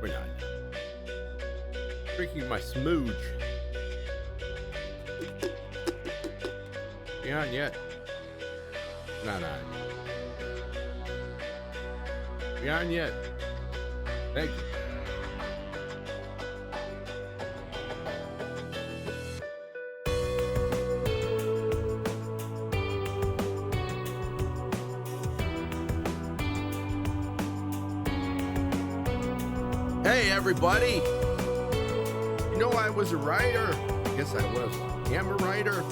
We're not. Drinking my smooge. You on yet? No. You on yet? Thank you. Hey everybody! You know I was a writer. I guess I was. Am a writer.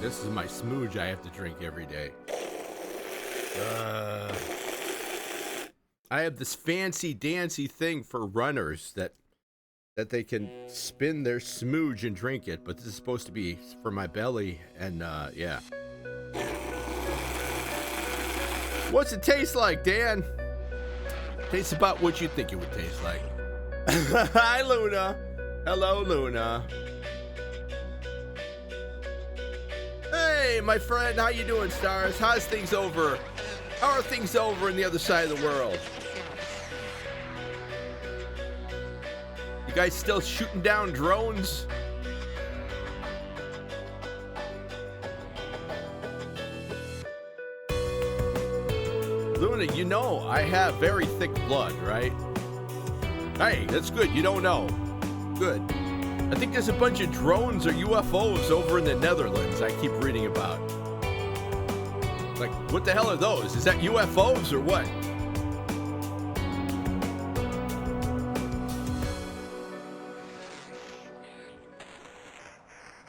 This is my smooge I have to drink every day. I have this fancy dancy thing for runners that they can spin their smooge and drink it, but this is supposed to be for my belly, and yeah. What's it taste like, Dan? Tastes about what you think it would taste like. Hi, Luna. Hello, Luna. Hey, my friend, how you doing, Stars? How's things over? How are things over in the other side of the world? You guys still shooting down drones? Luna, you know I have very thick blood, right? Hey, that's good. You don't know. Good. I think there's a bunch of drones or UFOs over in the Netherlands I keep reading about. Like, what the hell are those? Is that UFOs or what?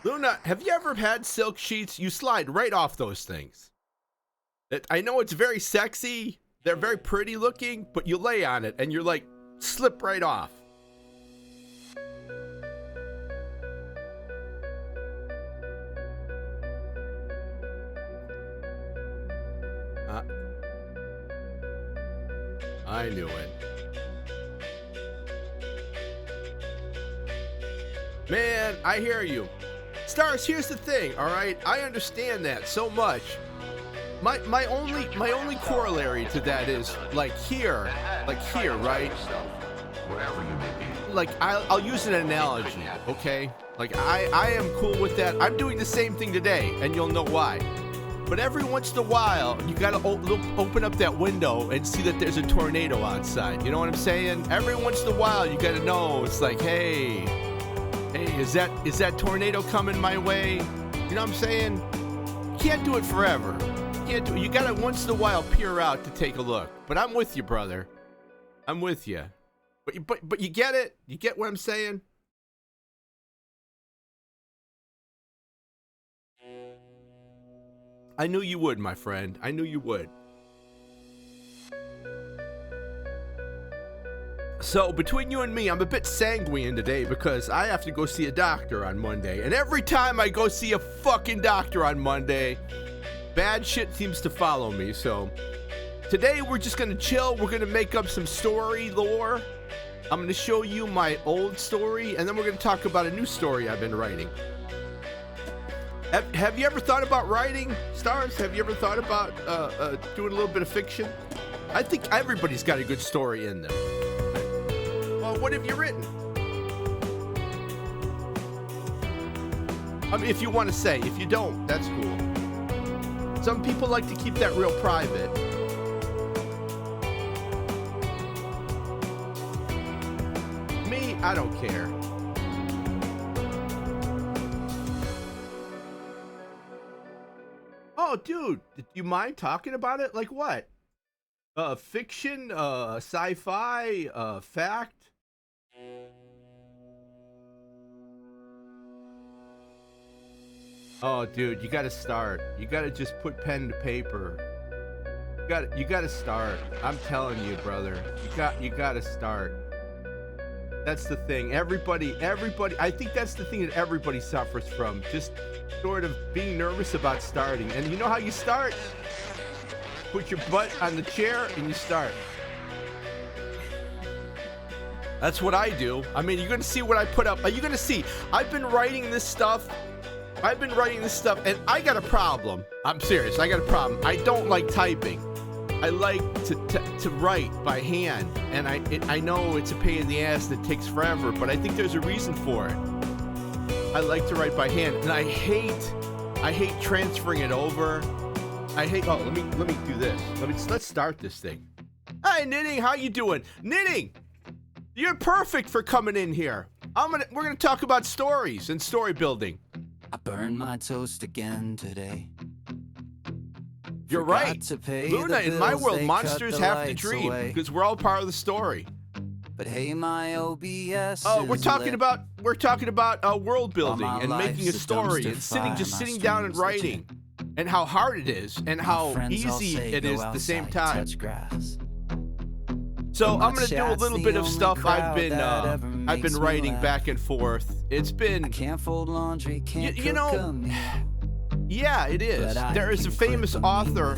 Luna, have you ever had silk sheets? You slide right off those things. I know it's very sexy. They're very pretty looking, but you lay on it and you're like, slip right off. I knew it. Man, I hear you. Stars, here's the thing, all right? I understand that so much. My only corollary to that is like here, right? Like I'll use an analogy, okay? Like I am cool with that. I'm doing the same thing today, and you'll know why. But every once in a while, you gotta open up that window and see that there's a tornado outside. You know what I'm saying? Every once in a while, you gotta know. It's like, hey, is that tornado coming my way? You know what I'm saying? You can't do it forever. You gotta once in a while peer out to take a look. But I'm with you, brother. I'm with you. But you get it? You get what I'm saying? I knew you would, my friend. I knew you would. So between you and me, I'm a bit sanguine today because I have to go see a doctor on Monday. And every time I go see a fucking doctor on Monday, bad shit seems to follow me. So today we're just gonna chill. We're gonna make up some story lore. I'm gonna show you my old story, and then we're gonna talk about a new story I've been writing. Have you ever thought about writing, Stars? Have you ever thought about doing a little bit of fiction? I think everybody's got a good story in them. Well, what have you written? I mean, if you want to say. If you don't, that's cool. Some people like to keep that real private. Me, I don't care. Oh, dude, do you mind talking about it? Like what? Fiction, sci-fi, fact? Oh, dude, you gotta start. You gotta just put pen to paper. You gotta start. I'm telling you, brother. You gotta start. That's the thing. Everybody, I think that's the thing that everybody suffers from. Just sort of being nervous about starting. And you know how you start? Put your butt on the chair and you start. That's what I do. I mean, you're gonna see what I put up. Are you gonna see? I've been writing this stuff I've been writing this stuff, and I got a problem. I'm serious. I got a problem. I don't like typing. I like to write by hand, and I know it's a pain in the ass that takes forever, but I think there's a reason for it. I like to write by hand, and I hate transferring it over. I hate. Oh, let me do this. Let's start this thing. Hi, Knitting. How you doing, Knitting? You're perfect for coming in here. We're gonna talk about stories and story building. I burned my toast again today. You're right. Luna, in my world, monsters have to dream because we're all part of the story. But hey, my OBS. Oh, we're talking about world building and making a story and sitting down and writing, and how hard it is and how easy it is at the same time. So I'm gonna do a little bit of stuff I've been writing back and forth. It's been, can't fold laundry, can't you know. Yeah, it is. There is a famous author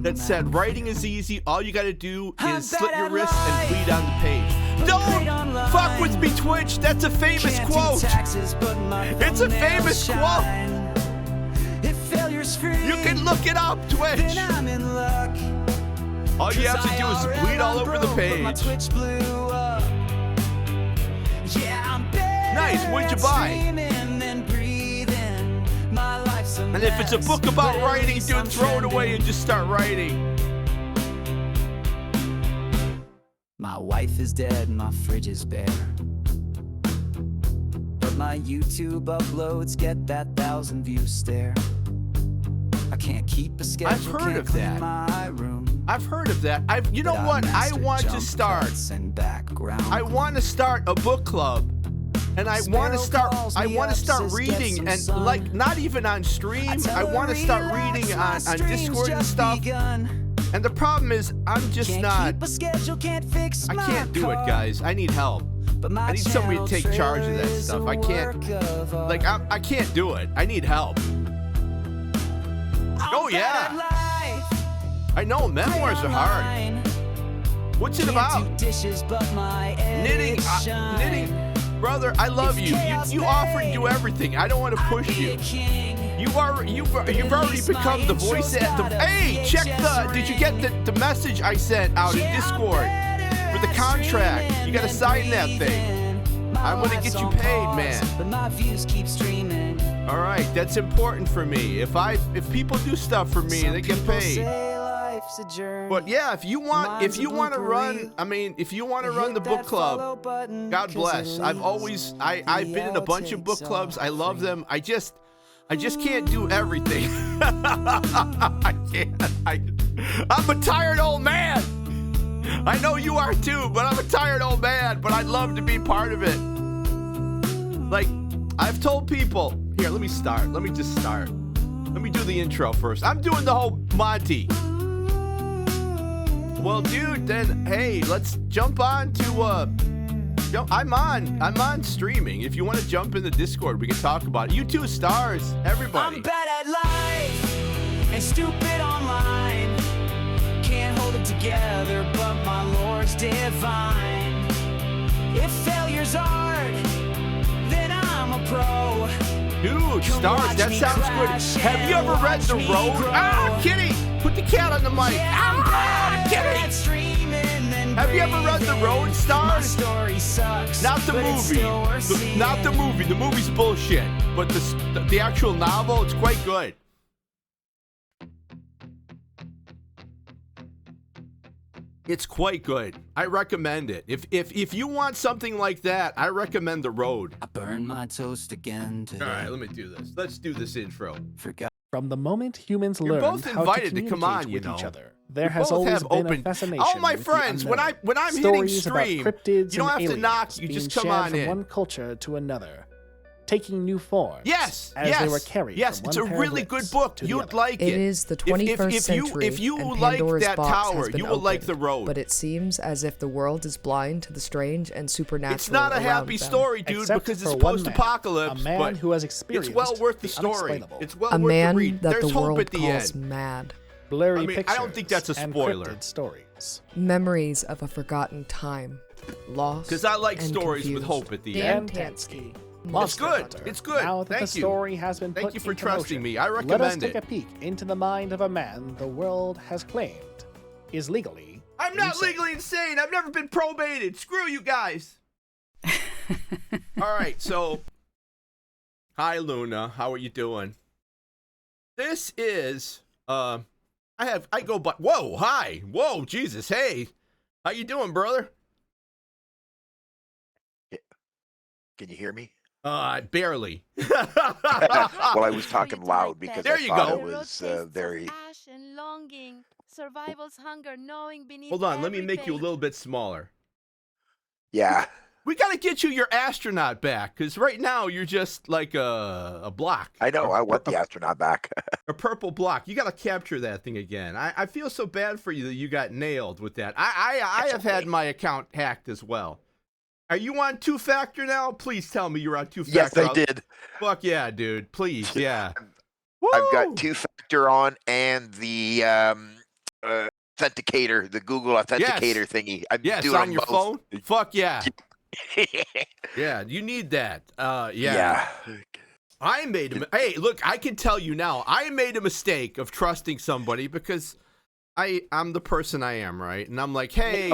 that said writing is easy. All you gotta do is slit your wrist and bleed on the page. Don't fuck with me, Twitch. That's a famous quote. It's a famous quote. You can look it up, Twitch. All you have to do is bleed all over the page. Nice, what'd you buy? And if it's a book about writing, dude, throw it away and just start writing. My wife is dead, my fridge is bare, but my YouTube uploads get that 1,000 views stare. I can't keep a schedule. I've heard of that. I've heard of that. You know what? I want to start. I want to start a book club. And I want to start reading, and like not even on stream. I want to start reading on Discord and stuff. And the problem is I'm just not. I can't do it, guys. I need help. I need somebody to take charge of that stuff. I can't. Like I can't do it. I need help. Oh yeah. I know memoirs are hard. What's it about? Knitting. Knitting. Brother, I love you. You offer to do everything. I don't want to push you. You've already become the voice at the. Hey, check the. Did you get the message I sent out in Discord for the contract? You gotta sign that thing. I'm gonna get you paid, man. All right, that's important for me. If people do stuff for me, they get paid. But yeah, if you want to run, if you want to run the book club, God bless. I've been in a bunch of book clubs. I love them. I just can't do everything. I can't. I'm a tired old man. I know you are too, but I'm a tired old man. But I'd love to be part of it. Like I've told people. Here, let me start. Let me just start. Let me do the intro first. I'm doing the whole Monty. Well, dude, then hey, let's jump on to I'm on streaming. If you want to jump in the Discord, we can talk about it. You two stars, everybody. I'm bad at life and stupid online. Can't hold it together, but my Lord's divine. If failure's art, then I'm a pro. Dude, stars, that sounds good. Have you ever read The Road? Ah, Kitty! Put the cat on the mic. Ah, Kitty! Have you ever read The Road, stars? Not the movie. Not the movie. The movie's bullshit. But the actual novel, it's quite good. It's quite good. I recommend it. If you want something like that, I recommend The Road. I burned my toast again today. All right, let me do this. Let's do this intro. From the moment humans learned how to communicate with each other, there has always been a fascination. All my friends, when I'm hitting stream, you don't have to knock. You just come on in. From one culture to another, taking new forms. Yes, as they were carried. Yes, it's a really good book. You'd like it. It is the 21st century, if you and like Pandora's that box tower, has been you will like The Road. But it seems as if the world is blind to the strange and supernatural. It's not a happy story, dude, Except because it's for one post-apocalypse. a man who has experienced it's well worth the the story. unexplainable. It's well A worth man the read. that There's the hope world at the calls end. mad. Blurry I pictures. don't think that's a spoiler. And cryptid stories. Memories of a forgotten time, lost Because I like and stories with confused. hope at the Dan end. Tansky. Monster good. Hunter. It's good. Now that Thank the you. story has been Thank put you for into trusting motion, me. I let us recommend take it. a peek into the mind of a man the world has claimed is legally I'm not insane. legally insane. I've never been probated. Screw you guys. All right, so hi Luna, how are you doing? This is I go by whoa, hi. Whoa, Jesus. Hey. How you doing, brother? Can you hear me? Barely. Well, I was talking loud because There I you thought go. it was very. Ash and longing, survival's hunger, knowing beneath Hold on, let me every make you a page. little bit smaller. Yeah. We got to get you your astronaut back, because right now you're just like a block. I know. I want the astronaut back. A purple block. You got to capture that thing again. I feel so bad for you that you got nailed with that. I have had my account hacked as well. Are you on two-factor now? Please tell me you're on two-factor. Yes, I did. Fuck yeah, dude. Please, yeah. I've got Woo! two-factor on and the authenticator, the Google authenticator thingy. I'm Yes, doing on your both. phone? Fuck yeah. Yeah, you need that. Yeah. I made a hey, look, I can tell you now, I made a mistake of trusting somebody because I'm the person I am, right? And I'm like, hey,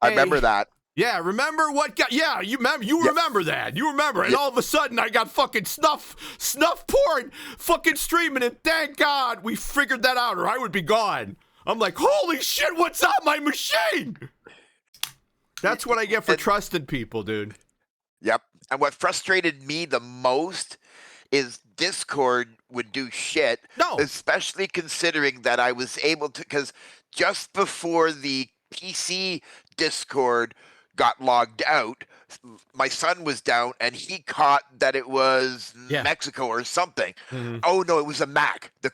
I remember that. yeah, remember what got you remember that. You remember. And all of a sudden I got fucking snuff porn fucking streaming, and thank God we figured that out or I would be gone. I'm like, holy shit, what's on my machine? That's what I get for trusting people, dude. Yep. And what frustrated me the most is Discord would do shit. No. Especially considering that I was able to, because just before the PC Discord got logged out, my son was down and he caught that it was Mexico or something. Mm-hmm. Oh no, it was a Mac. The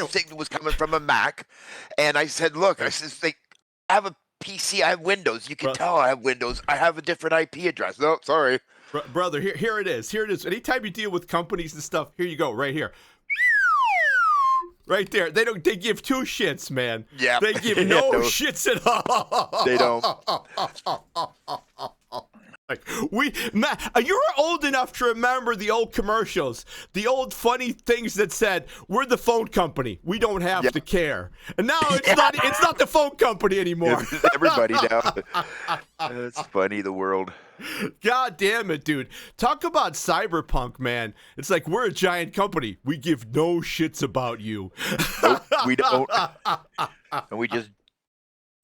signal was coming from a Mac, and I said, "Look, I have a PC. I have Windows. You can tell I have Windows. I have a different IP address. No, sorry, brother. Here it is. Here it is. Anytime you deal with companies and stuff, here you go. Right here." Right there. They give two shits, man. Yeah. They give no shits at all. They don't. Like you're old enough to remember the old commercials, the old funny things that said, "We're the phone company. We don't have to care." And now it's not the phone company anymore. Everybody now. It's funny, the world. God damn it, dude. Talk about cyberpunk, man. It's like, we're a giant company. We give no shits about you. Nope, we don't. And we just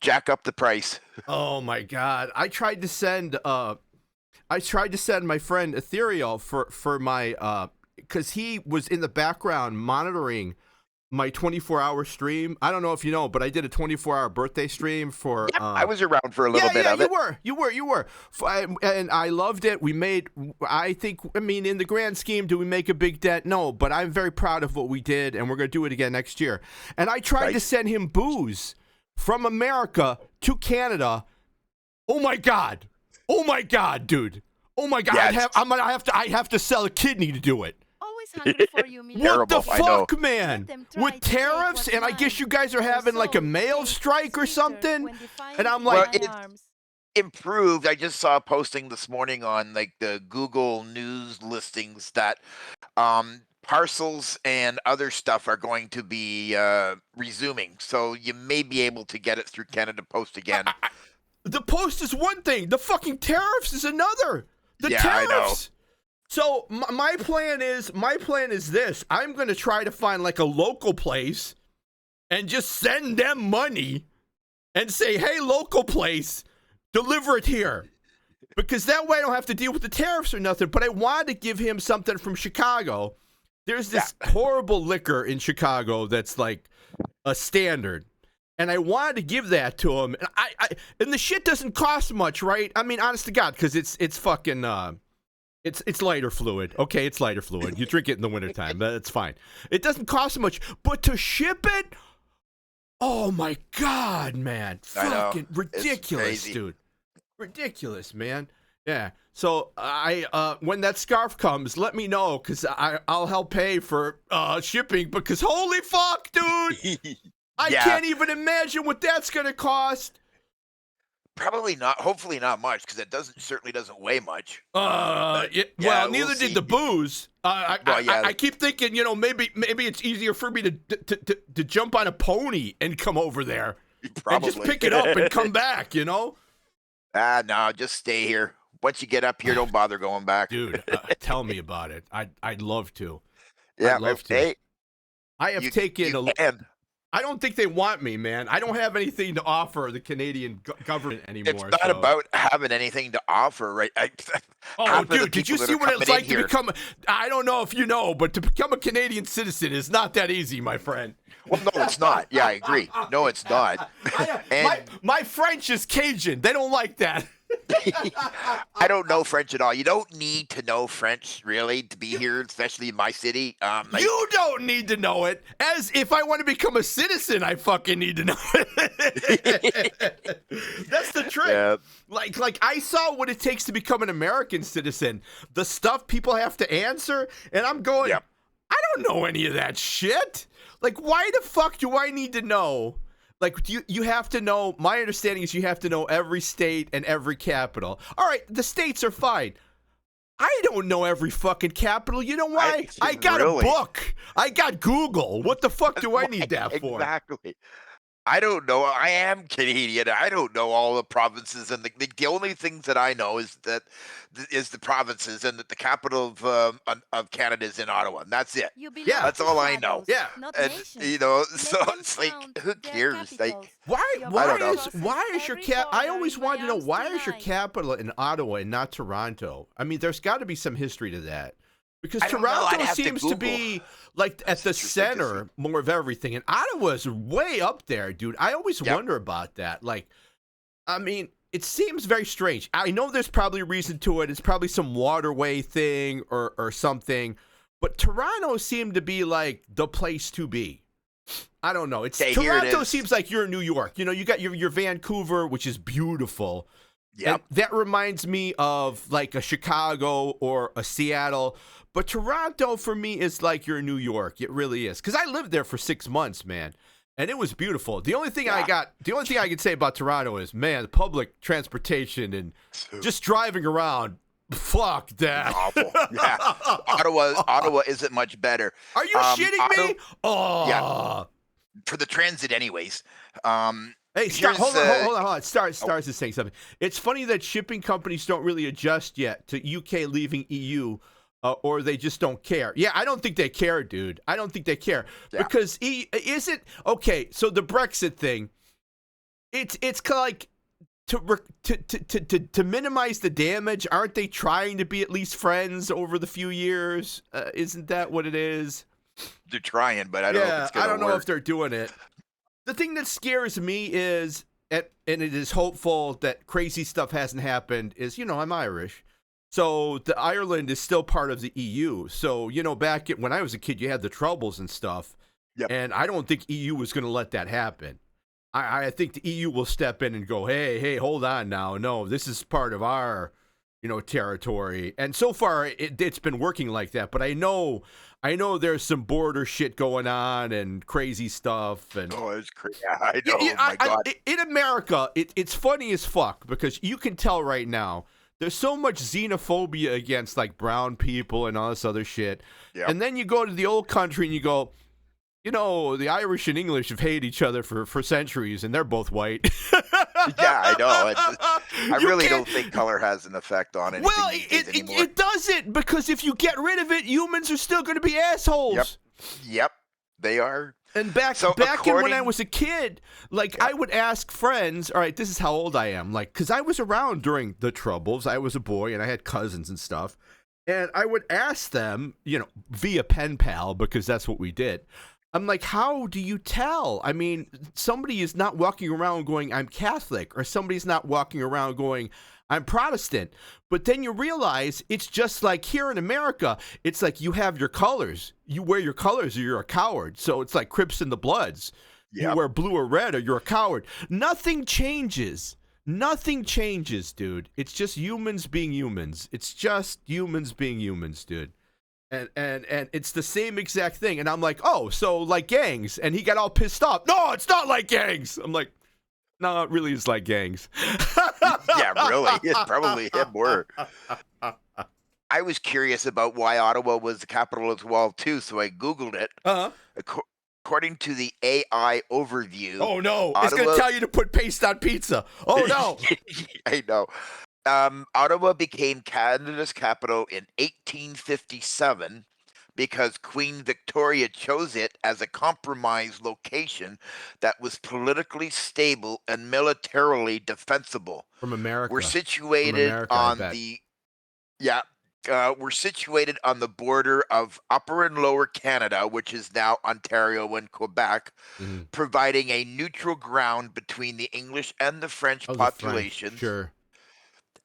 jack up the price. Oh my God. I tried to send my friend Ethereal for my because he was in the background monitoring my 24-hour stream. I don't know if you know, but I did a 24-hour birthday stream for. Yep, I was around for a little bit of it. You were. And I loved it. We made. I mean, in the grand scheme, do we make a big dent? No, but I'm very proud of what we did, and we're gonna do it again next year. And I tried to send him booze from America to Canada. Oh my God, dude. Oh my God. Yeah, I have to sell a kidney to do it. Hungry for you, what the fuck, man? With tariffs, and I guess you guys are having like a mail strike or something. And I'm like, improved. I just saw a posting this morning on like the Google News listings that parcels and other stuff are going to be resuming. So you may be able to get it through Canada Post again. The Post is one thing. The fucking tariffs is another. The tariffs. I know. So my plan is this. I'm going to try to find like a local place and just send them money and say, hey, local place, deliver it here. Because that way I don't have to deal with the tariffs or nothing. But I wanted to give him something from Chicago. There's this horrible liquor in Chicago that's like a standard. And I wanted to give that to him. And and the shit doesn't cost much, right? I mean, honest to God, because it's fucking... It's lighter fluid. Okay, it's lighter fluid. You drink it in the wintertime. That's fine. It doesn't cost much. But to ship it? Oh, my God, man. Fucking ridiculous, dude. Ridiculous, man. Yeah. So, when that scarf comes, let me know, because I'll help pay for shipping, because holy fuck, dude. I can't even imagine what that's going to cost. Probably not. Hopefully not much, because it certainly doesn't weigh much. Well, neither did the booze. I keep thinking, maybe it's easier for me to jump on a pony and come over there. Probably. And just pick it up and come back, No, just stay here. Once you get up here, don't bother going back. Dude, tell me about it. I'd love to. Yeah, I'd love to. Hey, I have taken I don't think they want me, man. I don't have anything to offer the Canadian government anymore. It's not about having anything to offer, right? Dude, did you see what it's like to become? I don't know if you know, but to become a Canadian citizen is not that easy, my friend. Well, no, it's not. Yeah, I agree. No, it's not. My French is Cajun. They don't like that. I don't know French at all. You don't need to know French, really, to be here, especially in my city. You don't need to know it. As if I want to become a citizen, I fucking need to know it. That's the trick. Yeah. Like I saw what it takes to become an American citizen. The stuff people have to answer, and I'm going, I don't know any of that shit. Like, why the fuck do I need to know? Like, you have to know, my understanding is you have to know every state and every capital. All right, the states are fine. I don't know every fucking capital. You know why? I got a book. I got Google. What the fuck do I need that for? Exactly. I don't know. I am Canadian. I don't know all the provinces, and the only things that I know is the provinces, and that the capital of Canada is in Ottawa, and that's it. Yeah, that's all I know. Yeah, and so it's like, who cares? Like, why is your cap? I always wanted to know, why is your capital in Ottawa and not Toronto? I mean, there's got to be some history to that. Because Toronto seems to be like at the center more of everything, and Ottawa's way up there, dude. I always wonder about that. Like, I mean, it seems very strange. I know there's probably a reason to it. It's probably some waterway thing or something, but Toronto seemed to be like the place to be. I don't know. Toronto seems like you're in New York. You got your Vancouver, which is beautiful. Yeah, that reminds me of like a Chicago or a Seattle. But Toronto, for me, is like you're in New York. It really is. Because I lived there for 6 months, man. And it was beautiful. The only thing I can say about Toronto is, man, public transportation and just driving around, fuck that. Awful. Yeah. Ottawa isn't much better. Are you shitting me? Oh. Yeah. For the transit, anyways. Hey, hold on. Stars is saying something. It's funny that shipping companies don't really adjust yet to UK leaving EU, or they just don't care. Yeah, I don't think they care, dude. I don't think they care. Yeah. Because okay, so the Brexit thing, it's like to minimize the damage, aren't they trying to be at least friends over the few years? Isn't that what it is? They're trying, but I don't know if it's going to work. I don't know if they're doing it. The thing that scares me is, and it is hopeful that crazy stuff hasn't happened, is, I'm Irish. So the Ireland is still part of the EU. So, back when I was a kid, you had the Troubles and stuff. Yep. And I don't think EU was going to let that happen. I think the EU will step in and go, hey, hold on now. No, this is part of our, territory. And so far, it's been working like that. But I know there's some border shit going on and crazy stuff. And it's crazy. Yeah, I know. My God. In America, it's funny as fuck, because you can tell right now there's so much xenophobia against like brown people and all this other shit. Yep. And then you go to the old country and you go, the Irish and English have hated each other for centuries, and they're both white. Yeah, I know. I really don't think color has an effect on anything. Well, it doesn't, because if you get rid of it, humans are still going to be assholes. Yep, they are. And back when I was a kid, I would ask friends, all right, this is how old I am, because I was around during the Troubles. I was a boy, and I had cousins and stuff. And I would ask them, via pen pal, because that's what we did. I'm like, how do you tell? I mean, somebody is not walking around going, I'm Catholic, or somebody's not walking around going, I'm Protestant. But then you realize it's just like here in America, it's like you have your colors. You wear your colors or you're a coward. So it's like Crips and the Bloods. Yep. You wear blue or red or you're a coward. Nothing changes. Nothing changes, dude. It's just humans being humans. It's just humans being humans, dude. And it's the same exact thing. And I'm like, oh, so like gangs. And he got all pissed off. No, it's not like gangs. I'm like, No, it really is like gangs. Yeah, really. It's probably him more. I was curious about why Ottawa was the capital as well, too, so I Googled it. Uh-huh. According to the AI overview. Oh, no. It's going to tell you to put paste on pizza. Oh, no. I know. Ottawa became Canada's capital in 1857 because Queen Victoria chose it as a compromise location that was politically stable and militarily defensible. From America. We're situated we're situated on the border of Upper and Lower Canada, which is now Ontario and Quebec, providing a neutral ground between the English and the French populations. Sure.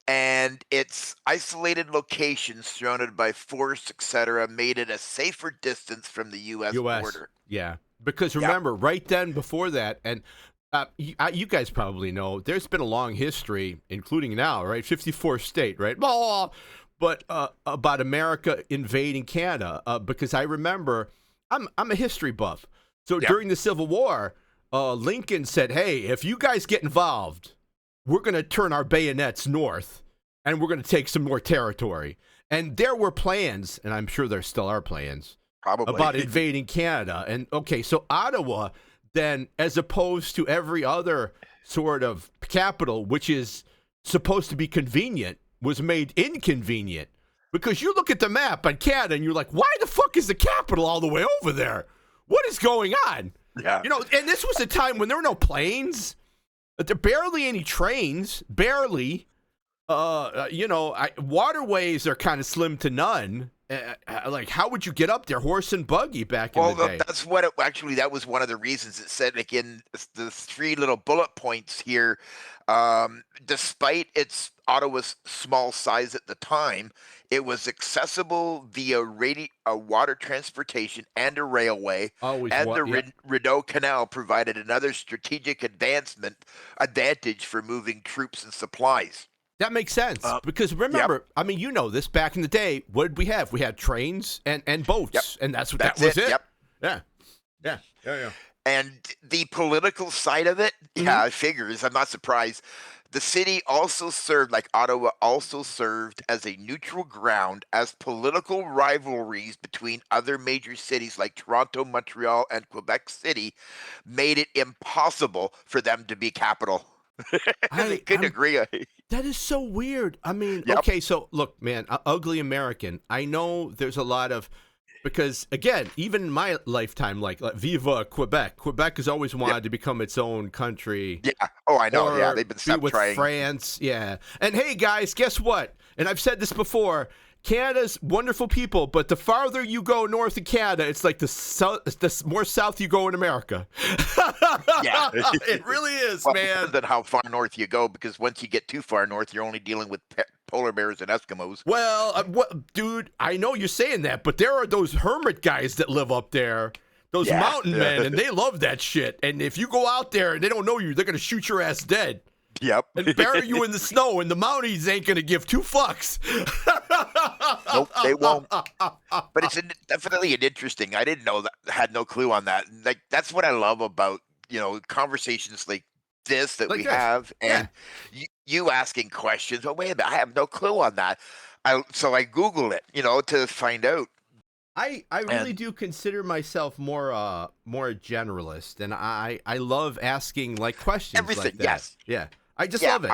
And its isolated location, surrounded by forests, etc., made it a safer distance from the U.S. border. Yeah, because remember, right then before that, and you guys probably know, there's been a long history, including now, right? 54th state, right? But about America invading Canada, because I remember, I'm a history buff. So during the Civil War, Lincoln said, hey, if you guys get involved, we're going to turn our bayonets north, and we're going to take some more territory. And there were plans, and I'm sure there still are plans, probably, about invading Canada. And, okay, so Ottawa, then, as opposed to every other sort of capital, which is supposed to be convenient, was made inconvenient. Because you look at the map on Canada, and you're like, why the fuck is the capital all the way over there? What is going on? Yeah. You know, and this was a time when there were no planes. There barely any trains, barely. Waterways are kind of slim to none. Like, how would you get up there? Horse and buggy back in the day. That's what that was one of the reasons it said, like, in the three little bullet points here. Despite its Ottawa's small size at the time, it was accessible via water transportation and a railway. Rideau Canal provided another strategic advantage for moving troops and supplies. That makes sense because remember, I mean, you know this. Back in the day, what did we have? We had trains and boats, and that was it. Yep. Yeah. And the political side of it, it figures. I'm not surprised. The city also served, like Ottawa, as a neutral ground as political rivalries between other major cities like Toronto, Montreal, and Quebec City made it impossible for them to be capital. I couldn't agree. That is so weird. I mean, okay, so look, man, ugly American. I know there's a lot of, because again, even in my lifetime, like Viva Quebec. Quebec has always wanted to become its own country. Yeah. Oh, I know. Yeah, they've been trying. France. Yeah. And hey, guys, guess what? And I've said this before. Canada's wonderful people, but the farther you go north of Canada, it's like the more south you go in America. Yeah, it really is, man. Than how far north you go, because once you get too far north, you're only dealing with polar bears and Eskimos. Well, dude, I know you're saying that, but there are those hermit guys that live up there, those mountain men, and they love that shit. And if you go out there and they don't know you, they're gonna shoot your ass dead. Yep. And bury you in the snow, and the Mounties ain't going to give two fucks. Nope, they won't. But it's definitely an interesting. I didn't know that. Had no clue on that. Like, that's what I love about, conversations like this that we have, and you asking questions. Oh, wait a minute, I have no clue on that. So I Google it, to find out. I really do consider myself more a generalist, and I love asking like questions. Everything, like that. Yes. Yeah. I just love it.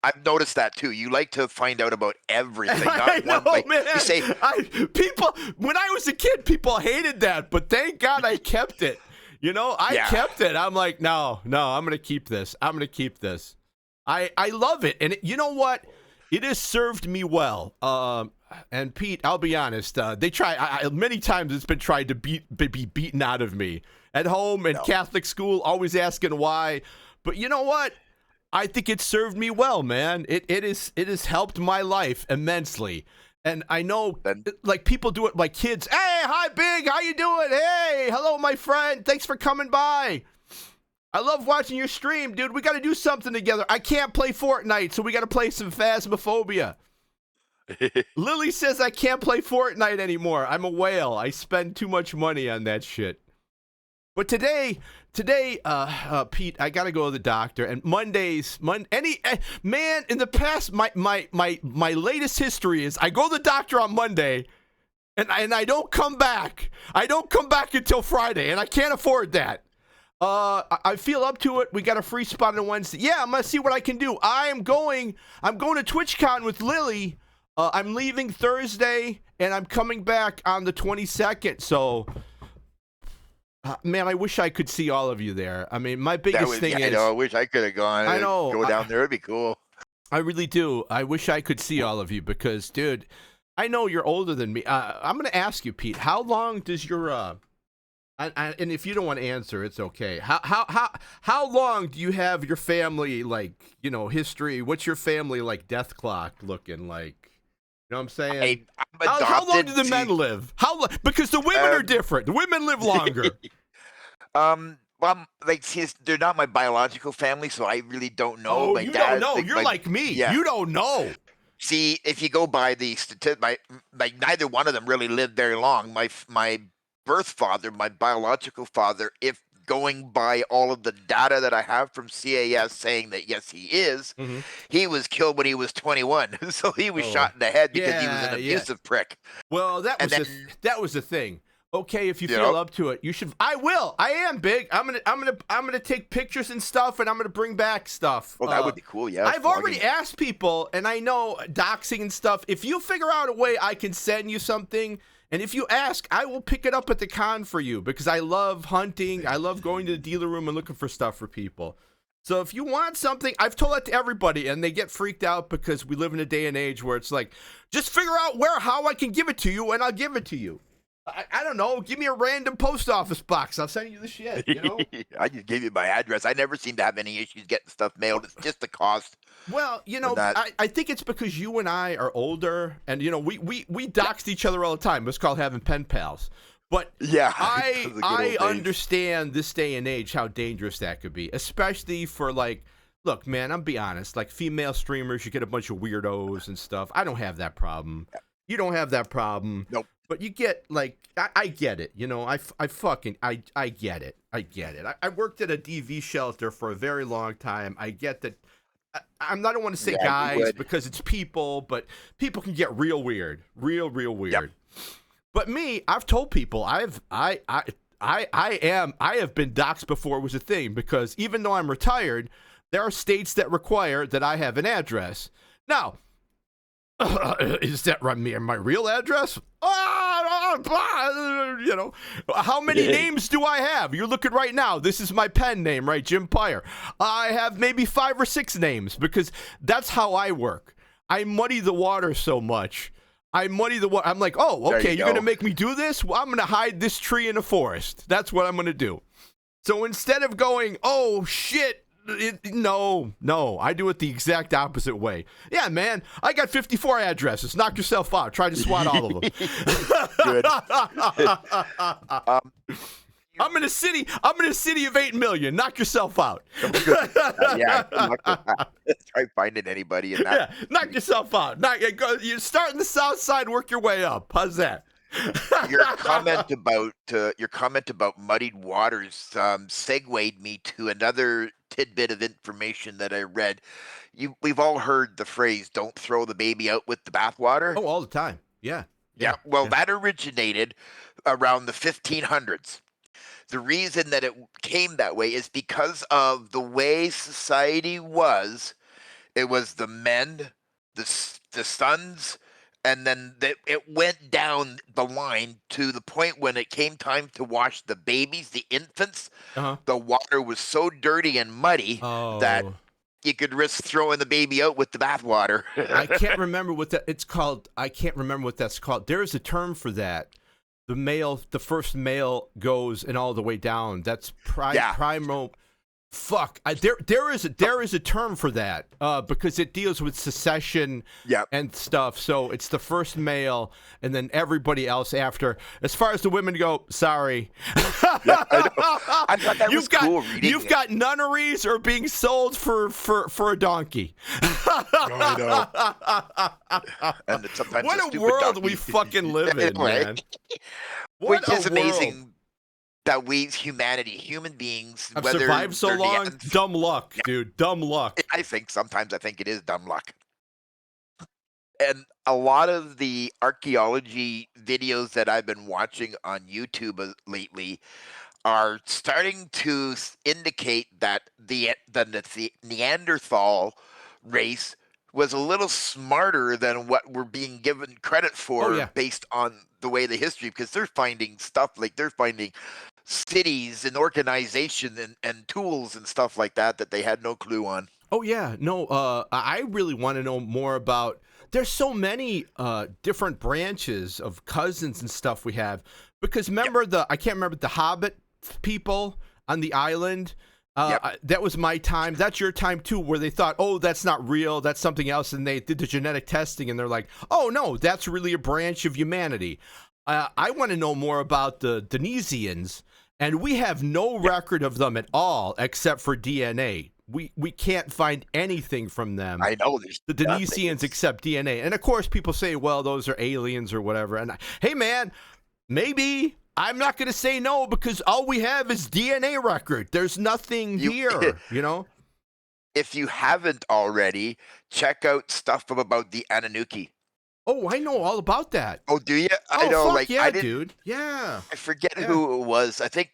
I've noticed that too. You like to find out about everything. I know, man. You say, people, when I was a kid, people hated that, but thank God I kept it. I kept it. I'm like, no, I'm going to keep this. I'm going to keep this. I love it. And you know what? It has served me well. And Pete, I'll be honest. They try many times. It's been tried to be beaten out of me at home and Catholic school. Always asking why, but you know what? I think it served me well, man. It has helped my life immensely. And I know, like, people do it like kids. Hey, hi, Big. How you doing? Hey, hello, my friend. Thanks for coming by. I love watching your stream, dude. We got to do something together. I can't play Fortnite, so we got to play some Phasmophobia. Lily says I can't play Fortnite anymore. I'm a whale. I spend too much money on that shit. But today, Pete, I gotta go to the doctor. And Mondays, man, in the past, my latest history is I go to the doctor on Monday, and I don't come back. I don't come back until Friday, and I can't afford that. I feel up to it. We got a free spot on Wednesday. Yeah, I'm gonna see what I can do. I'm going to TwitchCon with Lily. I'm leaving Thursday, and I'm coming back on the 22nd. So. Man, I wish I could see all of you there. I mean, my biggest thing is... I wish I could have gone. I know. Go down there. It'd be cool. I really do. I wish I could see all of you because, dude, I know you're older than me. I'm going to ask you, Pete, how long does your... and if you don't want to answer, it's okay. How long do you have your family, like, history? What's your family, like, death clock looking like? You know what I'm saying? How long do the men live? Because the women are different. The women live longer. Well, they're not my biological family, so I really don't know. Oh, you don't know. You're like me. Yeah. You don't know. See, if you go by the statistics, neither one of them really lived very long. My birth father, my biological father, if going by all of the data that I have from CAS saying that yes, he is, he was killed when he was 21, so he was shot in the head because he was an abusive prick. Well, that was the thing. Okay, if you feel up to it, you should. I will. I am big. I'm gonna take pictures and stuff, and I'm gonna bring back stuff. Well, that would be cool. Yeah. I've already asked people, and I know doxing and stuff. If you figure out a way, I can send you something. And if you ask, I will pick it up at the con for you because I love hunting. I love going to the dealer room and looking for stuff for people. So if you want something, I've told that to everybody, and they get freaked out because we live in a day and age where it's like, just figure out how I can give it to you, and I'll give it to you. I don't know. Give me a random post office box. I'll send you the shit, I just gave you my address. I never seem to have any issues getting stuff mailed. It's just the cost. Well, I think it's because you and I are older, and, we doxed each other all the time. It's called having pen pals. But yeah, I understand this day and age how dangerous that could be, especially for, like, look, man, I'm be honest, like female streamers, you get a bunch of weirdos and stuff. I don't have that problem. You don't have that problem. Nope. But you get, like, I get it. I get it. I get it. I worked at a DV shelter for a very long time. I get that. I don't want to say guys because it's people, but people can get real weird. Real weird. Yep. But me, I've told people I have been doxxed before it was a thing because even though I'm retired, there are states that require that I have an address. Now, is that my real address? How many names do I have? You're looking right now. This is my pen name, right? Jim Pyre. I have maybe 5 or 6 names because that's how I work. I muddy the water so much. I'm like, oh, okay, you're going to make me do this? Well, I'm going to hide this tree in a forest. That's what I'm going to do. So instead of going, oh, shit, no, I do it the exact opposite way. Yeah, man, I got 54 addresses. Knock yourself out. Try to swat all of them. Good. I'm in a city of 8 million. Knock yourself out. Yeah, try finding anybody in that. Yeah, knock yourself out. You start in the south side, work your way up. How's that? Your comment about muddied waters segued me to another tidbit of information that I read. We've all heard the phrase "don't throw the baby out with the bathwater." Oh, all the time. Yeah. Well, that originated around the 1500s. The reason that it came that way is because of the way society was. It was the men, the sons, and then it went down the line to the point when it came time to wash the babies, the infants. The water was so dirty and muddy that you could risk throwing the baby out with the bathwater. I can't remember what it's called. I can't remember what that's called. There is a term for that. The first male goes and all the way down. That's primal. Fuck. There is a term for that because it deals with secession and stuff. So it's the first male and then everybody else after. As far as the women go, sorry. I thought that was cool reading. You've got nunneries or being sold for a donkey. I know. And sometimes what a world we fucking live in, man. Which is amazing. that we, human beings, I've whether survived so they're long. Dumb luck, dude. Dumb luck. Sometimes I think it is dumb luck. And a lot of the archaeology videos that I've been watching on YouTube lately are starting to indicate that the Neanderthal race was a little smarter than what we're being given credit for based on the way the history, because they're finding stuff like they're finding cities and organization and tools and stuff like that they had no clue on. Oh yeah, no, I really want to know more about. There's so many different branches of cousins and stuff we have, because remember I can't remember the Hobbit people on the island. That was my time. That's your time too, where they thought, oh, that's not real, that's something else, and they did the genetic testing, and they're like, oh no, that's really a branch of humanity. I want to know more about the Denisovans, and we have no record of them at all except for DNA. We can't find anything from them. I know the Denisovans except DNA, and of course people say, well, those are aliens or whatever. And hey, man, maybe. I'm not going to say no, because all we have is DNA record. There's nothing here, you know? If you haven't already, check out stuff about the Anunnaki. Oh, I know all about that. Oh, do you? I know, fuck like, yeah, I didn't, dude. Yeah. I forget who it was. I think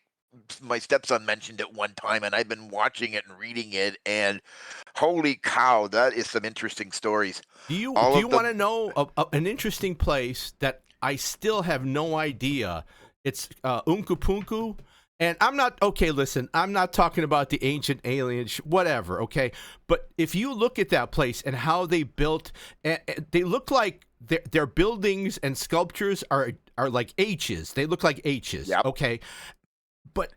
my stepson mentioned it one time, and I've been watching it and reading it, and holy cow, that is some interesting stories. Do you want to know an interesting place that I still have no idea? It's Unkupunku, and I'm not listen, I'm not talking about the ancient aliens, whatever. Okay, but if you look at that place and how they built, they look like their buildings and sculptures are like H's. They look like H's. Yep. Okay, but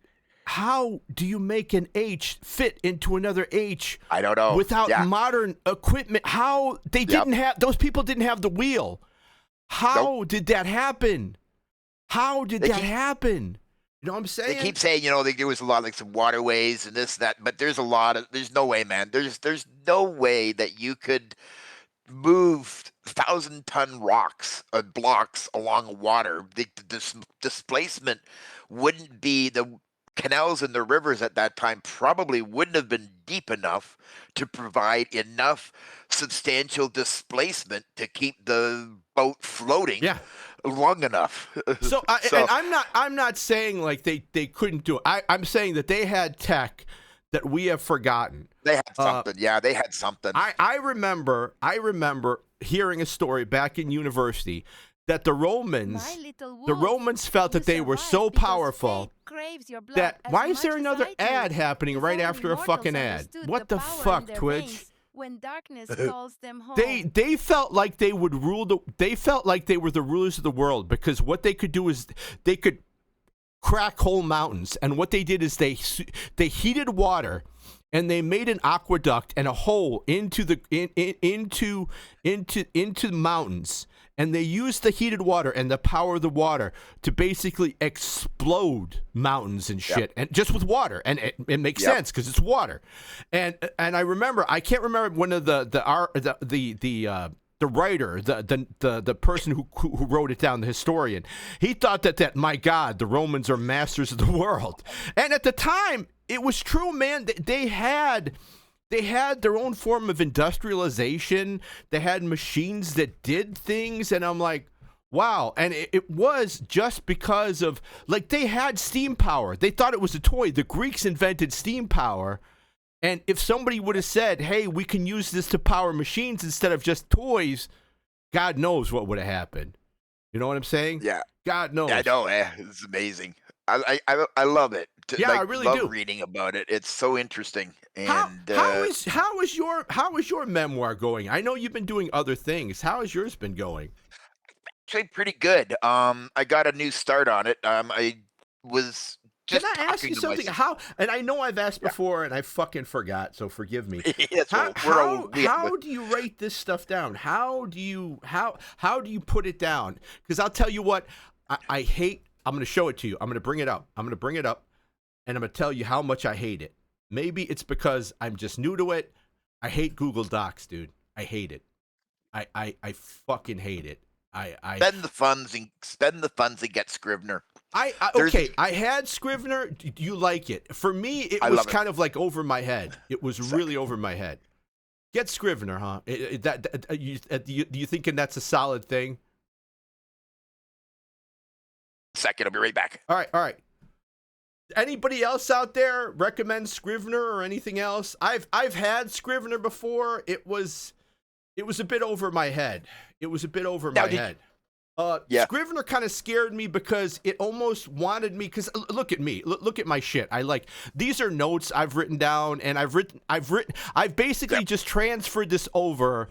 how do you make an H fit into another H? I don't know. Without modern equipment, how they didn't have those people didn't have the wheel. How did that happen? How did that happen? You know what I'm saying? They keep saying, there was a lot like some waterways and this, that, but there's no way, man. There's no way that you could move 1,000-ton rocks or blocks along water. The displacement wouldn't be, the canals and the rivers at that time probably wouldn't have been deep enough to provide enough substantial displacement to keep the boat floating long enough. So and I'm not saying like they couldn't do it. I'm saying that they had tech that we have forgotten. They had something. They had something. I remember hearing a story back in university that the Romans felt that they were so powerful that why is there another ad happening right after a fucking ad? What the fuck, Twitch? When darkness calls them home. They felt like they would they felt like they were the rulers of the world, because what they could do is they could crack whole mountains, and what they did is they heated water and they made an aqueduct and a hole into the into the mountains, and they used the heated water and the power of the water to basically explode mountains and shit, and just with water, and it makes sense because it's water. And I remember, I can't remember one of the writer, the person who wrote it down, the historian, he thought that my God, the Romans are masters of the world. And at the time, it was true, man. They had their own form of industrialization. They had machines that did things, and I'm like, wow. And it was just because of, like, they had steam power. They thought it was a toy. The Greeks invented steam power. And if somebody would have said, hey, we can use this to power machines instead of just toys, God knows what would have happened. You know what I'm saying? Yeah. God knows. Yeah, I know. It's amazing. I love it. I really do. Reading about it. It's so interesting. And how is your memoir going? I know you've been doing other things. How has yours been going? Actually, pretty good. I got a new start on it. I was just. Can I ask you something? How? And I know I've asked before, and I fucking forgot. So forgive me. How do you write this stuff down? How do you put it down? Because I'll tell you what, I hate. I'm going to show it to you. I'm going to bring it up. And I'm going to tell you how much I hate it. Maybe it's because I'm just new to it. I hate Google Docs, dude. I hate it. I fucking hate it. spend the funds and get Scrivener. Okay, I had Scrivener. Do you like it? For me, it was kind of like over my head. It was really over my head. Get Scrivener, huh? You thinking that's a solid thing? Second, I'll be right back. All right. Anybody else out there recommend Scrivener or anything else? I've had Scrivener before. It was a bit over my head. Scrivener kind of scared me because it almost wanted me. Because look at me, look at my shit. These are notes I've written down, and I've basically just transferred this over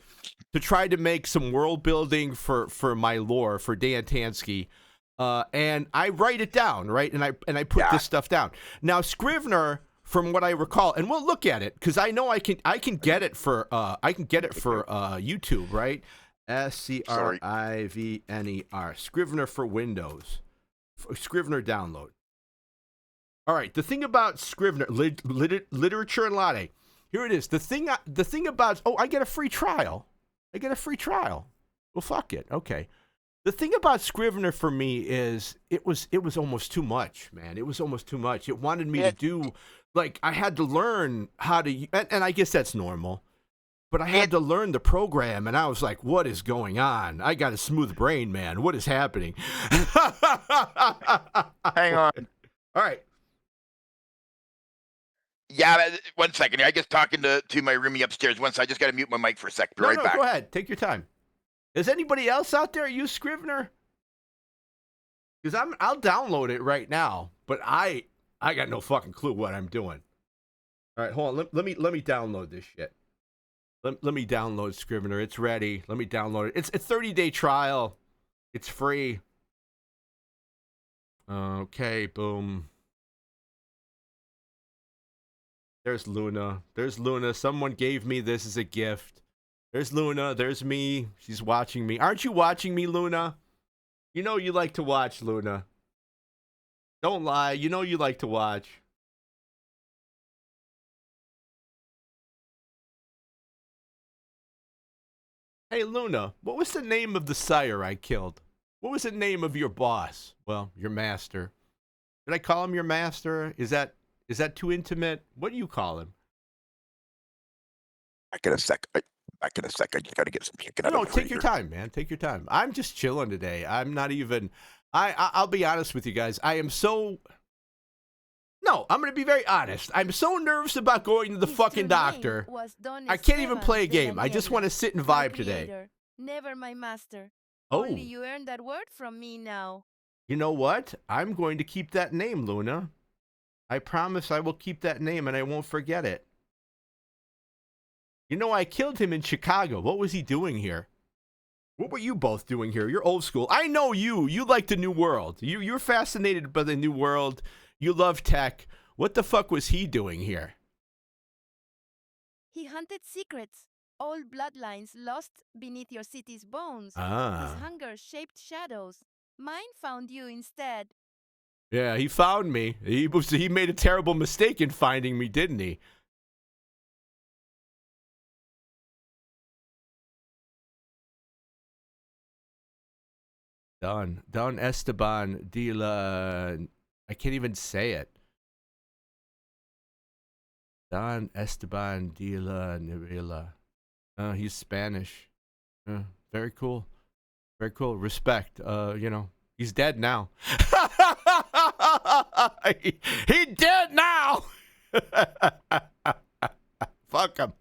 to try to make some world building for my lore for Dan Tansky. And I write it down, right? And I put this stuff down. Now Scrivener, from what I recall, and we'll look at it because I know I can get it for YouTube, right? Scrivener, Scrivener for Windows, Scrivener download. All right, the thing about Scrivener, literature and latte. Here it is. The thing about I get a free trial. Well, fuck it. Okay. The thing about Scrivener for me is it was almost too much, man. It was almost too much. It wanted me to do, like, I had to learn how to, and I guess that's normal, but I had to learn the program, and I was like, what is going on? I got a smooth brain, man. What is happening? Hang on. All right. Yeah, 1 second. I just talking to my roomie upstairs. I just got to mute my mic for a sec. Be right back. Go ahead. Take your time. Does anybody else out there use Scrivener? Because I'll download it right now, but I got no fucking clue what I'm doing. All right, hold on. Let me download this shit. Let me download Scrivener. It's ready. Let me download it. It's a 30-day trial. It's free. Okay, boom. There's Luna. Someone gave me this as a gift. There's Luna. There's me. She's watching me. Aren't you watching me, Luna? You know you like to watch, Luna. Don't lie. You know you like to watch. Hey, Luna, what was the name of the sire I killed? What was the name of your boss? Well, your master. Did I call him your master? Is that too intimate? What do you call him? Back in a sec. I just got to get some chicken out of the freezer. Take your time, man. Take your time. I'm just chilling today. I'm not even... I'll be honest with you guys. I'm going to be very honest. I'm so nervous about going to the fucking doctor. I can't even play a game. I just want to sit and vibe today. Never my master. Oh. Only you earned that word from me now. You know what? I'm going to keep that name, Luna. I promise I will keep that name and I won't forget it. You know, I killed him in Chicago. What was he doing here? What were you both doing here? You're old school. I know you. You like the new world. You're fascinated by the new world. You love tech. What the fuck was he doing here? He hunted secrets. Old bloodlines lost beneath your city's bones. Ah. His hunger shaped shadows. Mine found you instead. Yeah, he found me. He made a terrible mistake in finding me, didn't he? Don Esteban de la... I can't even say it. Don Esteban de la Nevela. He's Spanish. Very cool. Very cool. Respect. You know, he's dead now. He dead now. Fuck him.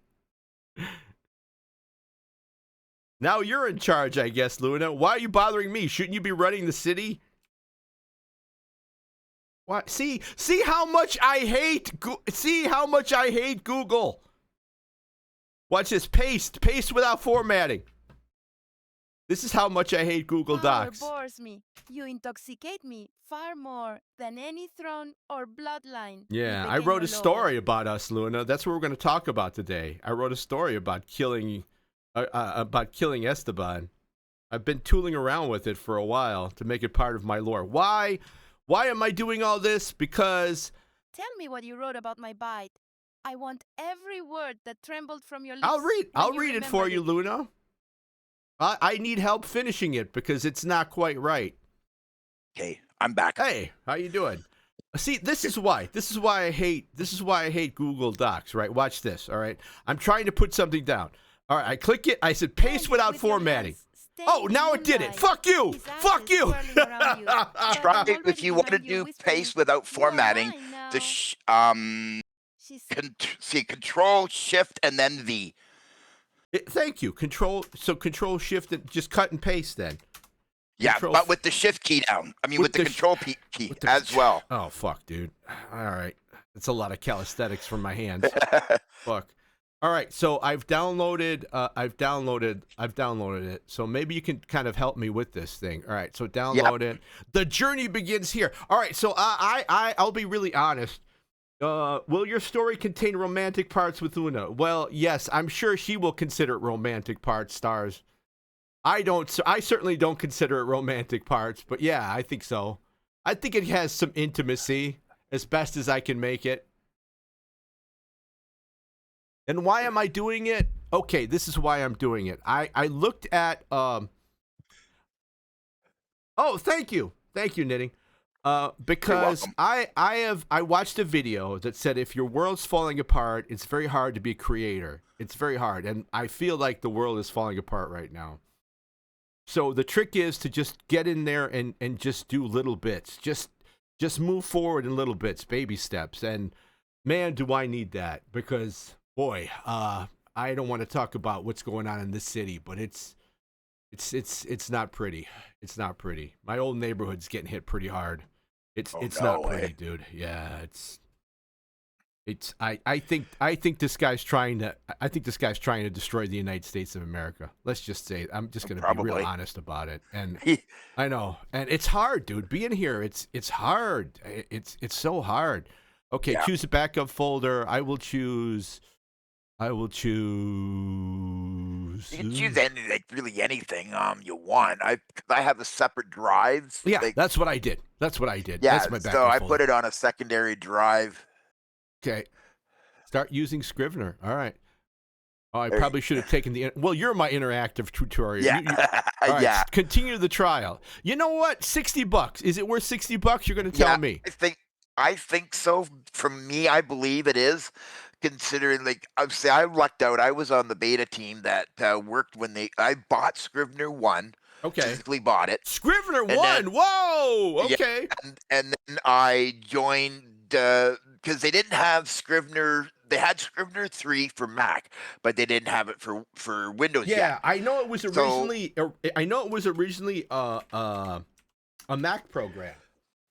Now you're in charge, I guess, Luna. Why are you bothering me? Shouldn't you be running the city? What? See how much I hate. See how much I hate Google. Watch this. Paste without formatting. This is how much I hate Google Docs. Power bores me. You intoxicate me far more than any throne or bloodline. Yeah, I wrote a story about us, Luna. That's what we're going to talk about today. I wrote a story about killing Esteban. I've been tooling around with it for a while to make it part of my lore. Why am I doing all this? Because... Tell me what you wrote about my bite. I want every word that trembled from your lips. I'll read it for you, Luna. I need help finishing it because it's not quite right. Okay, I'm back. Hey, how you doing? See, this is why I hate Google Docs, right? Watch this, all right? I'm trying to put something down. All right, I click it. I said paste without formatting. Oh, now it did it. Fuck you. Fuck you. Try it if you want to do paste without formatting. Control Shift and then V. Thank you. Control Shift and just cut and paste then. Yeah, but with the Shift key down. I mean, with the Control key as well. Oh fuck, dude. All right, that's a lot of calisthenics from my hands. Fuck. All right, so I've downloaded it. So maybe you can kind of help me with this thing. All right, so download it. The journey begins here. All right, so I'll be really honest. Will your story contain romantic parts with Una? Well, yes, I'm sure she will consider it romantic parts, stars. I certainly don't consider it romantic parts, but yeah, I think so. I think it has some intimacy, as best as I can make it. And why am I doing it? Okay, this is why I'm doing it. I looked at oh, thank you, Knitting. Because I watched a video that said if your world's falling apart, it's very hard to be a creator. It's very hard, and I feel like the world is falling apart right now. So the trick is to just get in there and just do little bits. Just move forward in little bits, baby steps. And man, do I need that, because boy, I don't want to talk about what's going on in this city, but it's not pretty. It's not pretty. My old neighborhood's getting hit pretty hard. It's not pretty, dude. Yeah, I think this guy's trying to destroy the United States of America. Let's just say it. I'm just going to be real honest about it. And I know, and it's hard, dude. Being here, it's hard. It's so hard. Okay, choose a backup folder. I will choose. You can choose really anything you want. I have a separate drive. Yeah, that's what I did. Yeah, that's my backup so I folder. put it on a secondary drive. Okay. Start using Scrivener. All right. Oh, I probably should have taken well, you're my interactive tutorial. Yeah. All right, continue the trial. You know what? $60. Is it worth $60? You're going to tell me. I think so. From me, I believe it is. Considering, I lucked out. I was on the beta team that worked when I bought Scrivener 1. Okay. Physically bought it. Scrivener 1. Whoa. Okay. Yeah, and then I joined because they didn't have Scrivener. They had Scrivener 3 for Mac, but they didn't have it for Windows yet. Yeah, I know it was originally. A Mac program.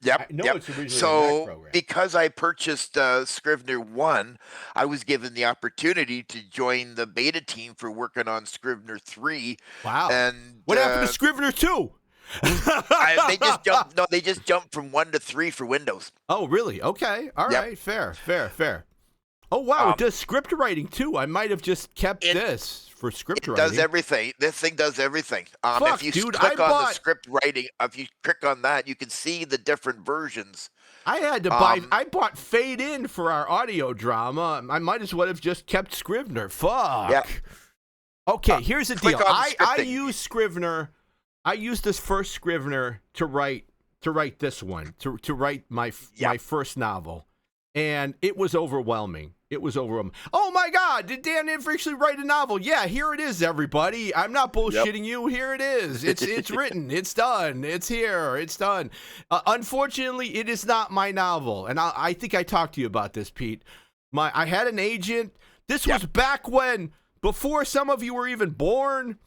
Yep. It's originally a Mac program. Because I purchased Scrivener 1, I was given the opportunity to join the beta team for working on Scrivener 3. Wow. And what happened to Scrivener 2? They just jumped from 1 to 3 for Windows. Oh, really? Okay. All right. Fair. Oh, wow. It does script writing, too. I might have just kept this for script writing. It does everything. This thing does everything. Fuck, if you click on the script writing, if you click on that, you can see the different versions. I had to buy. I bought Fade In for our audio drama. I might as well have just kept Scrivener. Fuck. Yeah. Okay, here's the deal. I use Scrivener. I used this first Scrivener to write this one, to write my first novel. And it was overwhelming. Oh my God! Did Dan actually write a novel? Yeah, here it is, everybody. I'm not bullshitting you. Here it is. It's written. It's done. It's here. It's done. Unfortunately, it is not my novel, and I think I talked to you about this, Pete. I had an agent. This was back when, before some of you were even born.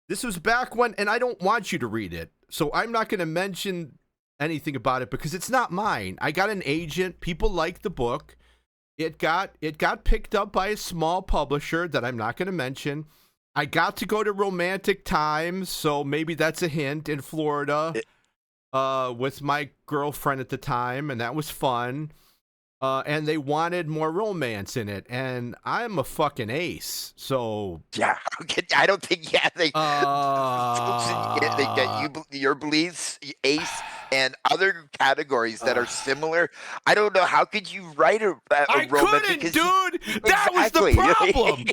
This was back when, and I don't want you to read it, so I'm not going to mention anything about it because it's not mine. I got an agent. People liked the book. It got picked up by a small publisher that I'm not going to mention. I got to go to Romantic Times, so maybe that's a hint, in Florida with my girlfriend at the time, and that was fun. And they wanted more romance in it, and I'm a fucking ace, so... Yeah, I don't think, they get your beliefs, ace, and other categories that are similar. I don't know, how could you write a romance? I couldn't, dude! That was the problem!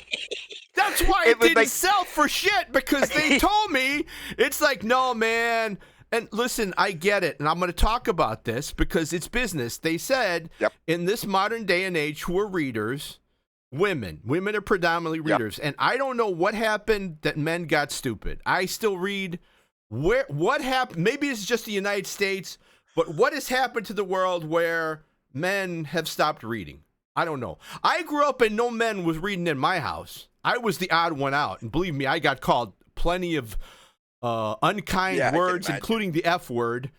That's why it didn't sell for shit, because they told me, it's like, no, man. And listen, I get it, and I'm going to talk about this because it's business. They said in this modern day and age, who are readers, women are predominantly readers. And I don't know what happened that men got stupid. I still read. What happened? Maybe it's just the United States, but what has happened to the world where men have stopped reading? I don't know. I grew up and no men was reading in my house. I was the odd one out, and believe me, I got called plenty of unkind words, including the F word,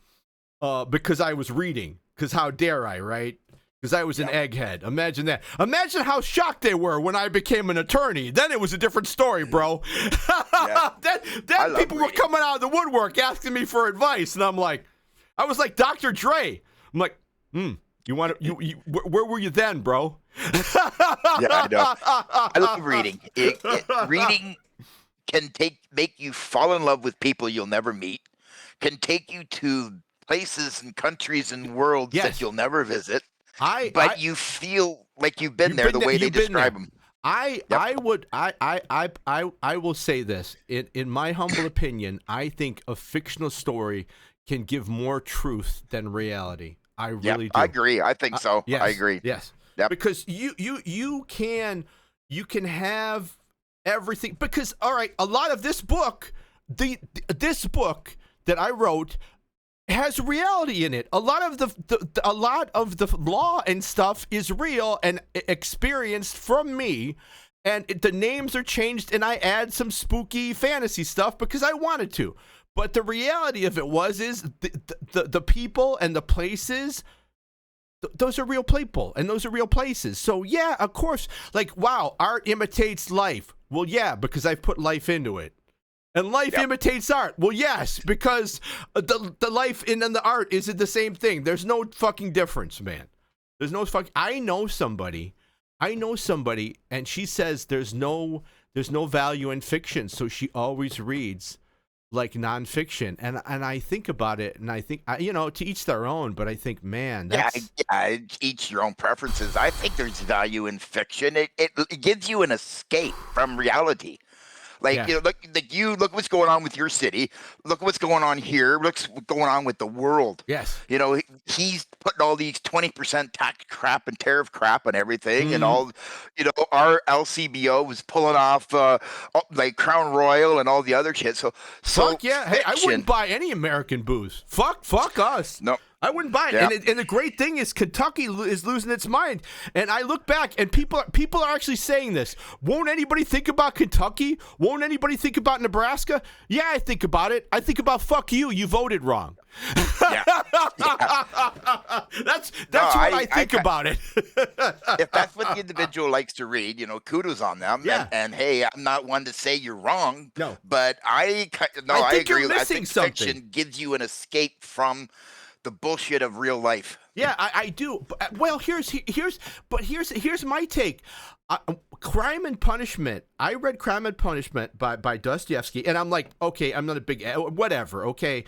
because I was reading. Because how dare I, right? Because I was an egghead. Imagine that. Imagine how shocked they were when I became an attorney. Then it was a different story, bro. Then people were coming out of the woodwork asking me for advice, and I was like Dr. Dre. I'm like, you want to? Where were you then, bro? I know. I love reading. Reading can make you fall in love with people you'll never meet. Can take you to places and countries and worlds that you'll never visit. But you feel like you've been there the way they describe them. I will say this. In my humble opinion, I think a fictional story can give more truth than reality. I really do. I agree. I think so. Yes, I agree. Yes. Yep. Because you can have everything. Because all right, a lot of this book, this book that I wrote has reality in it. A lot of the law and stuff is real and experienced from me. And the names are changed, and I add some spooky fantasy stuff because I wanted to. But the reality of it is the people and the places, those are real people, and those are real places. So, yeah, of course, like, wow, art imitates life. Well, yeah, because I've put life into it. And life imitates art. Well, yes, because the life and the art isn't the same thing. There's no fucking difference, man. There's no fucking... I know somebody, and she says there's no value in fiction, so she always reads like nonfiction. And I think about it, and I think, to each their own, but I think, man, that's... Yeah, each your own preferences. I think there's value in fiction. It gives you an escape from reality. Like, look what's going on with your city. Look what's going on here. Look what's going on with the world. Yes. He's putting all these 20% tax crap and tariff crap and everything. And all, our LCBO was pulling off like Crown Royal and all the other shit. So fuck yeah. Hey, I wouldn't buy any American booze. Fuck us. No. I wouldn't buy it. Yeah. And the great thing is Kentucky is losing its mind. And I look back, and people are actually saying this. Won't anybody think about Kentucky? Won't anybody think about Nebraska? Yeah, I think about it. I think about fuck you. You voted wrong. Yeah. That's what I think about it. If that's what the individual likes to read, kudos on them. Yeah. And hey, I'm not one to say you're wrong. No. But I agree. I think fiction gives you an escape from the bullshit of real life. Yeah, I do. Well, here's my take. Crime and Punishment. I read Crime and Punishment by Dostoevsky, and I'm like, okay, I'm not a big whatever, okay,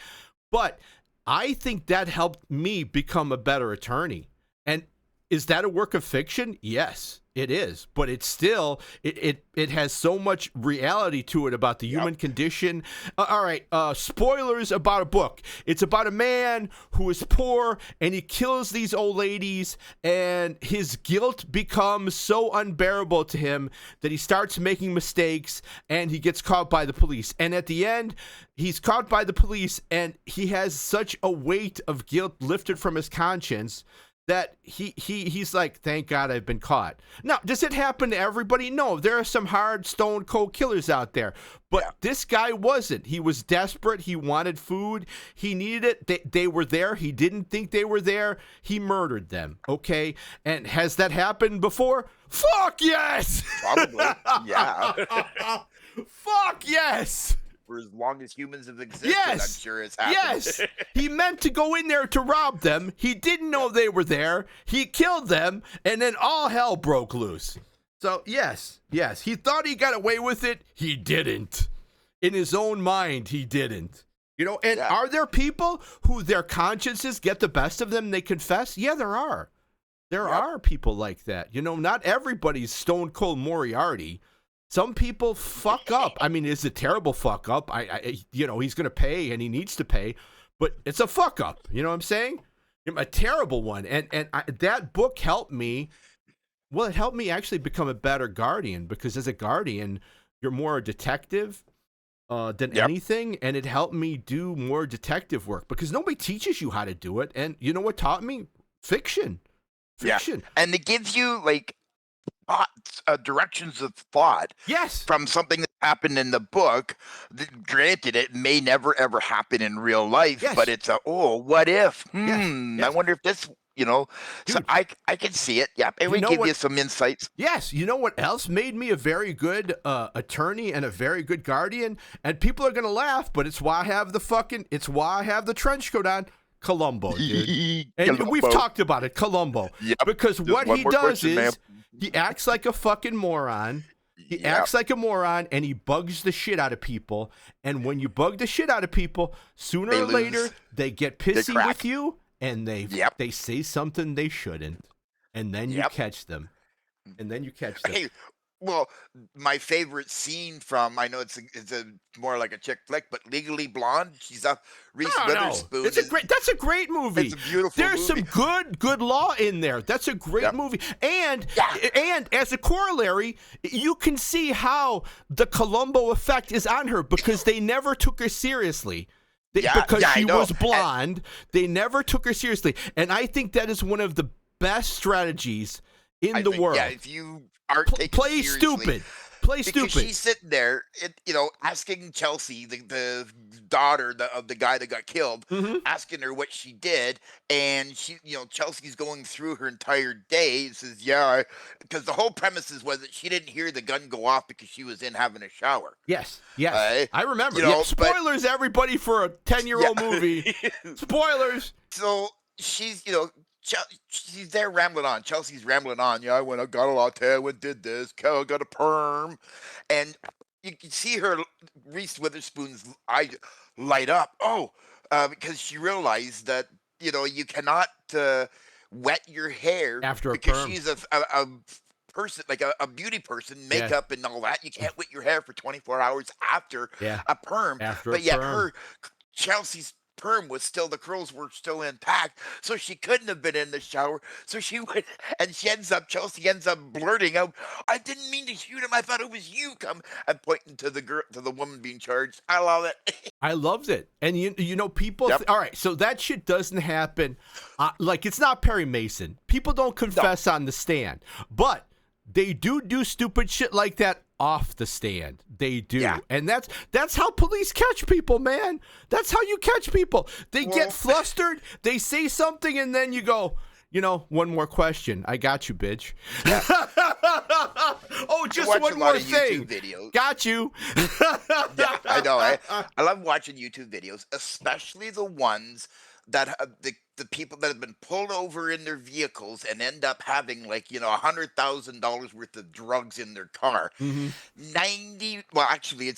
but I think that helped me become a better attorney. And is that a work of fiction? Yes, it is. But it's still it has so much reality to it about the human condition. All right, spoilers about a book. It's about a man who is poor and he kills these old ladies, and his guilt becomes so unbearable to him that he starts making mistakes, and he gets caught by the police. And at the end, he's caught by the police, and he has such a weight of guilt lifted from his conscience that he's like, thank God I've been caught. Now, does it happen to everybody? No, there are some hard stone cold killers out there. But this guy wasn't. He was desperate. He wanted food. He needed it. They were there. He didn't think they were there. He murdered them. Okay? And has that happened before? Fuck yes! Probably. Yeah. Fuck yes! For as long as humans have existed, I'm sure it's happened. Yes, he meant to go in there to rob them. He didn't know they were there. He killed them, and then all hell broke loose. So, yes, he thought he got away with it. He didn't. In his own mind, he didn't. And are there people who their consciences get the best of them and they confess? Yeah, there are. There are people like that. Not everybody's Stone Cold Moriarty. Some people fuck up. I mean, it's a terrible fuck up. He's going to pay and he needs to pay, but it's a fuck up. You know what I'm saying? A terrible one. And that book helped me. Well, it helped me actually become a better guardian, because as a guardian, you're more a detective than anything. And it helped me do more detective work because nobody teaches you how to do it. And you know what taught me? Fiction. Yeah. And it gives you like thoughts, directions of thought. Yes. From something that happened in the book. Granted, it may never ever happen in real life, but it's what if? I wonder if this, Dude, so I can see it. Yeah. It would give you some insights. Yes. You know what else made me a very good attorney and a very good guardian? And people are going to laugh, but it's why I have the trench coat on. Columbo, dude. And we've talked about it, Columbo. Yep. Because what he does is he acts like a fucking moron. He acts like a moron, and he bugs the shit out of people. And when you bug the shit out of people, sooner or later, they get pissy with you, and they say something they shouldn't. And then you catch them. Hey, well, my favorite scene from, I know it's a more like a chick flick, but Legally Blonde. She's up. Reese Witherspoon. That's a great movie. It's a beautiful There's movie. some good law in there. That's a great movie. And as a corollary, you can see how the Columbo effect is on her, because they never took her seriously. Because she was blonde, they never took her seriously. And I think that is one of the best strategies in the world. Yeah, if you aren't taking play seriously. Play stupid. She's sitting there, asking Chelsea, the daughter of the guy that got killed, asking her what she did, and she, Chelsea's going through her entire day. And says, because the whole premises was that she didn't hear the gun go off because she was in having a shower. Yes, I remember. Spoilers, everybody, for a 10-year-old movie. Spoilers. So she's, she's there rambling on. Chelsea's rambling on. I went, I got a latte. I went, did this. I got a perm. And you can see her, Reese Witherspoon's eye light up. Because she realized that, you cannot wet your hair after a because perm. She's a person, like a beauty person, makeup and all that. You can't wet your hair for 24 hours after a perm. Chelsea's perm was still, the curls were still intact, so she couldn't have been in the shower. So she went, and Chelsea ends up blurting out, I didn't mean to shoot him, I thought it was you. Come and pointing to the woman being charged. I love it. I loved it. And people all right, so that shit doesn't happen, like, it's not Perry Mason. People don't confess on the stand, but they do stupid shit like that off the stand. They do. Yeah. And that's how police catch people, man. That's how you catch people. They get flustered, they say something, and then you go, one more question. I got you, bitch. Yeah. Just one more thing. Got you. Yeah, I know. I love watching YouTube videos, especially the ones that the people that have been pulled over in their vehicles and end up having $100,000 worth of drugs in their car. It's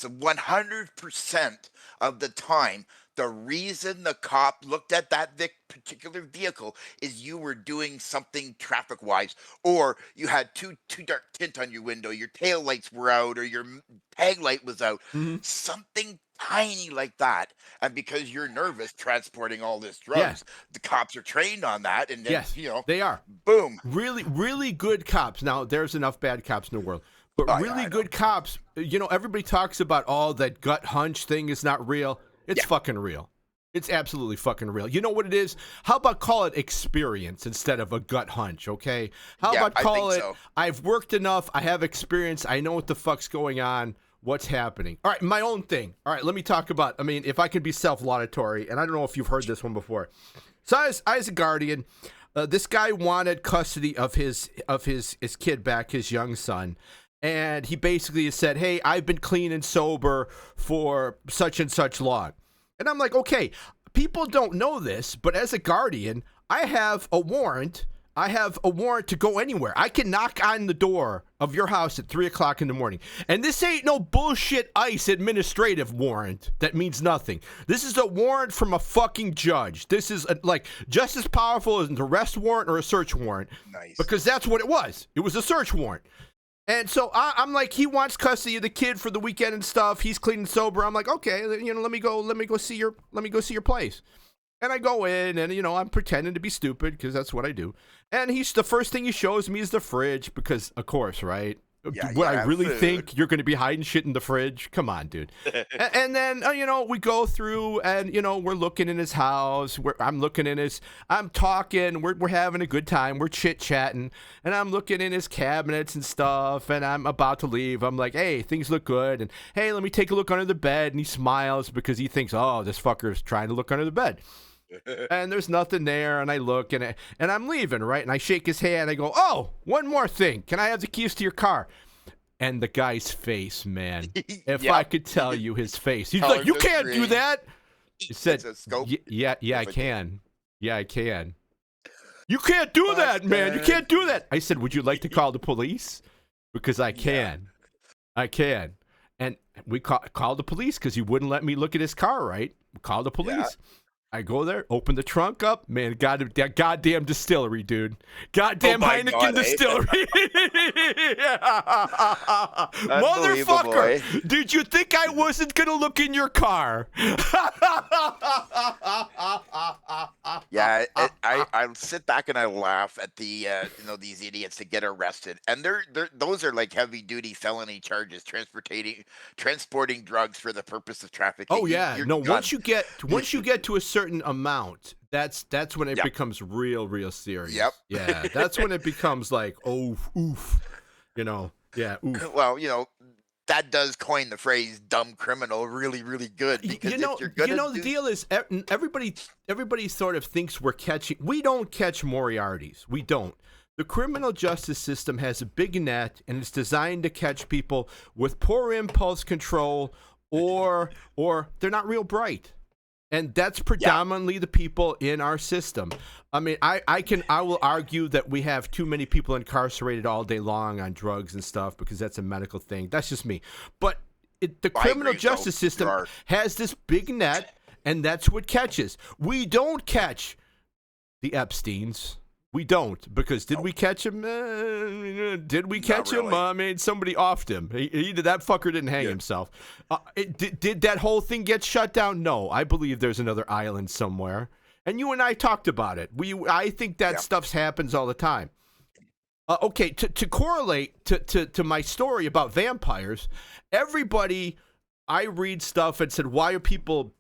100% of the time. The reason the cop looked at that particular vehicle is you were doing something traffic-wise, or you had too dark tint on your window, your tail lights were out, or your tag light was out. Something tiny like that. And because you're nervous transporting all this drugs, the cops are trained on that. And then, they are. Boom. Really, really good cops. Now, there's enough bad cops in the world. But good cops, everybody talks about, that gut hunch thing is not real. It's fucking real. It's absolutely fucking real. You know what it is? How about call it experience instead of a gut hunch, okay? How about call it, I've worked enough, I have experience, I know what the fuck's going on, what's happening. All right, my own thing. All right, let me talk about, if I could be self-laudatory, and I don't know if you've heard this one before. So I was a guardian. This guy wanted custody of his kid back, his young son. And he basically said, hey, I've been clean and sober for such and such long. And I'm like, okay, people don't know this, but as a guardian, I have a warrant. I have a warrant to go anywhere. I can knock on the door of your house at 3 o'clock in the morning. And this ain't no bullshit ICE administrative warrant that means nothing. This is a warrant from a fucking judge. This is just as powerful as an arrest warrant or a search warrant. Nice. Because that's what it was. It was a search warrant. And so I'm like, he wants custody of the kid for the weekend and stuff. He's clean and sober. I'm like, okay, let me go see your place. And I go in, and I'm pretending to be stupid because that's what I do. And the first thing he shows me is the fridge because, of course, right? Would I really think you're going to be hiding shit in the fridge? Come on, dude. And then, we go through and, we're looking in his house. I'm talking. We're having a good time. We're chit-chatting. And I'm looking in his cabinets and stuff. And I'm about to leave. I'm like, hey, things look good. And, hey, let me take a look under the bed. And he smiles because he thinks, oh, this fucker's trying to look under the bed. And there's nothing there, and I look, and I'm leaving, right? And I shake his hand, I go, oh, one more thing. Can I have the keys to your car? And the guy's face, man. If I could tell you his face. He's like, you can't do that. He said, yeah, I can. Yeah, I can. You can't do that, man. You can't do that. I said, would you like to call the police? Because I can. I can. And we called the police because he wouldn't let me look at his car, right? We called the police. Yeah. I go there, open the trunk up, man. That goddamn distillery, dude. Goddamn Heineken distillery. Motherfucker, did you think I wasn't gonna look in your car? Yeah, I sit back and I laugh at the these idiots that get arrested, and those are like heavy duty felony charges, transporting drugs for the purpose of trafficking. Oh yeah, once you get to a certain amount, that's when it becomes real serious. Yep. Yeah, that's when it becomes like, oh, oof, yeah, oof. Well, that does coin the phrase "dumb criminal" really, really good because if you're good the deal is everybody sort of thinks we're catching. We don't catch Moriartys. We don't. The criminal justice system has a big net, and it's designed to catch people with poor impulse control or they're not real bright. And that's predominantly the people in our system. I mean, I will argue that we have too many people incarcerated all day long on drugs and stuff because that's a medical thing. That's just me. But the criminal justice system has this big net, and that's what catches. We don't catch the Epsteins. We don't, because did we catch him? Did we catch him? I mean, somebody offed him. That fucker didn't hang himself. Did that whole thing get shut down? No, I believe there's another island somewhere. And you and I talked about it. I think that stuff happens all the time. Okay, to correlate to my story about vampires, everybody, I read stuff and said, why are people...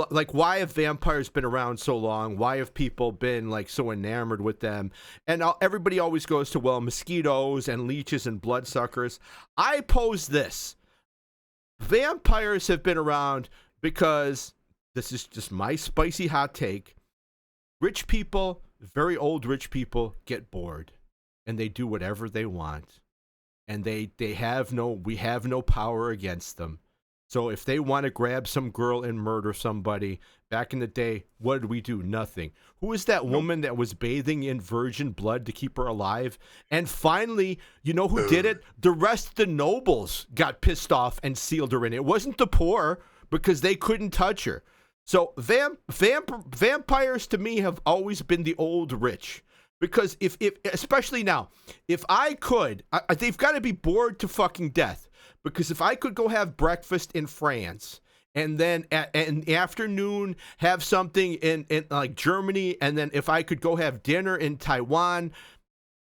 Like, why have vampires been around so long? Why have people been, like, so enamored with them? And everybody always goes to, well, mosquitoes and leeches and bloodsuckers. I pose this. Vampires have been around because, this is just my spicy hot take, rich people, very old rich people, get bored. And they do whatever they want. And we have no power against them. So if they want to grab some girl and murder somebody, back in the day, what did we do? Nothing. Who is that woman that was bathing in virgin blood to keep her alive? And finally, you know who did it? The rest of the nobles got pissed off and sealed her in. It wasn't the poor because they couldn't touch her. So vampires to me have always been the old rich. Because if especially now, if I could, they've got to be bored to fucking death. Because if I could go have breakfast in France and then in the afternoon have something in like Germany, and then if I could go have dinner in Taiwan,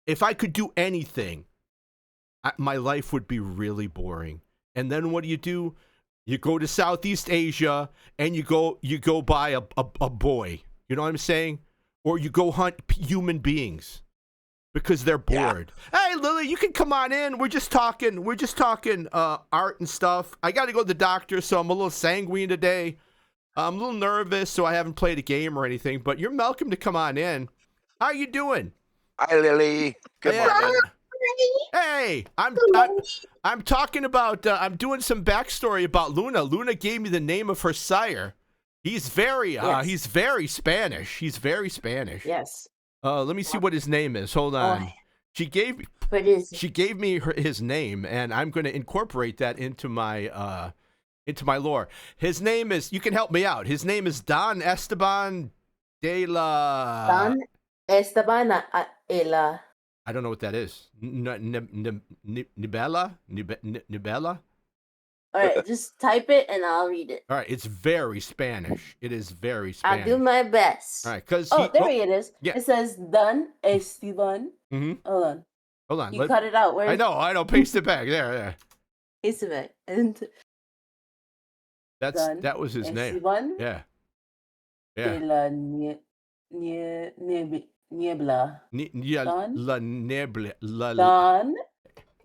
if I could do anything, my life would be really boring. And then what do? You go to Southeast Asia and you go buy a boy. You know what I'm saying? Or you go hunt human beings. Because they're bored. Yeah. Hey, Lily, you can come on in. We're just talking art and stuff. I got to go to the doctor, so I'm a little sanguine today. I'm a little nervous, so I haven't played a game or anything. But you're welcome to come on in. How you doing? Hi, Lily. Good morning. Hey, I'm talking about. I'm doing some backstory about Luna. Luna gave me the name of her sire. He's very Spanish. He's very Spanish. Yes. Let me see what his name is. Hold on. Oh. She gave me his name, and I'm going to incorporate that into my lore. His name is. You can help me out. His name is Don Esteban de la. Don Esteban I don't know what that is. Nibela? Nibela? All right, just type it and I'll read it. All right, it's very Spanish. It is very I'll Spanish. do my best. All right, because there it is. Yeah. It says Don Esteban. Mm-hmm. Hold on. You cut it out. I know. Paste it back. There. Paste it back. And that was his Esteban name. Yeah. De la Niebla. La Niebla.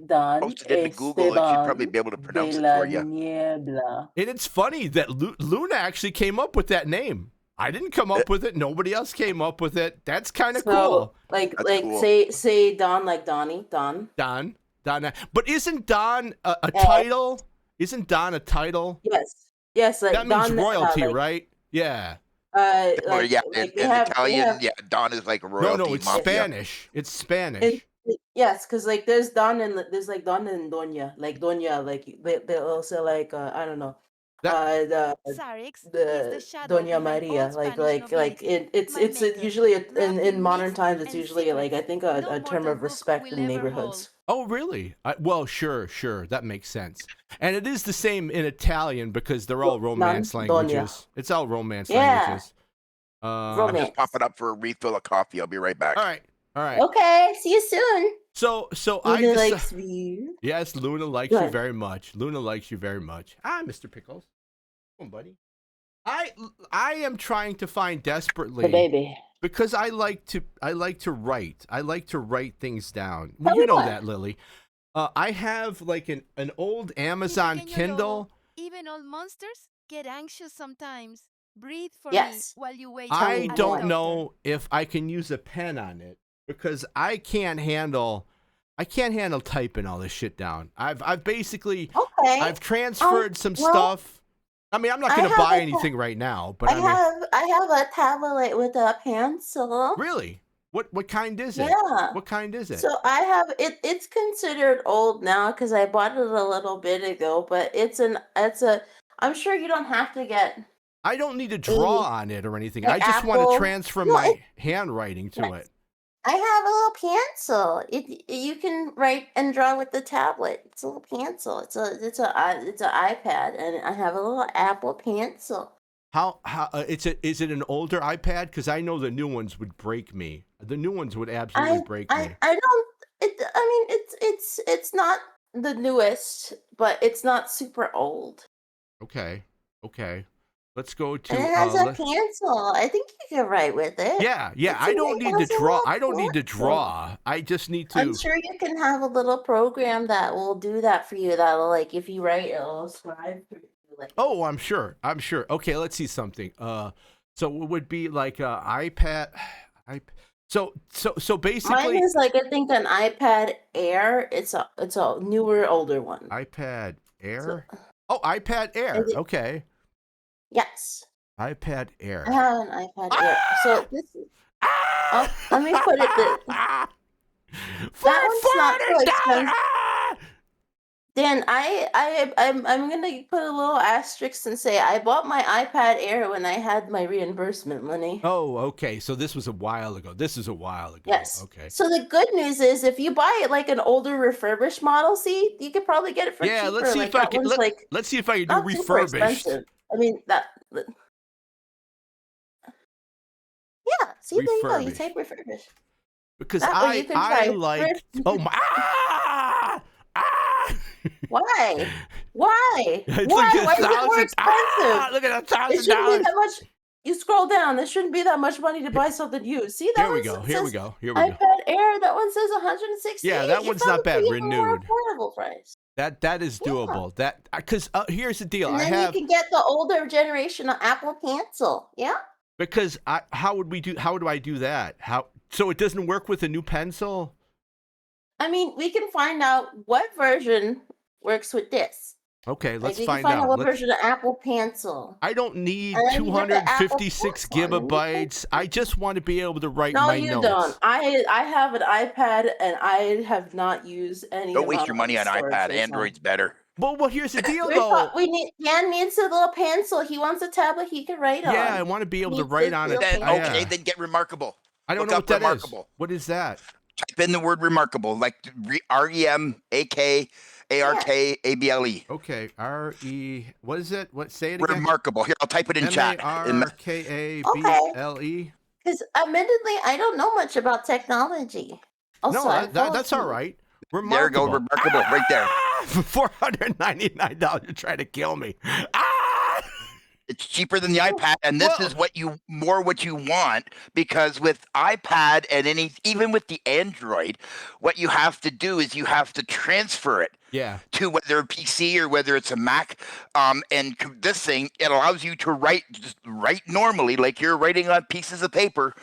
Don Post it into Google, and she'd probably be able to pronounce it for you. Niebla. And it's funny that Luna actually came up with that name. I didn't come up with it. Nobody else came up with it. That's kind of cool. Like cool. say Don like Donnie. Don. Don. But isn't Don a title? Isn't Don a title? Yes. Like that means Don, right? Right? Yeah. In Italian, Don is like royalty. No, it's mafia. Spanish. It's Spanish. Yes, because like there's Don and there's like Don and Doña. Like Doña, like they also like I don't know. Sarix is the shadow Doña behind Maria, all like Spanish it's maker, usually in wrapped modern myths times it's and usually like I secrets think no a mortal term of book respect will in ever neighborhoods. Oh, really? Well, sure. That makes sense. And it is the same in Italian because they're all romance languages. It's all romance languages. I'm just popping up for a refill of coffee. I'll be right back. All right. Okay, see you soon. So Luna likes you. Yes, Luna likes you very much. Ah, Mr. Pickles. Come on, buddy. I am trying to find desperately The baby. because I like to write. I like to write things down. Well, you know that, Lily. I have like an old Amazon Kindle. Even old monsters get anxious sometimes. Breathe for Yes. me while you wait. I at don't the know if I can use a pen on it because I can't handle typing all this shit down. I've basically I've transferred some stuff. I mean, I'm not going to buy anything right now, but I have a tablet with a pencil. Really? What kind is it? Yeah. What kind is it? So I have it. It's considered old now because I bought it a little bit ago. But it's a. I'm sure you don't have to get. I don't need to draw on it or anything. I just want to transfer my handwriting to it. I have a little pencil. You can write and draw with the tablet. It's a little pencil. It's an iPad, and I have a little Apple pencil. How is it an older iPad? Because I know the new ones would break me. The new ones would absolutely break me. It's not the newest, but it's not super old. Okay. Let's go to. And it has a pencil. I think you can write with it. Yeah. I don't need to draw. I just need to. I'm sure you can have a little program that will do that for you. That'll if you write, it'll scribe for you. Oh, I'm sure. Okay, let's see something. So it would be like a iPad. So basically, mine is I think an iPad Air. It's a newer, older one. iPad Air. iPad Air. Okay. Yes. iPad Air. I have an iPad Air. So this is. Let me put it this. That one's not so expensive. Dan, I'm gonna put a little asterisk and say I bought my iPad Air when I had my reimbursement money. Oh, okay. So this was a while ago. Yes. Okay. So the good news is if you buy it like an older refurbished model, you could probably get it for cheaper. Yeah, let's see if I can. Let's see if I can do refurbished. I mean that. Yeah. See, there you go. You type refurbished. Because I like. Oh my. Why? Why? It's Why? Like Why is it more expensive? Look at $1,000. It shouldn't be that much. You scroll down. There shouldn't be that much money to buy something used. See that? Here we go. iPad Air. That one says 160. Yeah, that one's not bad. Renewed. More affordable price. That is doable. That because here's the deal. And then you can get the older generation of Apple Pencil. Yeah. Because how would I do that? So it doesn't work with a new pencil? I mean, we can find out what version works with this. Okay, let's we find can find out what Let's... version of Apple Pencil. I don't need 256 gigabytes. I just want to be able to write my notes. No, you don't. I have an iPad and I have not used any. Don't waste your money on iPad. Android's better. Well, here's the deal, though. Dan needs a little pencil. He wants a tablet he can write on. Yeah, I want to be able to write on it. Okay, then get Remarkable. I don't know what that is. What is that? Type in the word remarkable, like REMAKARKABLE. Okay, R-E, what is it? What, say it again? Remarkable. Here, I'll type it in chat. M-A-R-K-A-B-L-E. Because admittedly, I don't know much about technology. Also, No, that's all right. Remarkable. There you go, remarkable, right there. $499, you're trying to kill me. Ah! It's cheaper than the iPad, and this is what you want, because with iPad and even with the Android, what you have to do is you have to transfer it to whether a PC or whether it's a Mac. And this thing, it allows you to write normally, like you're writing on pieces of paper,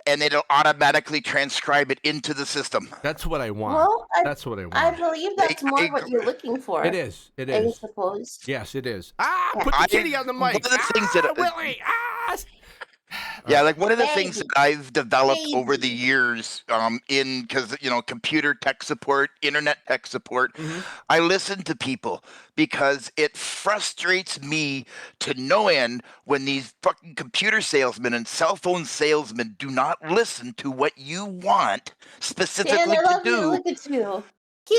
and it'll automatically transcribe it into the system. That's what I want. Well, that's what I want. I believe that's more what you're looking for. It is. It I is. suppose. Yes, it is. Put the kitty on the mic. One of the things that Willie. Like one of the things that I've developed over the years, because computer tech support, internet tech support, I listen to people because it frustrates me to no end when these fucking computer salesmen and cell phone salesmen do not listen to what you want specifically to do. Look at you,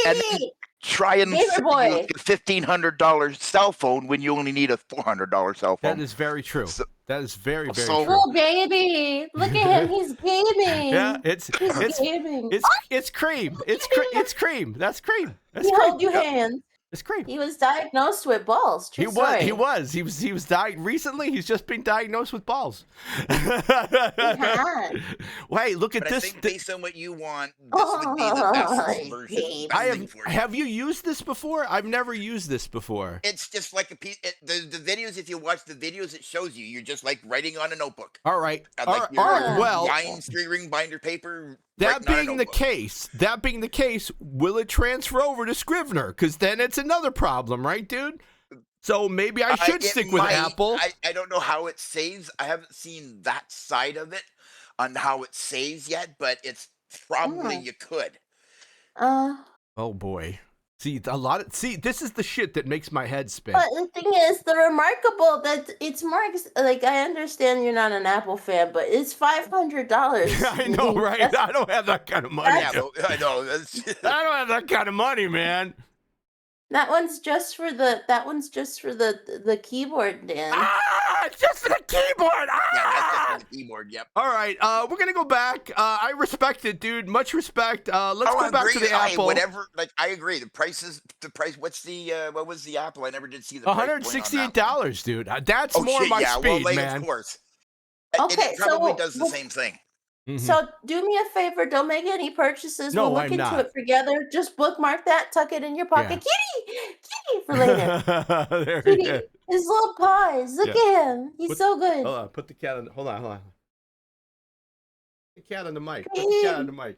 and then try and sell you a $1,500 cell phone when you only need a $400 cell phone. That is very true. That is very, very so, true. Oh, baby, look at him. He's gaming. Yeah, it's gaming. It's cream. It's cream. That's cream. That's he cream. held your hand. It's cream. He was diagnosed with balls. True He story. was. He was recently. He's just been diagnosed with balls. Wait, look at but this. I think based on what you want, this would be the best version. Have you used this before? I've never used this before. It's just like a piece. The videos. If you watch the videos, it shows you. You're just like writing on a notebook. All right. Like Well, 3-ring binder paper. That being the case, will it transfer over to Scrivener? Because then it's another problem, right, dude? So maybe I should stick with Apple. I don't know how it saves. I haven't seen that side of it on how it saves yet, but it's probably you could. Oh boy. See, this is the shit that makes my head spin. But the thing is, the remarkable that it's more like, I understand you're not an Apple fan, but it's $500. I know, right? I don't have that kind of money. I know. I don't have that kind of money, man. That one's just for the keyboard, Dan. It's just for the keyboard. Yeah, that's just for the keyboard. Yep. All right, we're gonna go back. I respect it, dude. Much respect. Let's go back to the Apple. Whatever. Like, I agree. The price. What's the what was the Apple? I never did see the $168, dude. That's more my speed, man. Of course. Okay, it probably does the same thing. So do me a favor, don't make any purchases. No, we'll look I'm into not. it together. Just bookmark that, tuck it in your pocket. Kitty for later. There Kitty, he is. his little paws. Look at him. He's so good. Hold on, put the cat on. Hold on. Put the cat on the mic. Put the cat on the mic.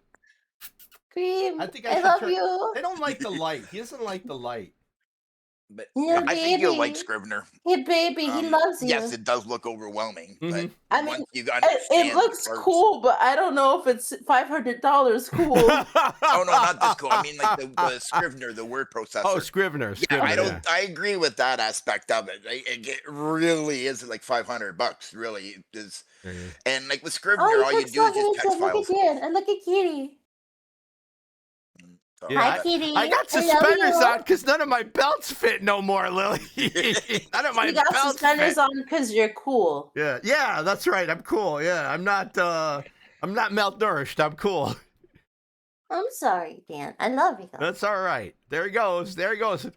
Cream, I think I should love turn. you. They don't like the light. He doesn't like the light. But Yeah, I think you'll like baby. Scrivener. Hey, baby, he loves you. Yes, it does look overwhelming, but I mean, once you understand it looks the parts- cool, but I don't know if it's $500 cool. Oh no, not this cool. I mean, like the Scrivener, the word processor. Oh, Scrivener. Yeah, I agree with that aspect of it. It really is like $500. Really, it is. And like with Scrivener, all you do is just text files. Look at Dan and look at Kitty. So, Hi, Kitty. I got I love suspenders you. on because none of my belts fit no more, Lily. None of my You got belts suspenders fit. on because you're cool. Yeah, that's right. I'm cool. Yeah, I'm not malnourished. I'm cool. I'm sorry, Dan. I love you. That's all right. There he goes.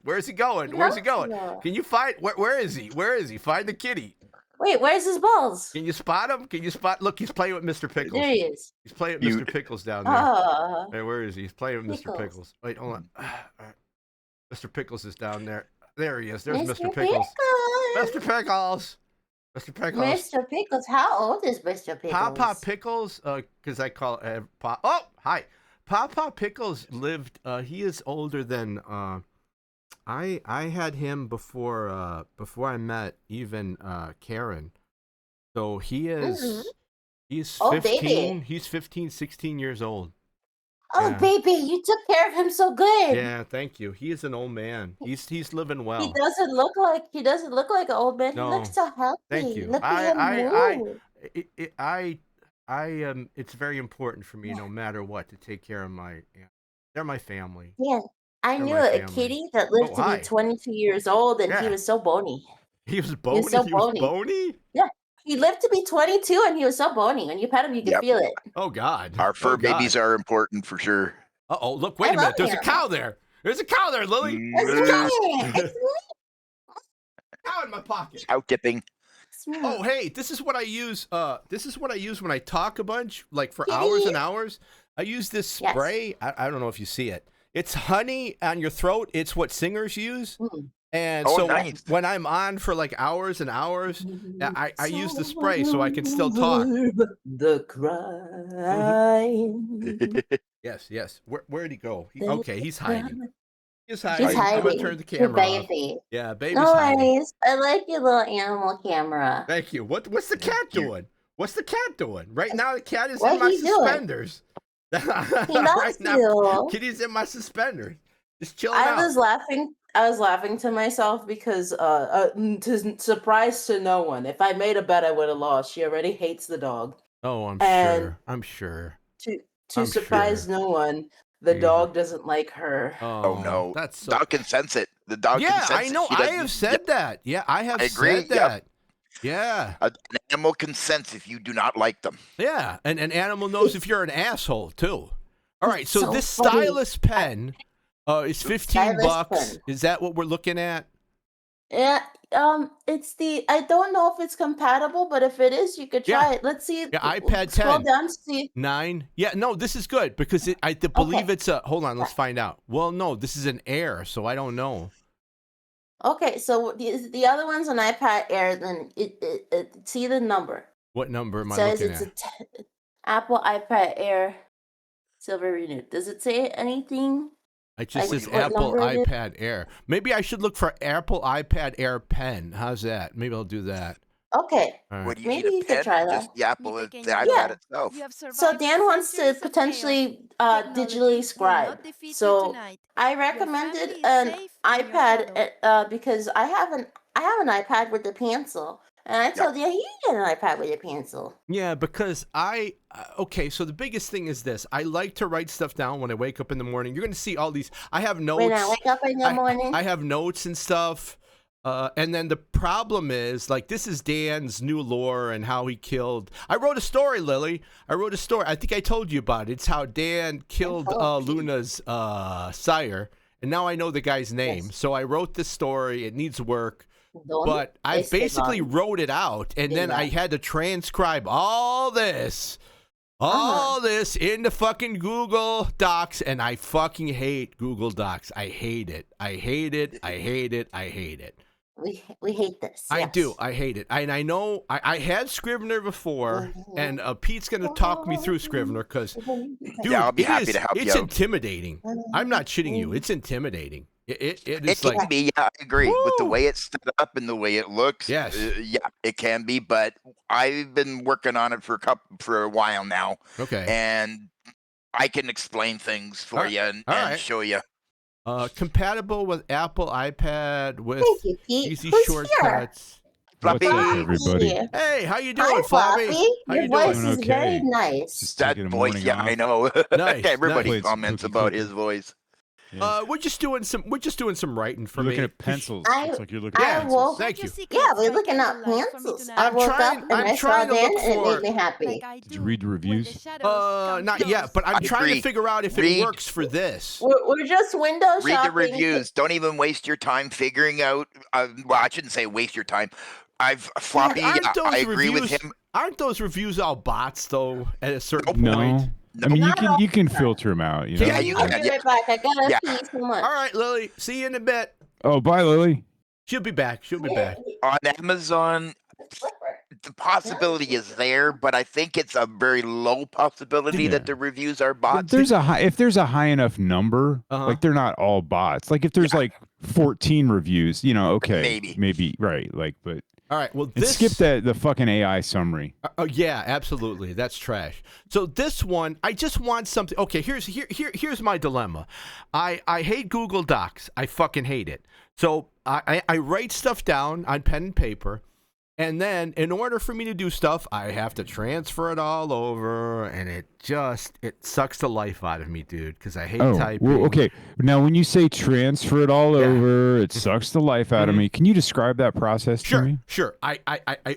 Where's he going? Where's he going? Can you find? Where is he? Where is he? Find the kitty. Wait, where's his balls? Can you spot him? Look, he's playing with Mr. Pickles. There he is. He's playing with Mr. Pickles down there. Hey, where is he? He's playing with Mr. Pickles. Pickles. Wait, hold on. All right. Mr. Pickles is down there. There he is. There's Mr. Pickles. Mr. Pickles. Mr. Pickles. Mr. Pickles. How old is Mr. Pickles? Papa Pickles, because I call it Oh, hi. Papa Pickles lived. He is older than. I had him before I met even Karen. So he is. He's 15. Baby. He's 15, 16 years old. Oh, Yeah. baby, you took care of him so good. Yeah, thank you. He is an old man. He's living well. He doesn't look like an old man. No. He looks so healthy. Thank you. Look at him move. It's very important for me, no matter what, to take care of my. They're my family. Yeah, I They're knew my a family. kitty that lived to hi. be 22 years old, and he Yeah. was so bony. He was bony. so He was bony. bony. Yeah, he lived to be 22, and he was so bony. When you pet him, you could Yep. feel it. Oh God. Our fur Oh, God. babies are important for sure. Uh-oh, look, wait I a minute. love There's a him. cow there. There's a cow there, Lily. It's There's a cow. me. It's me. Cow in my pocket. Cow tipping. It's me. Oh, hey, this is what I use. This is what I use when I talk a bunch, like for Kitty. hours and hours. I use this Yes. spray. I don't know if you see it. It's honey on your throat. It's what singers use. Mm. And Oh, so nice. when I'm on for like hours and hours, I use the spray so I can still talk. The crying. Yes. Where'd he go? Okay, he's hiding. He's hiding. He's I'm hiding. gonna turn the Your camera off. baby. Yeah, baby's No hiding. worries. I like your little animal camera. Thank you. What's the cat doing? What's the cat doing? Right now the cat is What in my he doing? suspenders. He loves right now, you. Kitty's in my suspenders. Just chilling I out. was laughing to myself because to surprise to no one. If I made a bet, I would have lost. She already hates the dog. Oh, I'm and- sure. I'm sure. To I'm surprise sure. no one, the Yeah. dog doesn't like her. Oh no. That's so. Dog can sense it. The dog Yeah, can sense I know. it. She I doesn't- have said that. Yeah, I have I agree, said yep. that. Yeah. An animal can sense if you do not like them. Yeah, and an animal knows if you're an asshole too. All right, so So this funny. stylus pen is $15. Stylus pen. Is that what we're looking at? Yeah, it's the I don't know if it's compatible, but if it is, you could try it. Let's see. Yeah, iPad Scroll 10. down to see. 9? Yeah, no, this is good because I believe it's a. Hold on, let's find out. Well, no, this is an Air, so I don't know. Okay, so the other one's an iPad Air. Then it see the number. What number am It I says looking it's at? Apple iPad Air Silver Renewed. Does it say anything? It just like says what Apple number it is? iPad Air. Maybe I should look for Apple iPad Air Pen. How's that? Maybe I'll do that. Okay, All right. What do you Maybe need you a could pen? try Just that. the Apple, Mika, the can iPad you- Yeah. itself. You have survived so Dan wants to centuries of potentially chaos. digitally Technology will scribe. not defeat you So tonight. I Your recommended family is an safe in your iPad shadow. because I have an iPad with a pencil, and I told you you get an iPad with a pencil. Yeah, because okay, so the biggest thing is this. I like to write stuff down when I wake up in the morning. You're going to see all these. I have notes. When I wake up in the morning, I have notes and stuff. And then the problem is, like, this is Dan's new lore and how he killed. I wrote a story, Lily. I wrote a story. I think I told you about it. It's how Dan killed Luna's sire. And now I know the guy's name. Yes. So I wrote this story. It needs work. Don't But I waste it basically on- wrote it out. And then I had to transcribe all this. All this into fucking Google Docs, and I fucking hate Google Docs. I hate it. I hate it. I hate it. I hate it. we hate this. I yes. do. I hate it. And I know I had Scrivener before, and Pete's going to talk me through Scrivener because, dude, Yeah, I'll be happy it is, to help you it's out. intimidating. I'm not shitting you. It's intimidating. It It is can like, be, yeah, I agree. With the Woo! way it's set up and the way it looks. Yes. Yeah, it can be. But I've been working on it for a while now, okay. and I can explain things for Alright, you and alright. show you. Compatible with Apple iPad with Thank you, Pete. easy Who's here? shortcuts. Floppy, What's up, Floppy everybody? here. Hey, how you Hi, doing, Floppy? Floppy. How Your you voice doing? is Doing very okay. nice. Just that taking a voice, morning yeah, I off. know. Nice, Everybody nice. comments Spooky about cookie. his voice. Yeah. We're just doing some writing for You're me. looking at pencils. I- Looks like you're looking I at pencils. woke- Thank you. Yeah, we're looking up pencils. I I'm woke trying- up and I'm I saw trying to Dan, look and it for- made me happy. Did you read the reviews? Not yet, but I'm I trying to agree. figure out if it Read- works for this. We're just window Read shopping. the reviews. Don't even waste your time figuring out. Well, I shouldn't say waste your time. Floppy. Aren't those I agree with reviews- him. Aren't those reviews all bots though? At a certain No. point. I mean, Not all you can the time. filter them out. You know? Yeah, you I'll can. be right back. I gotta Yeah. pee so much. All right, Lily. See you in a bit. Oh, bye, Lily. She'll be back. She'll be back. On Amazon, the possibility is there, but I think it's a very low possibility Yeah. that the reviews are bots. If there's a high enough number, like they're not all bots. Like if there's like 14 reviews, okay, maybe right. Like, but All right. Well, and this skip the fucking AI summary. Oh yeah, absolutely. That's trash. So this one, I just want something. Okay, here's my dilemma. I hate Google Docs. I fucking hate it. So I write stuff down on pen and paper, And then in order for me to do stuff, I have to transfer it all over, and it sucks the life out of me, dude, because I hate typing. Well, okay. Now, when you say transfer it all over, it sucks the life out of me. Can you describe that process to me? Sure. I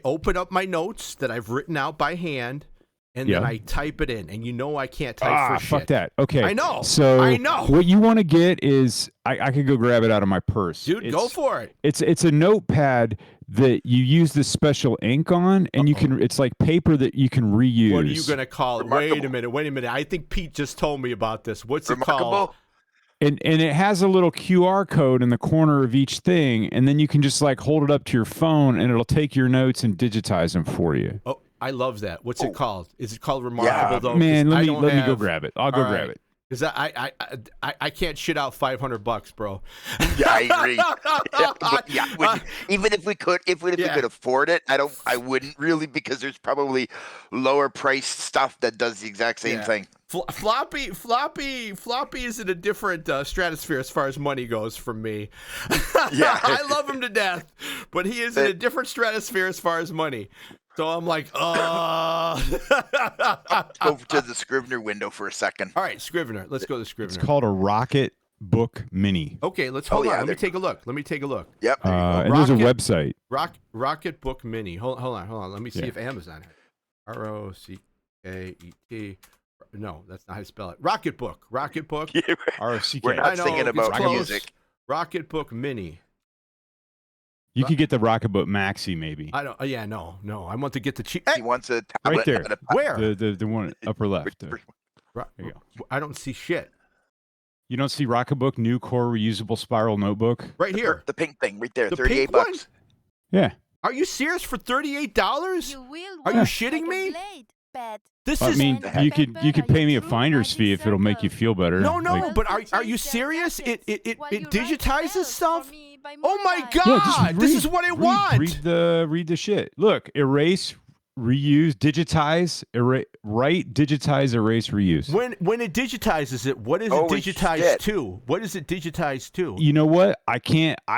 open up my notes that I've written out by hand, and then I type it in, and I can't type for shit. Fuck that. Okay. I know. So what you want to get is, I could go grab it out of my purse. Dude, go for it. It's a notepad that you use this special ink on, and it's like paper that you can reuse. What are you going to call it? Wait a minute. I think Pete just told me about this. What's it called? And it has a little QR code in the corner of each thing, and then you can just like hold it up to your phone, and it'll take your notes and digitize them for you. Oh, I love that. What's it called? Is it called Remarkable though? Man, let me go grab it. I'll go grab it. Because I can't shit out $500, bro. Yeah, I agree. Even if we could afford it, I wouldn't really, because there's probably lower priced stuff that does the exact same thing. Floppy is in a different stratosphere as far as money goes from me. Yeah, I love him to death, but he is in a different stratosphere as far as money. So I'm like, Over to the Scrivener window for a second. All right, Scrivener. Let's go to Scrivener. It's called a Rocket Book Mini. Okay, let's hold on. Let me take a look. Yep. And there's a website. Rocket Book Mini. Hold on. Let me see if Amazon has it. ROCKET. No, that's not how you spell it. Rocket Book. ROCK. We're not thinking about music. Rocket Book Mini. You could get the Rocketbook Maxi, maybe. I don't. Yeah, no. I want to get the cheap. He wants a tablet. Right there. Where? The one upper left. There you go. I don't see shit. You don't see Rocketbook new core reusable spiral notebook? Right here. The pink thing, right there. The $38. One? Yeah. Are you serious for $38? Are you shitting me? This is. I mean, you could pay me a finder's fee if it'll make you feel better. No. But are you serious? It digitizes stuff. Oh my God! Yeah, this is what I want. Read the shit. Look, erase, reuse, digitize, write, digitize, erase, reuse. When it digitizes it, what is it digitized to? What is it digitized to? You know what? I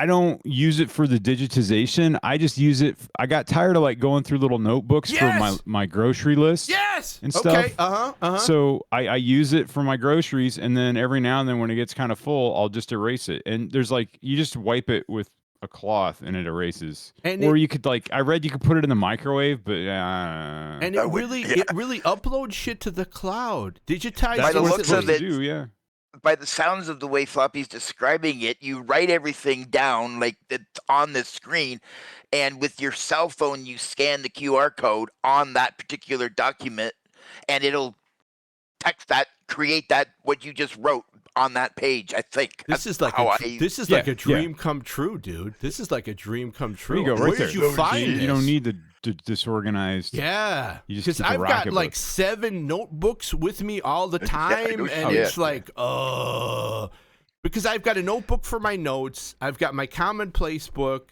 don't use it for the digitization. I just use it. I got tired of like going through little notebooks for my grocery list. Yes. And stuff. Okay. So I use it for my groceries, and then every now and then when it gets kind of full, I'll just erase it. And there's like, you just wipe it with a cloth and it erases. Or you could I read you could put it in the microwave, but and it really uploads shit to the cloud. Digitize. By the looks of it, yeah. By the sounds of the way Floppy's describing it, you write everything down like it's on the screen, and with your cell phone you scan the QR code on that particular document, and it'll text that, create that what you just wrote on that page. I think this is like a dream come true, dude. This is like a dream come true. There you go, right there. Where did you find this? You don't need the disorganized. Yeah, because I've got like 7 notebooks with me all the time, and it's like, because I've got a notebook for my notes. I've got my commonplace book.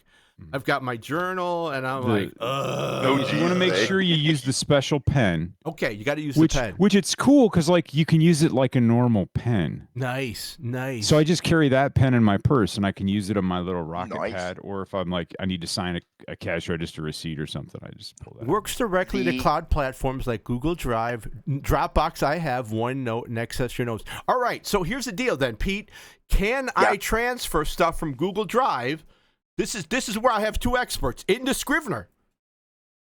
I've got my journal, and I'm like, you want to make sure you use the special pen. Okay, you got to use the pen. Which it's cool because like you can use it like a normal pen. Nice. So I just carry that pen in my purse, and I can use it on my little Rocket Pad, or if I'm like I need to sign a cash register receipt or something, I just pull that. Works directly to cloud platforms like Google Drive, Dropbox. I have OneNote and Access Your Notes. All right, so here's the deal then, Pete. Can I transfer stuff from Google Drive? This is where I have 2 experts into Scrivener.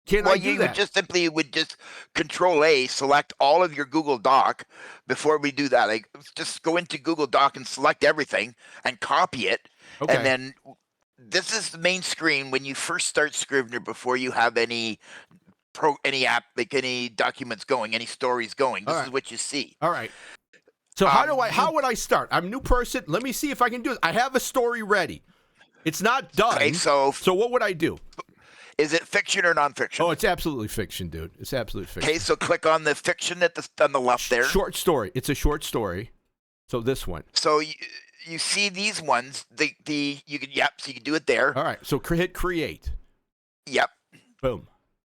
Can I do that? You would just Control A, select all of your Google Doc. Before we do that, like just go into Google Doc and select everything and copy it. Okay. And then this is the main screen when you first start Scrivener, before you have any app, like any documents going, any stories going. This is what you see. All right. So how would I start? I'm a new person. Let me see if I can do it. I have a story ready. It's not done. Okay, so what would I do? Is it fiction or nonfiction? Oh, it's absolutely fiction, dude. It's absolute fiction. Okay, so click on the fiction on the left there. Short story. It's a short story. So this one. So you see these ones. So you can do it there. All right. So hit create. Yep. Boom.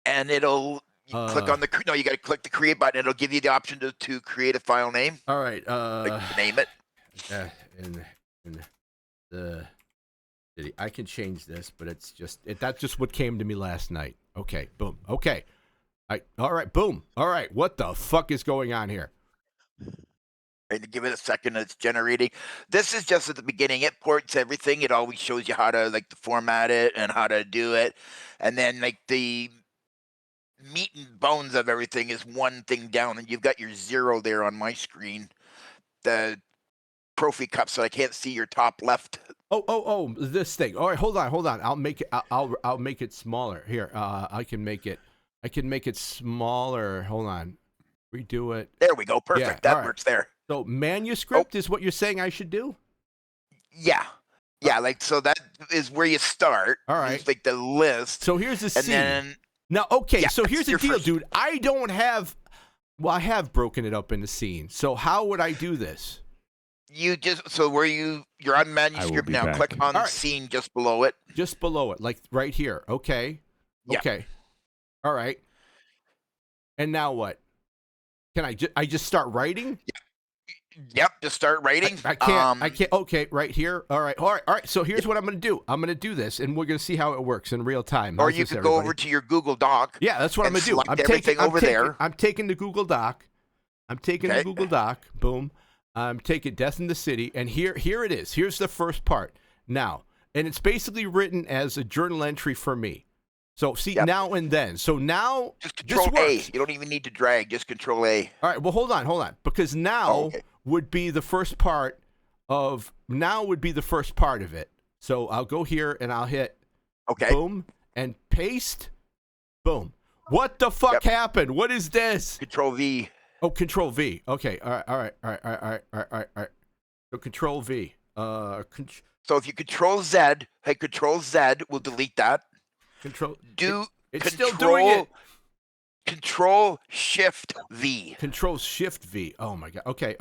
And it'll click on you got to click the create button. It'll give you the option to create a file name. All right. Name it. In the city. I can change this, but it's just that's just what came to me last night. Okay, boom. Okay, all right, boom. All right, what the fuck is going on here? Right, to give it a second, it's generating. This is just at the beginning. It ports everything. It always shows you how to like to format it and how to do it, and then like the meat and bones of everything is one thing down, and you've got your 0 there on my screen. The trophy cup, so I can't see your top left. Oh, this thing. All right, hold on. I'll make it. I'll make it smaller. Here, I can make it smaller. Hold on. Redo it. There we go. Perfect. Yeah, that right. works there. So manuscript is what you're saying I should do? Yeah. Yeah, like so that is where you start. All right. It's like the list. So here's the and scene. then Now, okay, yeah, so here's the your deal, first- dude. I don't have I have broken it up into scenes. So how would I do this? you just so where you're on manuscript be now. back. Click on All right. scene just below it. Just below it, like right here. Okay. Yeah. Okay. All right. And now what? Can I just start writing? Yep, just start writing. I can't. Okay, right here. All right. So here's what I'm going to do. I'm going to do this, and we're going to see how it works in real time. Or How's you this, could go everybody? over to your Google Doc. Yeah, that's what I'm and going to do. select everything over there. I'm taking the Google Doc. I'm taking the Okay. Google Doc. Boom. I'm taking Death in the City, and here it is. Here's the first part. Now, and it's basically written as a journal entry for me. So see, Yep. now and then. So now Just this Control A. works. You don't even need to drag. Just Control A. All right. Well, hold on, because now okay. would be the first part of it. So I'll go here and I'll hit Okay. boom and paste. Boom. What the fuck Yep. happened? What is this? Control V. Oh, Control V. Okay. All right. So Control V. So if you Control Z, hey, Control Z will delete that. Control. It's still doing it. Control Shift V. Control Shift V. Oh my god. Okay.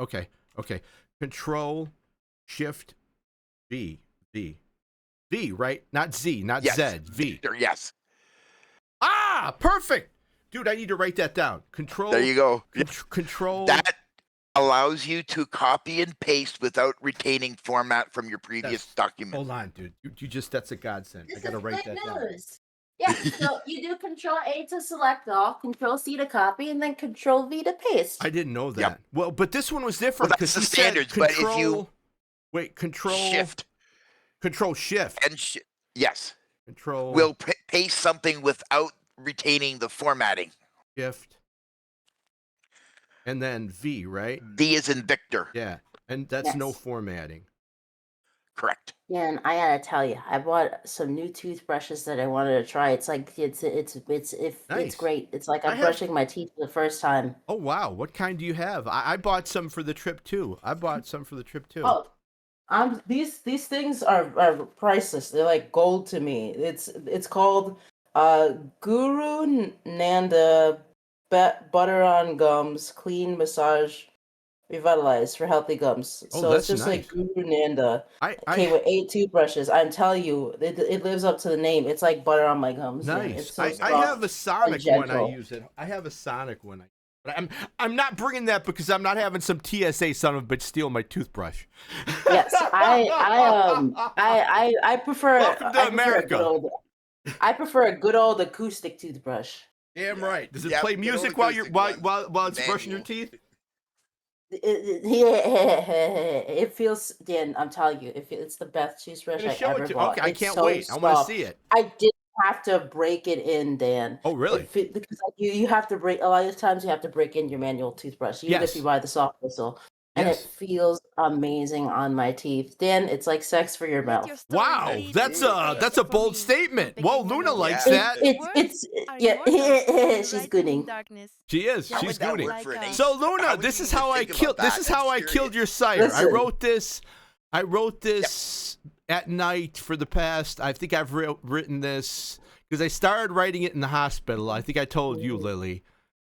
Control Shift V. V, right? Not Z, not Yes. Z. V. Yes. Ah, perfect. Dude, I need to write that down. Control. There you go. Control. That allows you to copy and paste without retaining format from your previous document. Hold on, dude. You just, that's a godsend. I gotta write that down. Yeah, so you do Control A to select all, Control C to copy, and then Control V to paste. I didn't know that. Yep. Well, but this one was different Well, because that's he the standards, said but if control. you- Wait, Control Shift Control Shift. and yes, Control will paste something without retaining the formatting. Shift. And then V, right? V is in Victor. Yeah. And that's no Yes. formatting. Correct. Yeah, and I gotta tell you, I bought some new toothbrushes that I wanted to try. It's like it's Nice. great. It's like I I'm have- brushing my teeth for the first time. Oh wow, what kind do you have? I bought some for the trip too. Oh, these things are priceless. They're like gold to me. It's called Guru Nanda Butter on Gums Clean Massage Revitalize for healthy gums. Oh, So that's it's just nice. like Guru Nanda. I Okay, with 8 toothbrushes. I'm telling you, it lives up to the name. It's like butter on my gums. man. nice. It's so I soft have a Sonic and when I gentle. use it. I have a Sonic when I. But I'm not bringing that because I'm not having some TSA son of a bitch steal my toothbrush. Yes, I prefer. Welcome to I prefer a good America. old- I prefer a good old acoustic toothbrush. Damn right. Does it Yep, play good music old while you're acoustic while it's one. brushing your Manual. teeth? It feels, Dan. I'm telling you, it's the best toothbrush Gonna I show ever it to. bought. Okay, I It's can't so wait. I want to soft. see it. I didn't have to break it in, Dan. Oh really? Because like, you have to break a lot of times. You have to break in your manual toothbrush, even Yes. if you buy the soft bristle, and Yes. it feels amazing on my teeth. Dan, it's like sex for your mouth. Wow, that's a bold statement. Whoa, Luna likes Yeah. that. She's gooning. She is. How She's would that gooning. work for an AC? So How Luna, would this you is even how I think about killed. This that? is how I'm I killed curious. your sire. I Listen. wrote this at night for the past. I think I've written this because I started writing it in the hospital. I think I told you, Lily.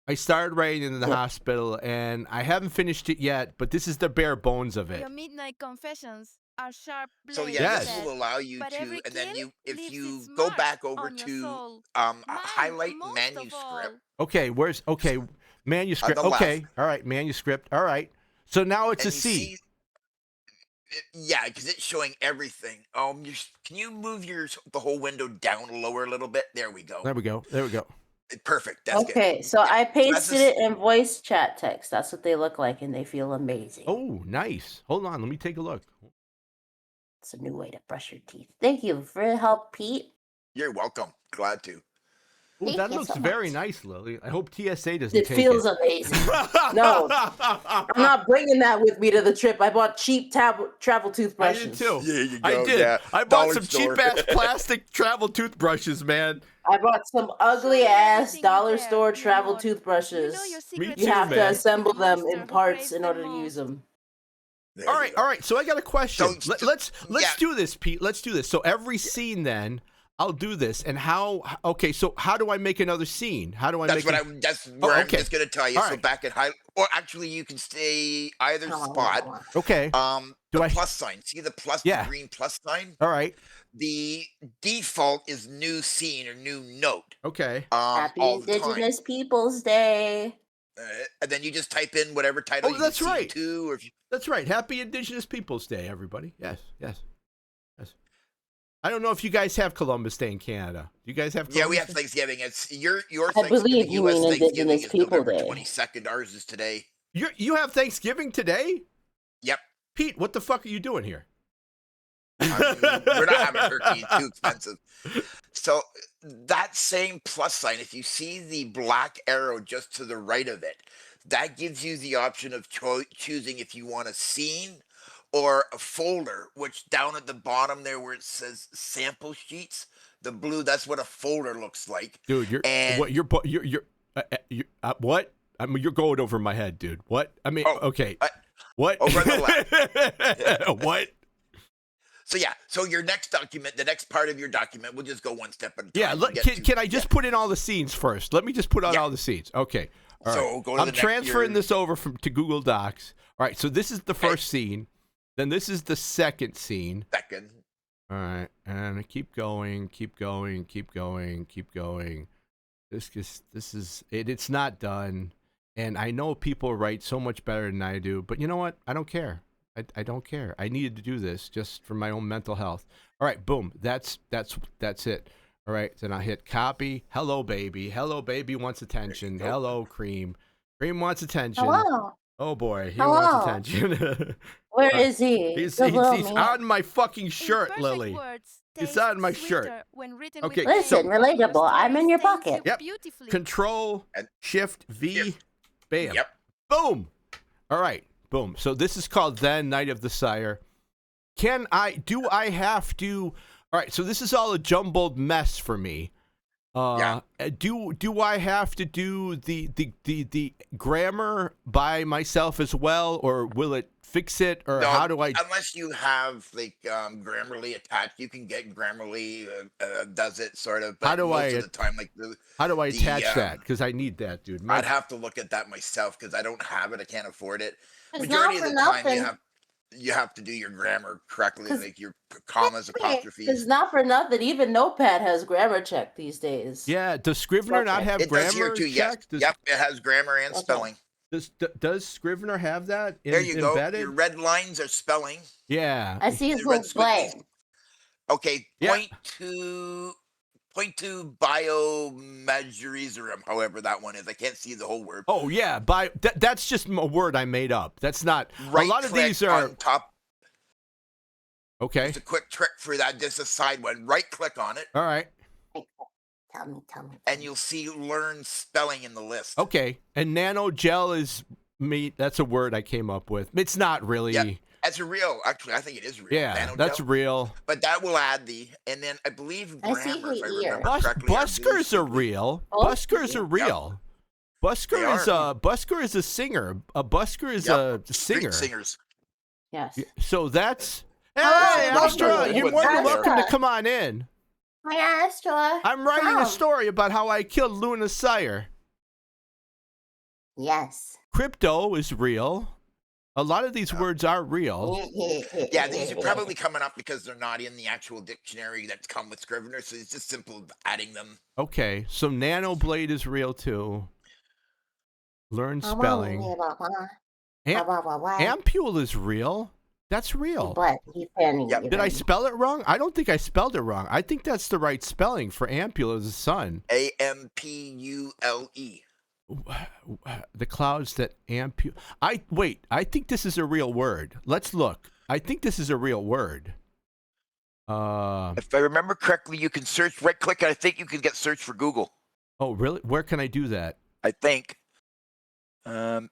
I started writing it in the hospital, and I haven't finished it yet. But this is the bare bones of it. Your midnight confessions are sharp blades. So yeah, Yes. this will allow you But to, every and then kill if leaves you its go mark back over on your to soul. Mine highlight most of manuscript. all. Okay, where's manuscript? On the Okay, left. all right, manuscript. All right. So now it's and a you C. see- Yeah, because it's showing everything. Can you move the whole window down lower a little bit? There we go. There we go. There we go. Perfect. That's good. Okay, so I So pasted it in voice chat text. That's what they look like, and they feel amazing. Oh, nice. Hold on. Let me take a look. It's a new way to brush your teeth. Thank you for your help, Pete. You're welcome. Glad to. Ooh, Thank that you looks so very much. nice, Lily. I hope TSA doesn't It take feels it. amazing. No, I'm not bringing that with me to the trip. I bought cheap travel I toothbrushes. did too. There you I go, did. yeah. I bought Dollar some store. cheap-ass plastic travel toothbrushes, man. I bought some Show ugly me ass everything dollar there, store mi travel amor. toothbrushes. You know your Me secret too, You have to man. assemble the them monster in who parts craves in the order to most. use them. There All you right, go. all right. So I got a question. So- Let's yeah. do this, Pete. Let's do this. So every scene, then I'll do this. And how? Okay. So how do I make another scene? How do I That's make? That's where I'm okay. just gonna tell you. All So right. back at high, or actually, you can stay either spot. Okay. The Do I- plus sign. See the plus, Yeah. the green plus sign. All right. The default is new scene or new note. Okay. Happy All the time. Indigenous Peoples Day. And then you just type in whatever title Oh, you that's can see right. to, or if you, That's right. Happy Indigenous Peoples Day, everybody. Yes. Yes. Yes. I don't know if you guys have Columbus Day in Canada. Do you guys have? yeah, we Columbus have Day? Thanksgiving. It's your I Thanksgiving. believe you US mean Thanksgiving Indigenous is People November Day. 22nd. Ours is today. You have Thanksgiving today? Yep. Pete, what the fuck are you doing here? We're not having turkey; it's too expensive. So that same plus sign, if you see the black arrow just to the right of it, that gives you the option of choosing if you want a scene or a folder. Which down at the bottom there, where it says sample sheets, the blue, that's what a folder looks like. Dude, you're what? I mean, you're going over my head, dude. What? I mean, okay. What? Over on the left. What? So yeah, so your next document, the next part of your document, we'll just go one step at a time. Yeah, can I just put in all the scenes first? Let me just put on all the scenes. Okay. All So right. go to I'm the next- transferring your- this over to Google Docs. All right, so this is the first scene. Then this is the second scene. Second. All right, and I keep going, keep going, keep going, keep going. This is it. It's not done, and I know people write so much better than I do, but you know what? I don't care. I don't care. I needed to do this just for my own mental health. All right, boom. That's it. All right, then I hit copy. Hello, baby. Hello, baby wants attention. Hello, Cream. Cream wants attention. Hello. Oh boy, he Hello. wants attention. Where is he? He's The little man. on my fucking In shirt, perfect Lily. words, It's taste on my shirt. sweeter when written Okay, with Listen, pain. relatable. Your I'm in your story stains pocket. you Yep. beautifully. Control Shift V. Shift. Bam. Yep. Boom. All right. Boom. So this is called Then Night of the Sire. Do I have to? All right. So this is all a jumbled mess for me. Do I have to do the grammar by myself as well, or will it fix it, or No, how do I? Unless you have like Grammarly attached, you can get Grammarly does it sort of. But How do most I of the time, like How do I the, attach that? Because I need that, dude. I'd have to look at that myself because I don't have it. I can't afford it. It's Majority not of for the time, nothing. you have to do your grammar correctly, 'Cause- like your commas, It's apostrophes. not for nothing. Even Notepad has grammar check these days. Yeah. Does Scrivener not have It does here grammar too. Yes. check? Does, Yep. It has grammar and Okay. spelling. does Scrivener have that There you go. embedded? Your red lines are spelling. Yeah. I see his The red little flag. squigglies. Okay. Yeah. Point to biomagerism, however that one is. I can't see the whole word. Oh yeah, that's just a word I made up. That's not Right a lot of click these are on top. okay. It's a quick trick for that. Just a side one. Right click on it, All right. Tell me. and you'll see learn spelling in the list. Okay. And nanogel is me. That's a word I came up with. It's not really. Yep. That's a real. Actually, I think it is real. Yeah, Nanogel. that's real. But that will add and then I believe I see grammar, if I here. remember correctly. Buskers are real. Oh, Buskers are real. Busker They is are. Busker is a singer. A busker is Yep. a Street singer. singers. Yes. So that's. Hello, Hey, welcome. Astra, you're more than Astra. welcome to come on in. Hi, Astra. I'm writing a Come. story about how I killed Luna Sire. Yes. Crypto is real. A lot of these words are real. Yeah, these are probably coming up because they're not in the actual dictionary that's come with Scrivener, so it's just simple adding them. Okay, so Nanoblade is real too. Learn spelling. Ampule is real. That's real. But he's fanning Yep. you. Did I spell it wrong? I don't think I spelled it wrong. I think that's the right spelling for Ampule as a sun. Ampule. The clouds that Ampule. I think this is a real word. Let's look. I think this is a real word. If I remember correctly, you can search, right click, and I think you can get search for Google. Oh, really? Where can I do that? I think. I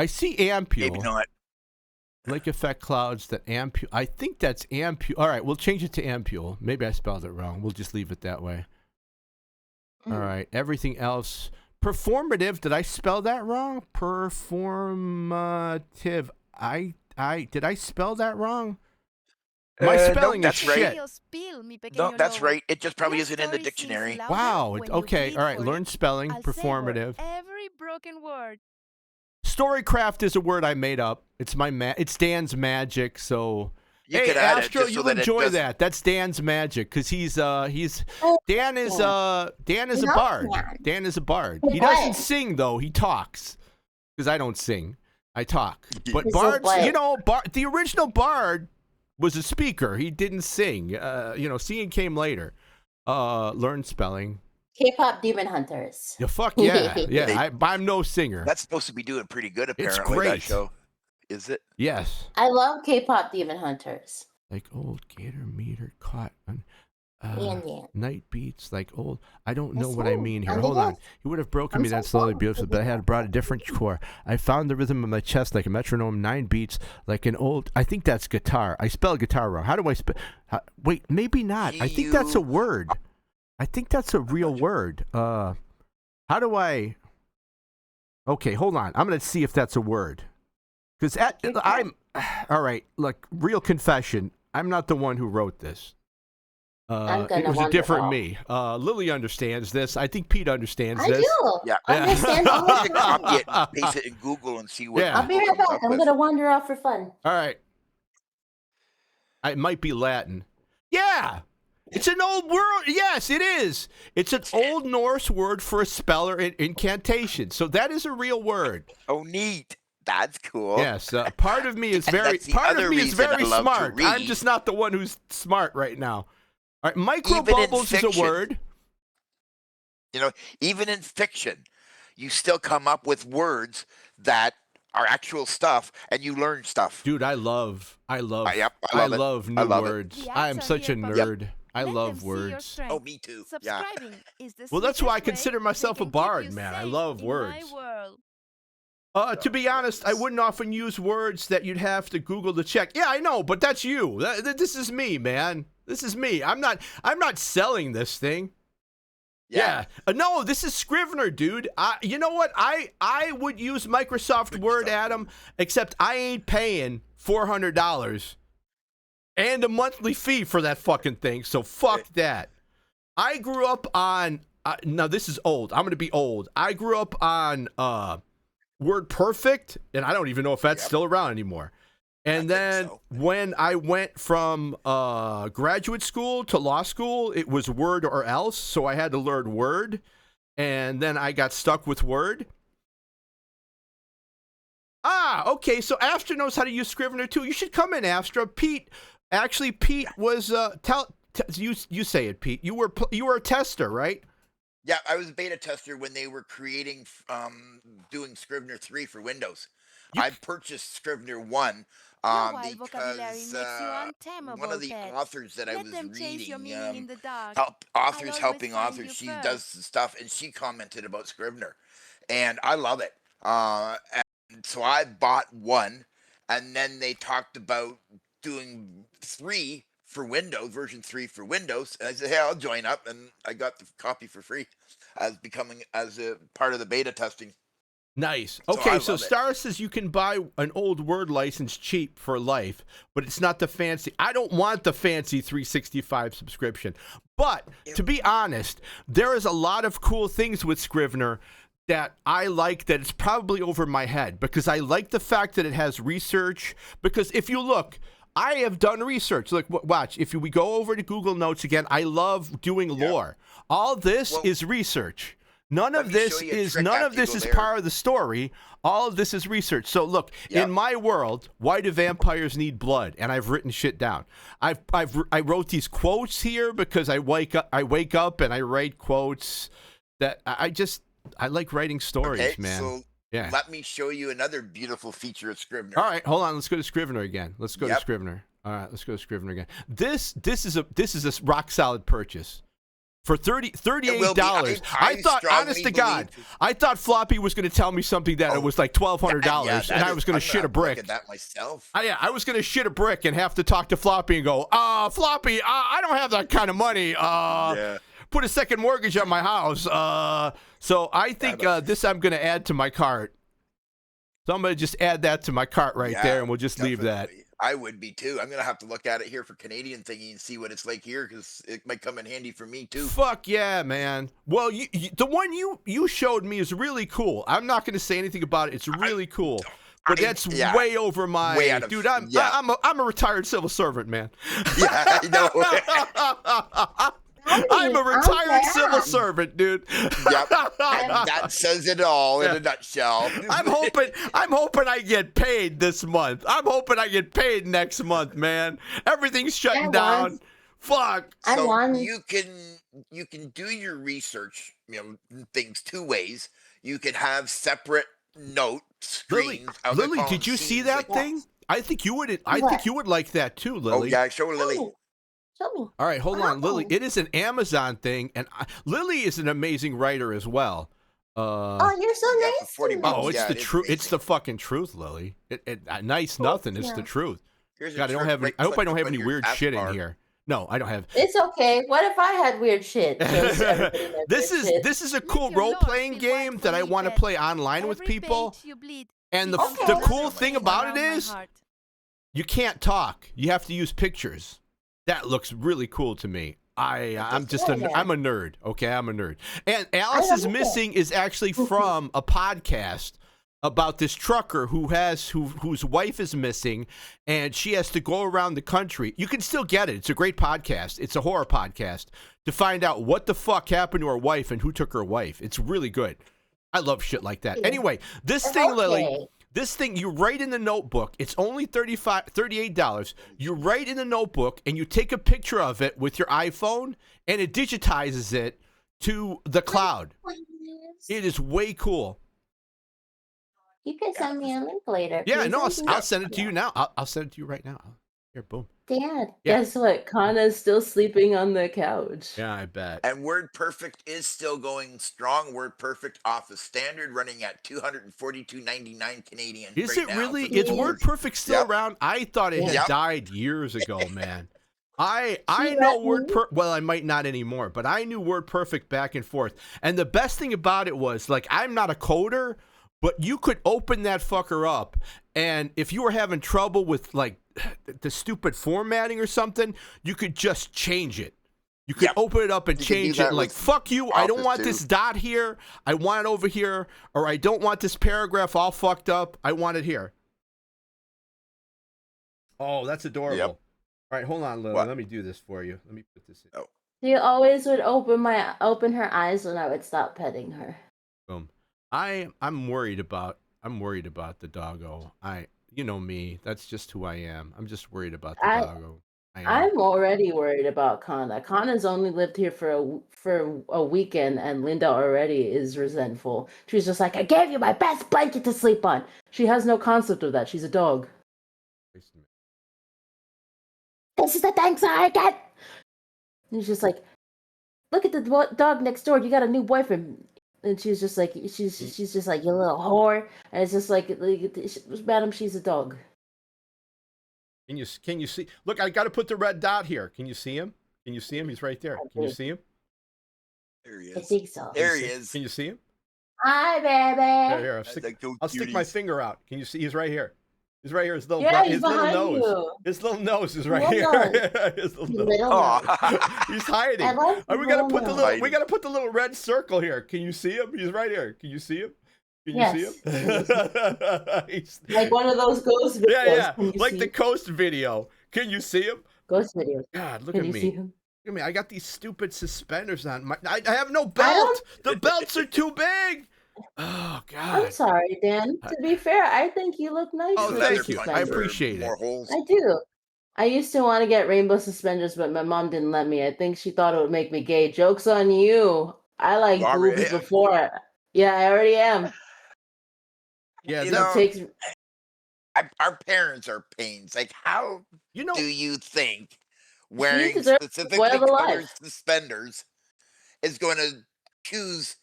see Ampule. Maybe not. Lake effect clouds that Ampule. I think that's Ampule. All right, we'll change it to Ampule. Maybe I spelled it wrong. We'll just leave it that way. All right. Everything else. Performative. Did I spell that wrong? Performative. Did I spell that wrong? My spelling that's is right. shit. No, that's right. It just probably isn't in the dictionary. Wow. Okay. All right. Learn spelling. Performative. Every broken word. Storycraft is a word I made up. It's it's Dan's magic. So You hey, could add Astro, it just so you that it enjoy doesn't- that. That's Dan's magic because Dan is He's a not bard. Dan. Dan is a bard. He's He doesn't what? sing though. He talks because I don't sing. I talk. But He's a bards, what? the original bard was a speaker. He didn't sing. Singing came later. Learn spelling. K-pop Demon Hunters. Yeah, fuck yeah, yeah. I'm no singer. That's supposed to be doing pretty good, It's apparently. great. That show. Is it? Yes. I love K-pop Demon Hunters. Like old gator meter caught on Yeah. night beats like old. I don't know That's what I cool. mean here. I Hold think on. He would have broken I'm me so that slowly, sorry. beautiful, but I had brought a different chord. I found the rhythm of my chest like a metronome, 9 beats like an old. I think that's guitar. I spelled guitar wrong. How do I spell? Wait, maybe not. I think that's a word. I think that's a real word. How do I? Okay, hold on. I'm gonna see if that's a word. Because I'm all right. Look, real confession. I'm not the one who wrote this. It was a different me. Lily understands this. I think Pete understands I this. do. Yeah. I understand all the You can copy it, time. paste it in Google, and see what. Yeah. I'll be Google right comes back. up I'm with. gonna wander off for fun. All right. It might be Latin. Yeah. It's an old word. Yes, it is. It's an Old Norse word for a spell or incantation. So that is a real word. Oh, neat. That's cool. Yes. Part of me is And very that's the other very reason I love to smart. I'm read. just not the one who's smart right now. All right. Micro Even in bubbles is a fiction. word. Even in fiction, you still come up with words that are actual stuff, and you learn stuff. Dude, I love Yep, I I love it. love new I love it. words. The I am ads are such a here, but- nerd. I Let love them see your words. strength. Oh, me too. Yeah. Subscribing is the Well, that's why I sweetest way consider they myself a can keep bard, you man. I safe love in words. my world. To be honest, I wouldn't often use words that you'd have to Google to check. Yeah, I know, but that's you. This is me, man. This is me. I'm not selling this thing. Yeah. No, this is Scrivener, dude. You know what? I would use Microsoft Word, Adam, except I ain't paying $400 and a monthly fee for that fucking thing. So fuck that. I grew up on now this is old. I'm going to be old. I grew up on WordPerfect, and I don't even know if that's still around anymore. And then when I went from graduate school to law school, it was Word or else. So I had to learn Word. And then I got stuck with Word. Okay. So Astra knows how to use Scrivener too. You should come in, Astra. Pete was you say it, Pete. You were a tester, right? Yeah, I was a beta tester when they were creating, doing Scrivener 3 for Windows. I purchased Scrivener 1 wide vocabulary because makes you untamable, one of the pet. authors that I Let was them chase your reading, meaning in the dark. authors always helping find authors, you she first. does the stuff, and she commented about Scrivener, and I love it. And so I bought 1, and then they talked about doing 3 for Windows, version 3 for Windows, and I said, hey, I'll join up, and I got the copy for free as a part of the beta testing. Nice. So Okay, I so love it. Star says you can buy an old Word license cheap for life, but it's not the fancy. I don't want the fancy 365 subscription. But to be honest, there is a lot of cool things with Scrivener that I like that it's probably over my head because I like the fact that it has research. Because if you look, I have done research. Look, watch. If we go over to Google Notes again, I love doing lore. All this is research. None of this is part of the story. All of this is research. So look, in my world, why do vampires need blood? And I've written shit down. I wrote these quotes here because I wake up and I write quotes that I like writing stories, man. So let me show you another beautiful feature of Scrivener. All right, hold on. Let's go to Scrivener again. Let's go to Scrivener. All right, let's go to Scrivener again. This is a rock solid purchase. For $38, I thought, honest to God, I thought Floppy was going to tell me something that it was like $1,200, and I was going to shit a brick. Look at that myself. I was going to shit a brick and have to talk to Floppy and go, Floppy, I don't have that kind of money. Put a second mortgage on my house. So I think this I'm going to add to my cart. So I'm going to just add that to my cart there, and we'll just leave that. I would be too. I'm gonna have to look at it here for Canadian thingy and see what it's like here, because it might come in handy for me too. Fuck yeah, man. Well, the one you showed me is really cool. I'm not gonna say anything about it. It's really cool, but that's way over my dude. I'm a retired civil servant, man. Yeah, I know. I'm a retired civil servant, dude. Yep. That says it all in a nutshell. I'm hoping I get paid this month. I'm hoping I get paid next month, man. Everything's shutting down. Fuck. So you can do your research, things two ways. You can have separate note screens. Lily, did you see that thing? I think you would. I think you would like that too, Lily. Oh yeah, show Lily. All right, hold on, Lily. It is an Amazon thing, and Lily is an amazing writer as well. You're so nice. It's the truth. It's the fucking truth, Lily. Nice nothing. It's the truth. God, I hope I don't have any weird shit in here. No, I don't have. It's okay. What if I had weird shit? This is a cool role playing game that I want to play online with people. And the cool thing about it is, you can't talk. You have to use pictures. That looks really cool to me. I'm a nerd. Okay, I'm a nerd. And Alice is Missing is actually from a podcast about this trucker whose wife is missing, and she has to go around the country. You can still get it. It's a great podcast. It's a horror podcast to find out what the fuck happened to her wife and who took her wife. It's really good. I love shit like that. Anyway, this thing, Lily. This thing, you write in the notebook. It's only $38. You write in the notebook, and you take a picture of it with your iPhone, and it digitizes it to the cloud. It is way cool. You can send me a link later. Yeah, no, I'll send it to you now. I'll send it to you right now. Here, boom. Dad. Guess what? Kana's still sleeping on the couch. Yeah, I bet. And WordPerfect is still going strong. WordPerfect Office Standard running at $242.99 Canadian. Is it really? Is WordPerfect still around? I thought it had died years ago, man. I know WordPerfect. Well, I might not anymore, but I knew WordPerfect back and forth. And the best thing about it was, like, I'm not a coder, but you could open that fucker up, and if you were having trouble with, like, the stupid formatting or something, you could just change it. You could open it up and change it. Like, fuck you, I don't want this dot here. I want it over here. Or I don't want this paragraph all fucked up. I want it here. Oh, that's adorable. Yep. All right, hold on, Lily. Let me do this for you. Let me put this in. She always would open her eyes when I would stop petting her. Boom. I'm worried about the doggo. You know me. That's just who I am. I'm just worried about the doggo. I'm already worried about Kana. Kana's only lived here for a weekend, and Linda already is resentful. She's just like, I gave you my best blanket to sleep on. She has no concept of that. She's a dog. This is the thanks I get. And she's just like, look at the dog next door. You got a new boyfriend. And she's just like, she's just like, you little whore. And it's just like madam, she's a dog. Can you see? Look, I got to put the red dot here. Can you see him? Can you see him? He's right there. Can you see him? There he is. I think so. There he is. Can you see him? Hi, baby. Here, I'll stick my finger out. Can you see? He's right here. He's right here. His little, his little nose. You. His little nose is right here. His little nose. He's hiding. We gotta put the little. We gotta put the little red circle here. Can you see him? He's right here. Can you see him? Can you see him? Like one of those ghost videos. Yeah. Like the ghost video. Can you see him? Ghost video. God, look at me. See him? I mean, I got these stupid suspenders on. I have no belt. The belts are too big. Oh God. I'm sorry, Dan. To be fair, I think you look nice. Oh, thank you. I appreciate it. More holes. I do. I used to want to get rainbow suspenders, but my mom didn't let me. I think she thought it would make me gay. Joke's on you. I like boobies before. Yeah, I already am. Yeah, that takes. Our parents are pains. Like, how do you think wearing specifically colored suspenders is going to choose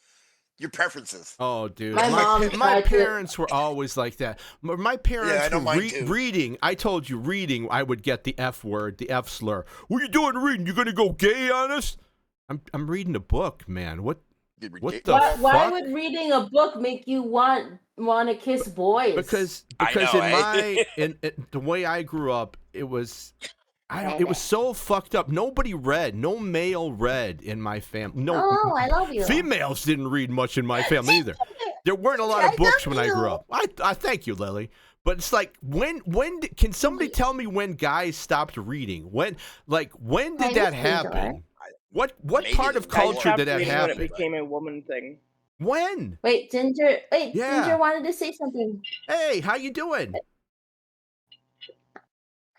your preferences? Oh, dude, my parents were always like that. My parents were reading. I told you, reading. I would get the F word, the F slur. What are you doing reading? You gonna go gay on us? I'm reading a book, man. What the fuck? Why would reading a book make you want to kiss boys? Because in the way I grew up, it was. It was so fucked up. Nobody read. No male read in my family. No. Oh, I love you. Females didn't read much in my family either. There weren't a lot of books when I grew up. I thank you, Lily. But it's like when can somebody tell me when guys stopped reading? When did that happen? What part of culture did that happen? When it became a woman thing. When? Wait, Ginger. Ginger wanted to say something. Hey, how you doing?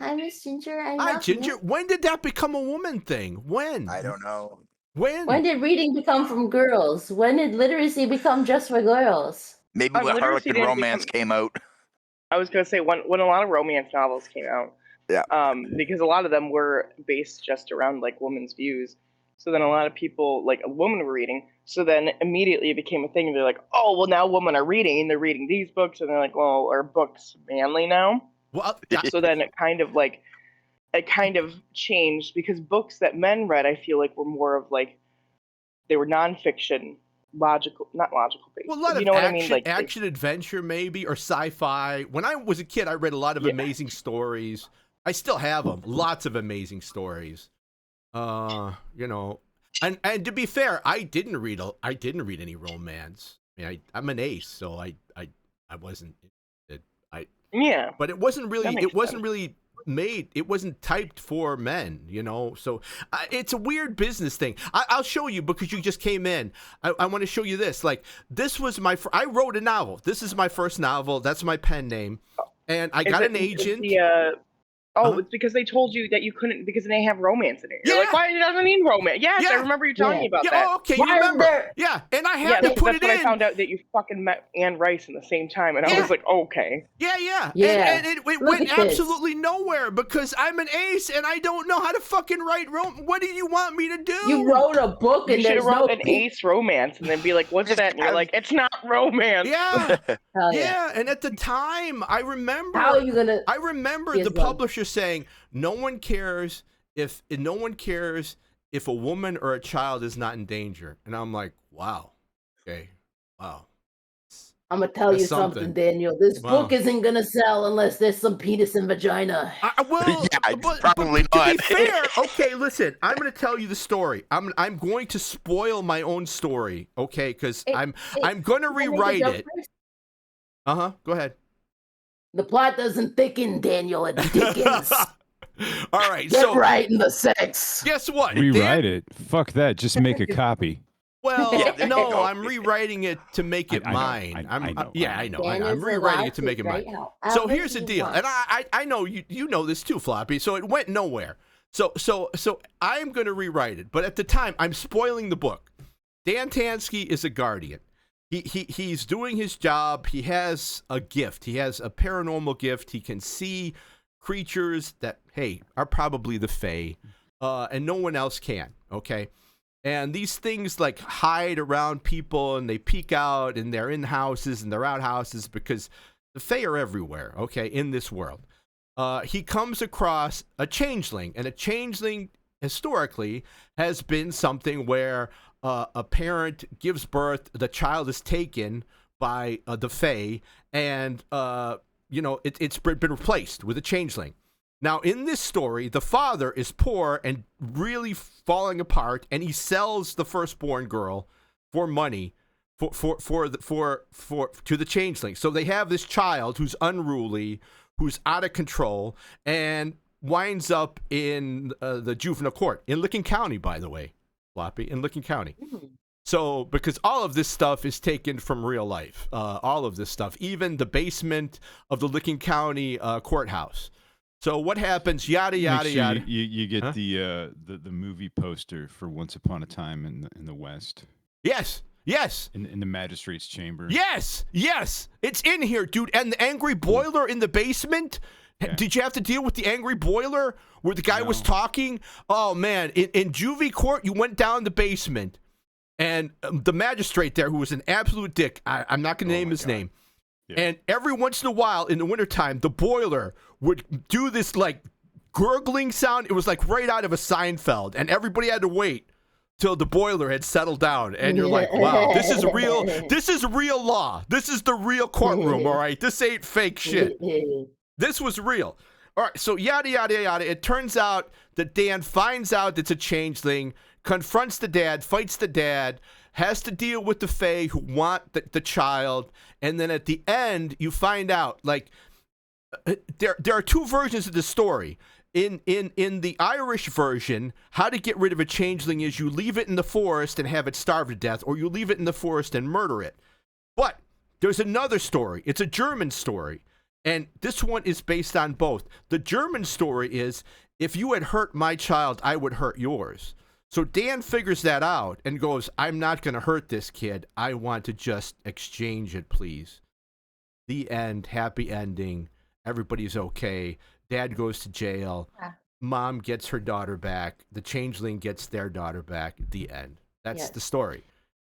Hi, Miss Ginger. Hi, Ginger. When did that become a woman thing? When? I don't know. When did reading become from girls? When did literacy become just for girls? Maybe when Harlequin romance came out. I was going to say when a lot of romance novels came out. Yeah. Because a lot of them were based just around like women's views. So then a lot of people, like a woman were reading. So then immediately it became a thing. They're like, oh, well, now women are reading. And they're reading these books. And they're like, well, are books manly now? Well, so then it kind of changed because books that men read, I feel like, were more of like they were nonfiction, not logical based. Well, a lot of action, like action adventure maybe or sci-fi. When I was a kid, I read a lot of amazing stories. I still have them. Lots of amazing stories. And to be fair, I didn't read any romance. I mean, I'm an ace, so I wasn't. Yeah, but it wasn't really made. It wasn't typed for men, So it's a weird business thing. I'll show you because you just came in. I want to show you this. Like this was I wrote a novel. This is my first novel. That's my pen name, and I got an agent. It's because they told you that you couldn't because they have romance in it. You're like, why? It doesn't mean romance. Yes, I remember you telling me about that. Oh, okay, you remember. Yeah, and I had to put it in. That's when I found out that you fucking met Anne Rice in the same time, and I was like, okay. Yeah. And it went absolutely nowhere because I'm an ace and I don't know how to fucking write romance. What do you want me to do? You wrote a book and you should have wrote an ace romance and then be like, what's that? And you're like, it's not romance. Yeah. Yeah, and at the time, I remember. How are you gonna? I remember the publisher saying no one cares if a woman or a child is not in danger, and I'm like, wow, okay, wow. I'm gonna tell you something, Daniel. This book isn't gonna sell unless there's some penis and vagina. Probably not. To be fair, okay, listen. I'm gonna tell you the story. I'm going to spoil my own story, okay? Because I'm gonna rewrite it. Go ahead. The plot doesn't thicken, Daniel. It thickens. All right, Get right in the sex. Guess what? Rewrite it. Fuck that. Just make a copy. Well, no, I'm rewriting it to make it mine. I know. I'm rewriting it to make it mine. So here's the deal, and I know you know this too, Floppy. So it went nowhere. So I'm going to rewrite it, but at the time, I'm spoiling the book. Dan Tansky is a guardian. He's doing his job. He has a gift. He has a paranormal gift. He can see creatures that, hey, are probably the Fae, and no one else can, okay? And these things, like, hide around people, and they peek out, and they're in houses, and they're out houses, because the Fae are everywhere, okay, in this world. He comes across a changeling, and a changeling, historically, has been something where a parent gives birth, the child is taken by the Fae, and it's been replaced with a changeling. Now, in this story, the father is poor and really falling apart, and he sells the firstborn girl for money to the changeling. So they have this child who's unruly, who's out of control, and winds up in the juvenile court in Licking County, by the way, Floppy, in Licking County. So, because all of this stuff is taken from real life, all of this stuff, even the basement of the Licking County courthouse. So what happens? Yada yada yada. You get the movie poster for Once Upon a Time in the West. Yes. In the magistrate's chamber. Yes. It's in here, dude. And the angry boiler in the basement. Yeah. Did you have to deal with the angry boiler where the guy was talking? Oh man, in juvie court, you went down the basement. And the magistrate there, who was an absolute dick, I'm not going to name his name. Yeah. And every once in a while in the wintertime, the boiler would do this like gurgling sound. It was like right out of a Seinfeld. And everybody had to wait till the boiler had settled down. And you're like, wow, this is real law. This is the real courtroom, all right? This ain't fake shit. This was real. All right, so yada, yada, yada. It turns out that Dan finds out it's a changeling, confronts the dad, fights the dad, has to deal with the Fae who want the child, and then at the end, you find out, like, there are two versions of the story. In the Irish version, how to get rid of a changeling is you leave it in the forest and have it starve to death, or you leave it in the forest and murder it. But there's another story. It's a German story, and this one is based on both. The German story is, if you had hurt my child, I would hurt yours. So Dan figures that out and goes, I'm not going to hurt this kid. I want to just exchange it, please. The end. Happy ending. Everybody's okay. Dad goes to jail. Mom gets her daughter back. The changeling gets their daughter back. The end. That's the story.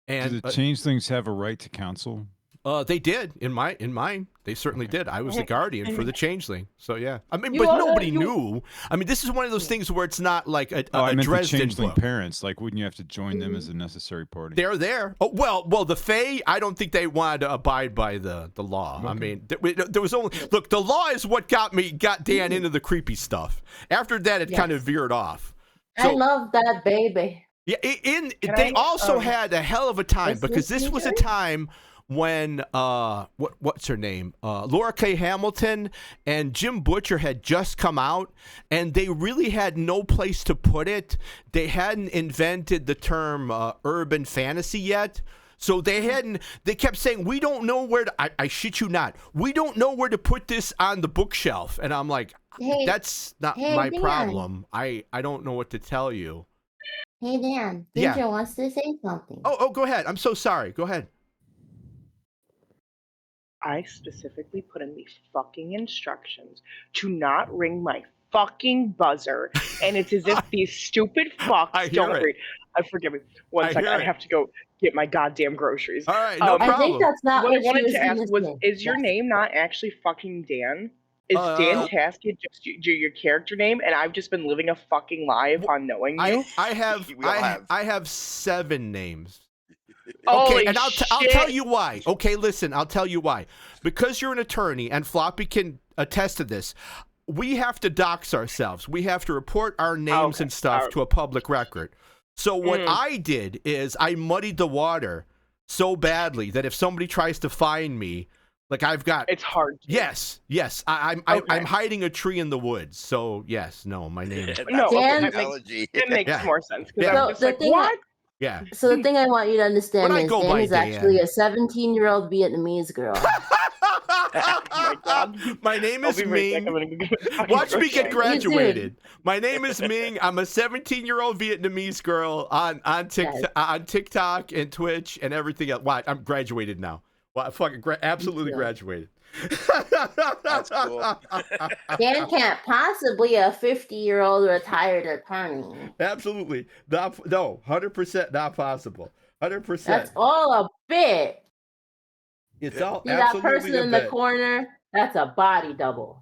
And do the changelings have a right to counsel? They did in mine. They certainly did. I was the guardian for the changeling. So yeah, I mean, but nobody knew. I mean, this is one of those things where it's not like a I meant Dresden the changeling book. Parents. Like, wouldn't you have to join them as a necessary party? They're there. Oh, well, the Fae, I don't think they wanted to abide by the law. Okay. I mean, there was only the law is what got Dan into the creepy stuff. After that, it kind of veered off. So, I love that baby. Yeah, they also had a hell of a time because this was a time when what's her name? Laura K. Hamilton and Jim Butcher had just come out, and they really had no place to put it. They hadn't invented the term urban fantasy yet. So they kept saying, we don't know where to, I shit you not, we don't know where to put this on the bookshelf. And I'm like, that's not my problem. I don't know what to tell you. Hey, Dan, Ginger wants to say something. Oh, go ahead. I'm so sorry. Go ahead. I specifically put in the fucking instructions to not ring my fucking buzzer, and it's as if these stupid fucks don't read. Forgive me. One second. I have to go get my goddamn groceries. All right, no problem. I think that's not what I wanted to ask was, is your name not actually fucking Dan? Is Dan Tasky just your character name, and I've just been living a fucking lie upon knowing you? I have 7 names. Okay, and I'll tell you why. Okay, listen, I'll tell you why. Because you're an attorney, and Floppy can attest to this, we have to dox ourselves. We have to report our names and stuff to a public record. So what I did is I muddied the water so badly that if somebody tries to find me, like I've got, it's hard. Yes. I'm hiding a tree in the woods. So yes, no, my name is it makes more sense. Yeah. I'm just like, what? Yeah. So the thing I want you to understand is Dan is actually a 17-year-old Vietnamese girl. Oh my God. My name is Ming. Watch me get graduated. My name is Ming. I'm a 17-year-old Vietnamese girl on TikTok and Twitch and everything else. Wow, I'm graduated now. Well, I fucking absolutely graduated. That's cool. Dan can't possibly a 50-year-old retired attorney. Absolutely. No, 100% not possible. 100%. That's all a bit. It's all see that person in the corner? That's a body double.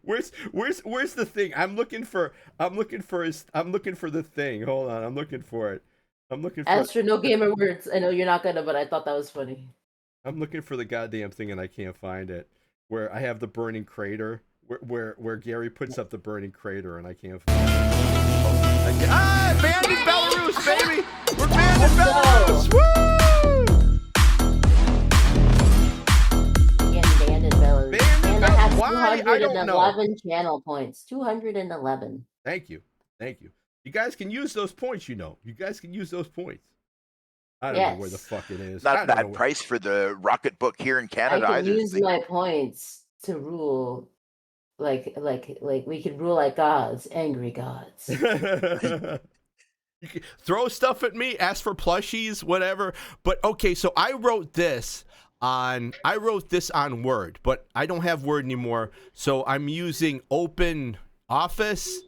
Where's the thing? I'm looking for the thing. Hold on, I'm looking for it. As for no gamer words, I know you're not gonna, but I thought that was funny. I'm looking for the goddamn thing and I can't find it. Where I have the burning crater, where Gary puts up the burning crater and I can't find it. Banned in Belarus, baby! We're banned in Belarus! Woo! Getting banned in Belarus. Banned in Belarus. Why? I don't know. 211 channel points. 211. Thank you. You guys can use those points, You guys can use those points. I don't know where the fuck it is. Not a bad price for the Rocket Book here in Canada. I can use my points to rule, like we could rule like gods, angry gods. You can throw stuff at me, ask for plushies, whatever. But okay, so I wrote this on Word, but I don't have Word anymore. So I'm using Open Office,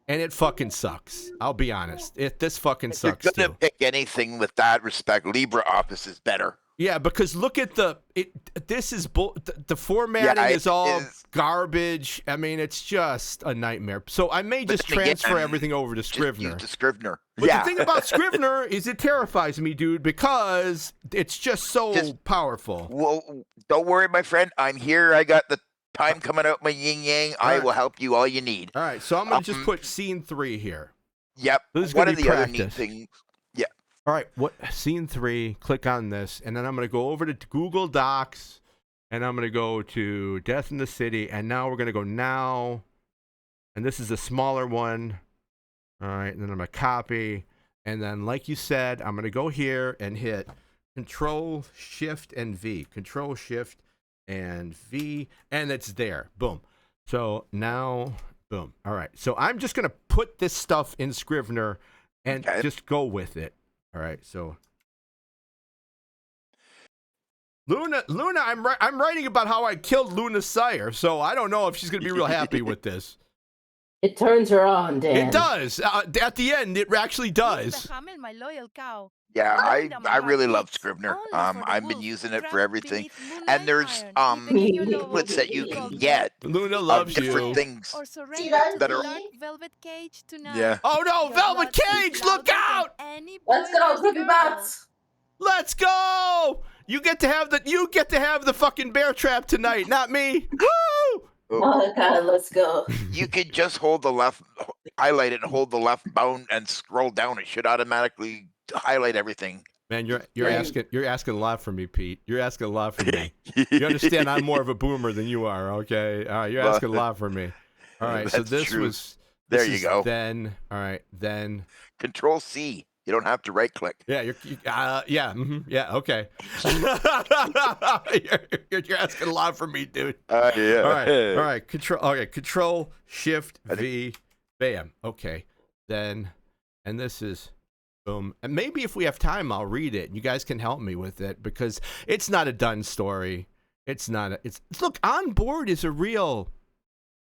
and it fucking sucks. I'll be honest. This fucking sucks. If you're gonna pick anything with that respect, LibreOffice is better. Yeah, because look at the formatting is all garbage. I mean, it's just a nightmare. So I may just transfer everything over to Scrivener. Just Scrivener. But the thing about Scrivener is it terrifies me, dude, because it's just so powerful. Well, don't worry, my friend. I'm here. I got the time coming out my yin yang. I will help you all you need. All right, so I'm gonna just put scene 3 here. Yep. This is one gonna of be the practice. other neat things. Yeah. All right, scene 3, click on this, and then I'm going to go over to Google Docs, and I'm going to go to Death in the City, and now we're going to go now, and this is a smaller one. All right, and then I'm going to copy, and then like you said, I'm going to go here and hit Control, Shift, and V. Control, Shift, and V, and it's there. Boom. So now, boom. All right, so I'm just going to put this stuff in Scrivener and just go with it. All right, so Luna, I'm writing about how I killed Luna's sire, so I don't know if she's gonna be real happy with this. It turns her on, Dan. It does. At the end, it actually does. My loyal cow. Yeah, I really love Scrivener. I've been using it for everything, and there's templates that you can get. Luna loves different things that are. Velvet Cage tonight. Yeah. Oh no, Velvet Cage! Look out! Let's go, Cookie Bots. Let's go! You get to have the fucking bear trap tonight, not me. Woo! Oh God, let's go. You could just highlight it and hold the left button and scroll down. It should automatically highlight everything. Man, you're asking a lot from me, Pete. You're asking a lot from me. You understand I'm more of a boomer than you are, okay? All right, you're asking a lot from me. All right, so this true. was there you go. Then Control C. You don't have to right click. Yeah, okay. you're asking a lot from me, dude. Yeah. All right. Control Shift V, bam. Okay, then, and this is. Boom. And maybe if we have time, I'll read it. You guys can help me with it because it's not a done story. Look, on board is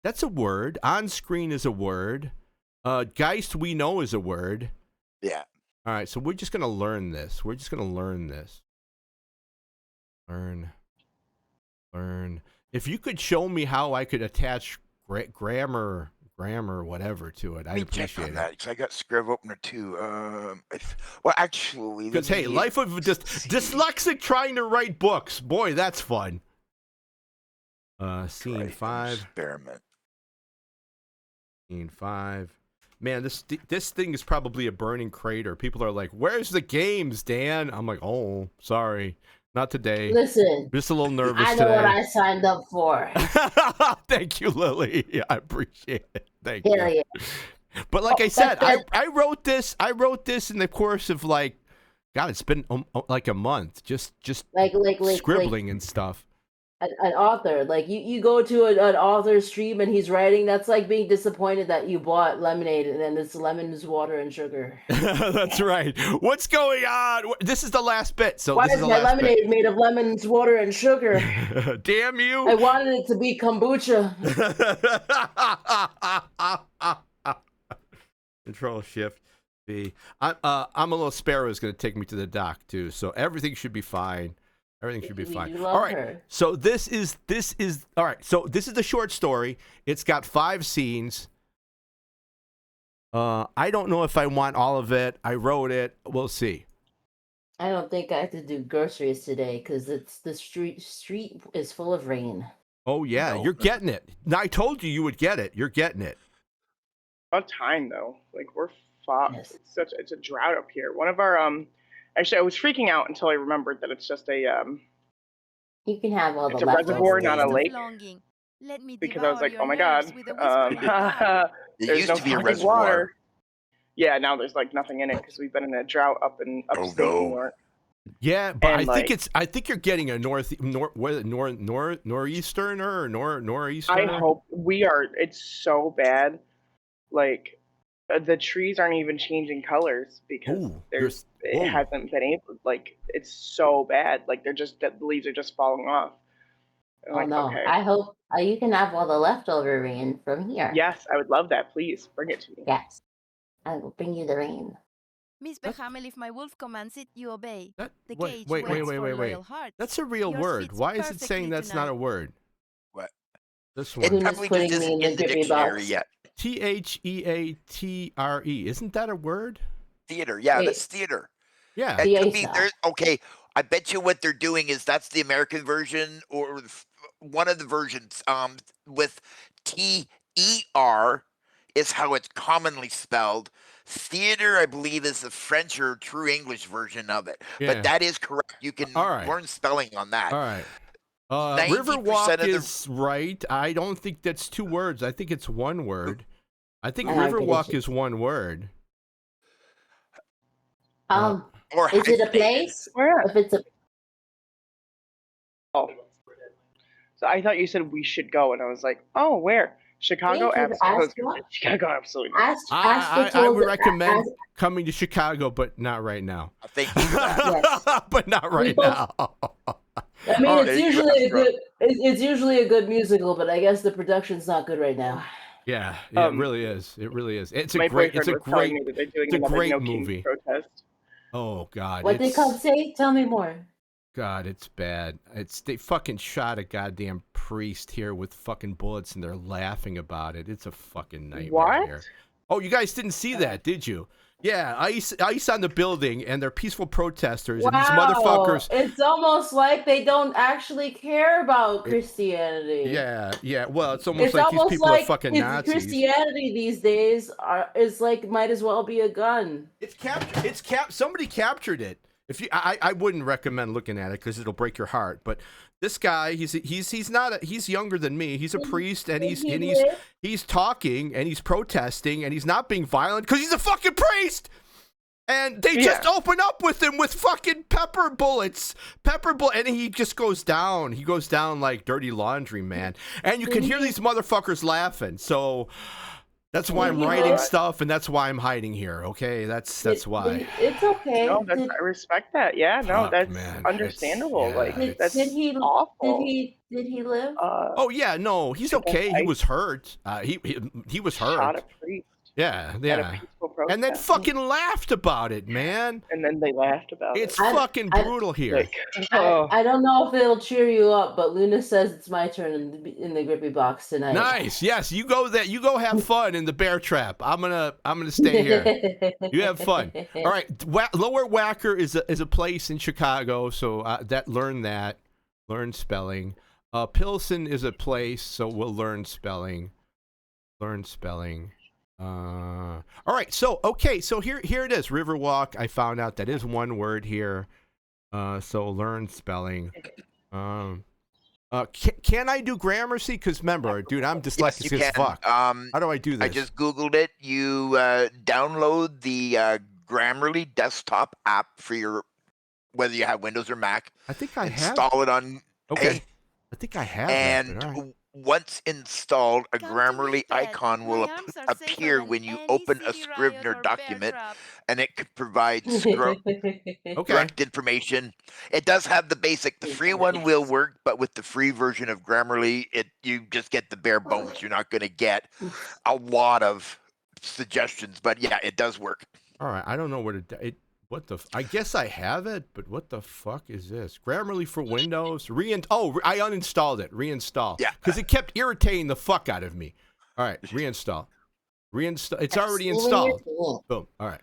that's a word. On screen is a word. Geist we know is a word. Yeah. All right. So we're just going to learn this. Learn. If you could show me how I could attach grammar, whatever to it, I'd appreciate that because I got Scriv Opener too. Well, actually, because hey, life of dyslexic trying to write books, boy, that's fun. Scene 5. Experiment. Scene 5. Man, this thing is probably a burning crater. People are like, "Where's the games, Dan?" I'm like, "Oh, sorry." Not today. Listen, just a little nervous I know today. what I signed up for. Thank you, Lily. Yeah, I appreciate it. Thank you. Yeah. But like I said, I wrote this in the course of it's been like a month, just like scribbling and stuff. An author, you go to an author's stream and he's writing. That's like being disappointed that you bought lemonade and then it's lemons, water, and sugar. That's right. What's going on? This is the last bit. So why this is the my last lemonade bit. made of lemons, water, and sugar? Damn you! I wanted it to be kombucha. Control Shift V. I'm a little sparrow is going to take me to the dock too, so everything should be fine. Everything should be fine. All right. Her. So this is all right. So this is the short story. It's got 5 scenes. I don't know if I want all of it. I wrote it. We'll see. I don't think I have to do groceries today because the street is full of rain. Oh yeah, you're getting it. Now I told you would get it. You're getting it. About time though. We're fucked. Yes. It's a drought up here. One of our actually, I was freaking out until I remembered that it's just a You can have all the. It's a reservoir, not a lake. Let me because I was devour like, your oh my nerves god, with a whisper of time. There there's used no to be a fucking reservoir. water. Yeah, now there's like nothing in it because we've been in a drought up in upstate New York. Yeah, but And, I think you're getting a northeasterner or nor'easterner. I hope we are. It's so bad. Like the trees aren't even changing colors because it hasn't been able. Like it's so bad. Like the leaves are just falling off. I'm Oh like, no! okay. I hope you can have all the leftover rain from here. Yes, I would love that. Please bring it to me. Yes, I will bring you the rain. Miss Behamel, if my wolf commands it, you obey. The Wait. cage waits for loyal hearts. That's a real Yours word. fits Why is it saying perfectly that's not a tonight. word? What? This It one. probably putting just me isn't in in the the drippy dictionary box. yet. Theatre. Isn't that a word? Theater. Yeah, Wait. that's theater. Yeah. It could be Theater. okay. I bet you what they're doing is that's the American version or one of the versions. With TER is how it's commonly spelled. Theater, I believe, is the French or true English version of it. Yeah. But that is correct. You can learn spelling on that. All right. 90% Riverwalk of the is right. I don't think that's 2 words. I think it's 1 word. I think I like it. Riverwalk is 1 word. or Is it a hyphenated. place? Where? If it's a Oh, so I thought you said we should go, and I was like, oh, where? Chicago, Wait, absolutely. Chicago, absolutely. I would recommend coming to Chicago, but not right now. Thank you for that. Yes. But not right both- now. I mean, there it's you usually go. it's usually a good musical, but I guess the production's not good right now. Yeah, it really is. It really is. It's a My great. boyfriend It's a was telling great. me that they're doing It's a another great No Kings movie. protest. Oh God. What they it's- called say? Tell me more. God, it's bad. They fucking shot a goddamn priest here with fucking bullets, and they're laughing about it. It's a fucking nightmare. What? Here. Oh, you guys didn't see that, did you? Yeah, ice on the building, and they're peaceful protesters, and these motherfuckers. It's almost like they don't actually care about Christianity. Yeah. Well, it's almost like these people are fucking Nazis. Christianity these days is like might as well be a gun. Somebody captured it. If you, I wouldn't recommend looking at it because it'll break your heart. But this guy, he's younger than me. He's a priest, and he's talking and he's protesting and he's not being violent because he's a fucking priest. And they just open up with him with fucking pepper bullets, and he just goes down. He goes down like dirty laundry, man. And you can hear these motherfuckers laughing. So. That's why I'm writing stuff, and that's why I'm hiding here. Okay, that's why. It's okay. No, I respect that. Yeah, no, Fuck, that's man. understandable. That's did he awful. Did he live? Oh yeah, no, he's okay. He was hurt. He was hurt. Shot a priest. Yeah. At a peaceful protest. And then fucking laughed about it, man. And then they laughed about it. It's fucking brutal here. I don't know if it'll cheer you up, but Luna says it's my turn in the grippy box tonight. Nice. Yes, you go there. You go have fun in the bear trap. I'm gonna stay here. You have fun. All right. Lower Wacker is a place in Chicago, so learn spelling. Pilsen is a place, so we'll learn spelling. All right, so here it is. Riverwalk. I found out that is 1 word here. So learn spelling. Can I do Grammarly? Because remember, dude, I'm dyslexic as fuck. How do I do this? I just Googled it. You download the Grammarly desktop app for whether you have Windows or Mac. I think I have. Install it on. Okay. I think I have. And once installed, a Grammarly icon will appear when you open a Scrivener document, and it could provide correct information. It does have the basic. The free one will work, but with the free version of Grammarly, you just get the bare bones. You're not going to get a lot of suggestions, but yeah, it does work. All right, I don't know I guess I have it, but what the fuck is this? Grammarly for Windows? I uninstalled it. Reinstall. Yeah. Because it kept irritating the fuck out of me. All right, reinstall. It's already installed. Boom. All right.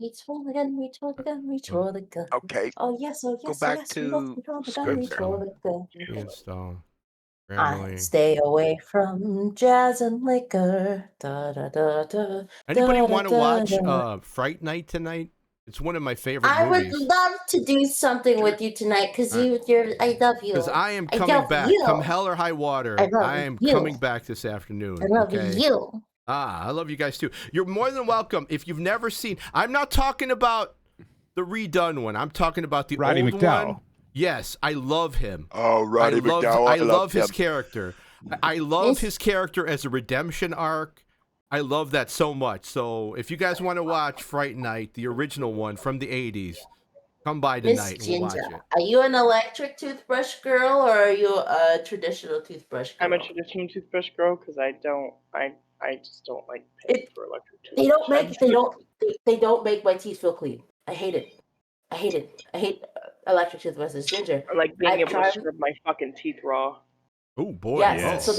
Reach for the gun, reach for the gun, reach for the gun. Okay. Oh yes, Go back to Reinstall. Grammarly. I stay away from jazz and liquor. Da, da, da, da, Anybody da, want to da, watch da. Fright Night tonight? It's one of my favorite I movies. would love to do something with you tonight because I love you. Because I am coming back. Come hell or high water. I am coming back this afternoon. I love you. I love you guys too. You're more than welcome. If you've never seen, I'm not talking about the redone one. I'm talking about the Roddy old McDowell. one. Yes, I love him. Oh, Roddy McDowell. I love his character. I love his character as a redemption arc. I love that so much. So if you guys want to watch Fright Night, the original one from the 80s, come by tonight and watch it. Are you an electric toothbrush girl or are you a traditional toothbrush girl? I'm a traditional toothbrush girl because I just don't like paying for electric toothbrush. They don't make my teeth feel clean. I hate it. I hate electric toothbrushes. Ginger. I like being able to scrub my fucking teeth raw. Oh boy. Yes. So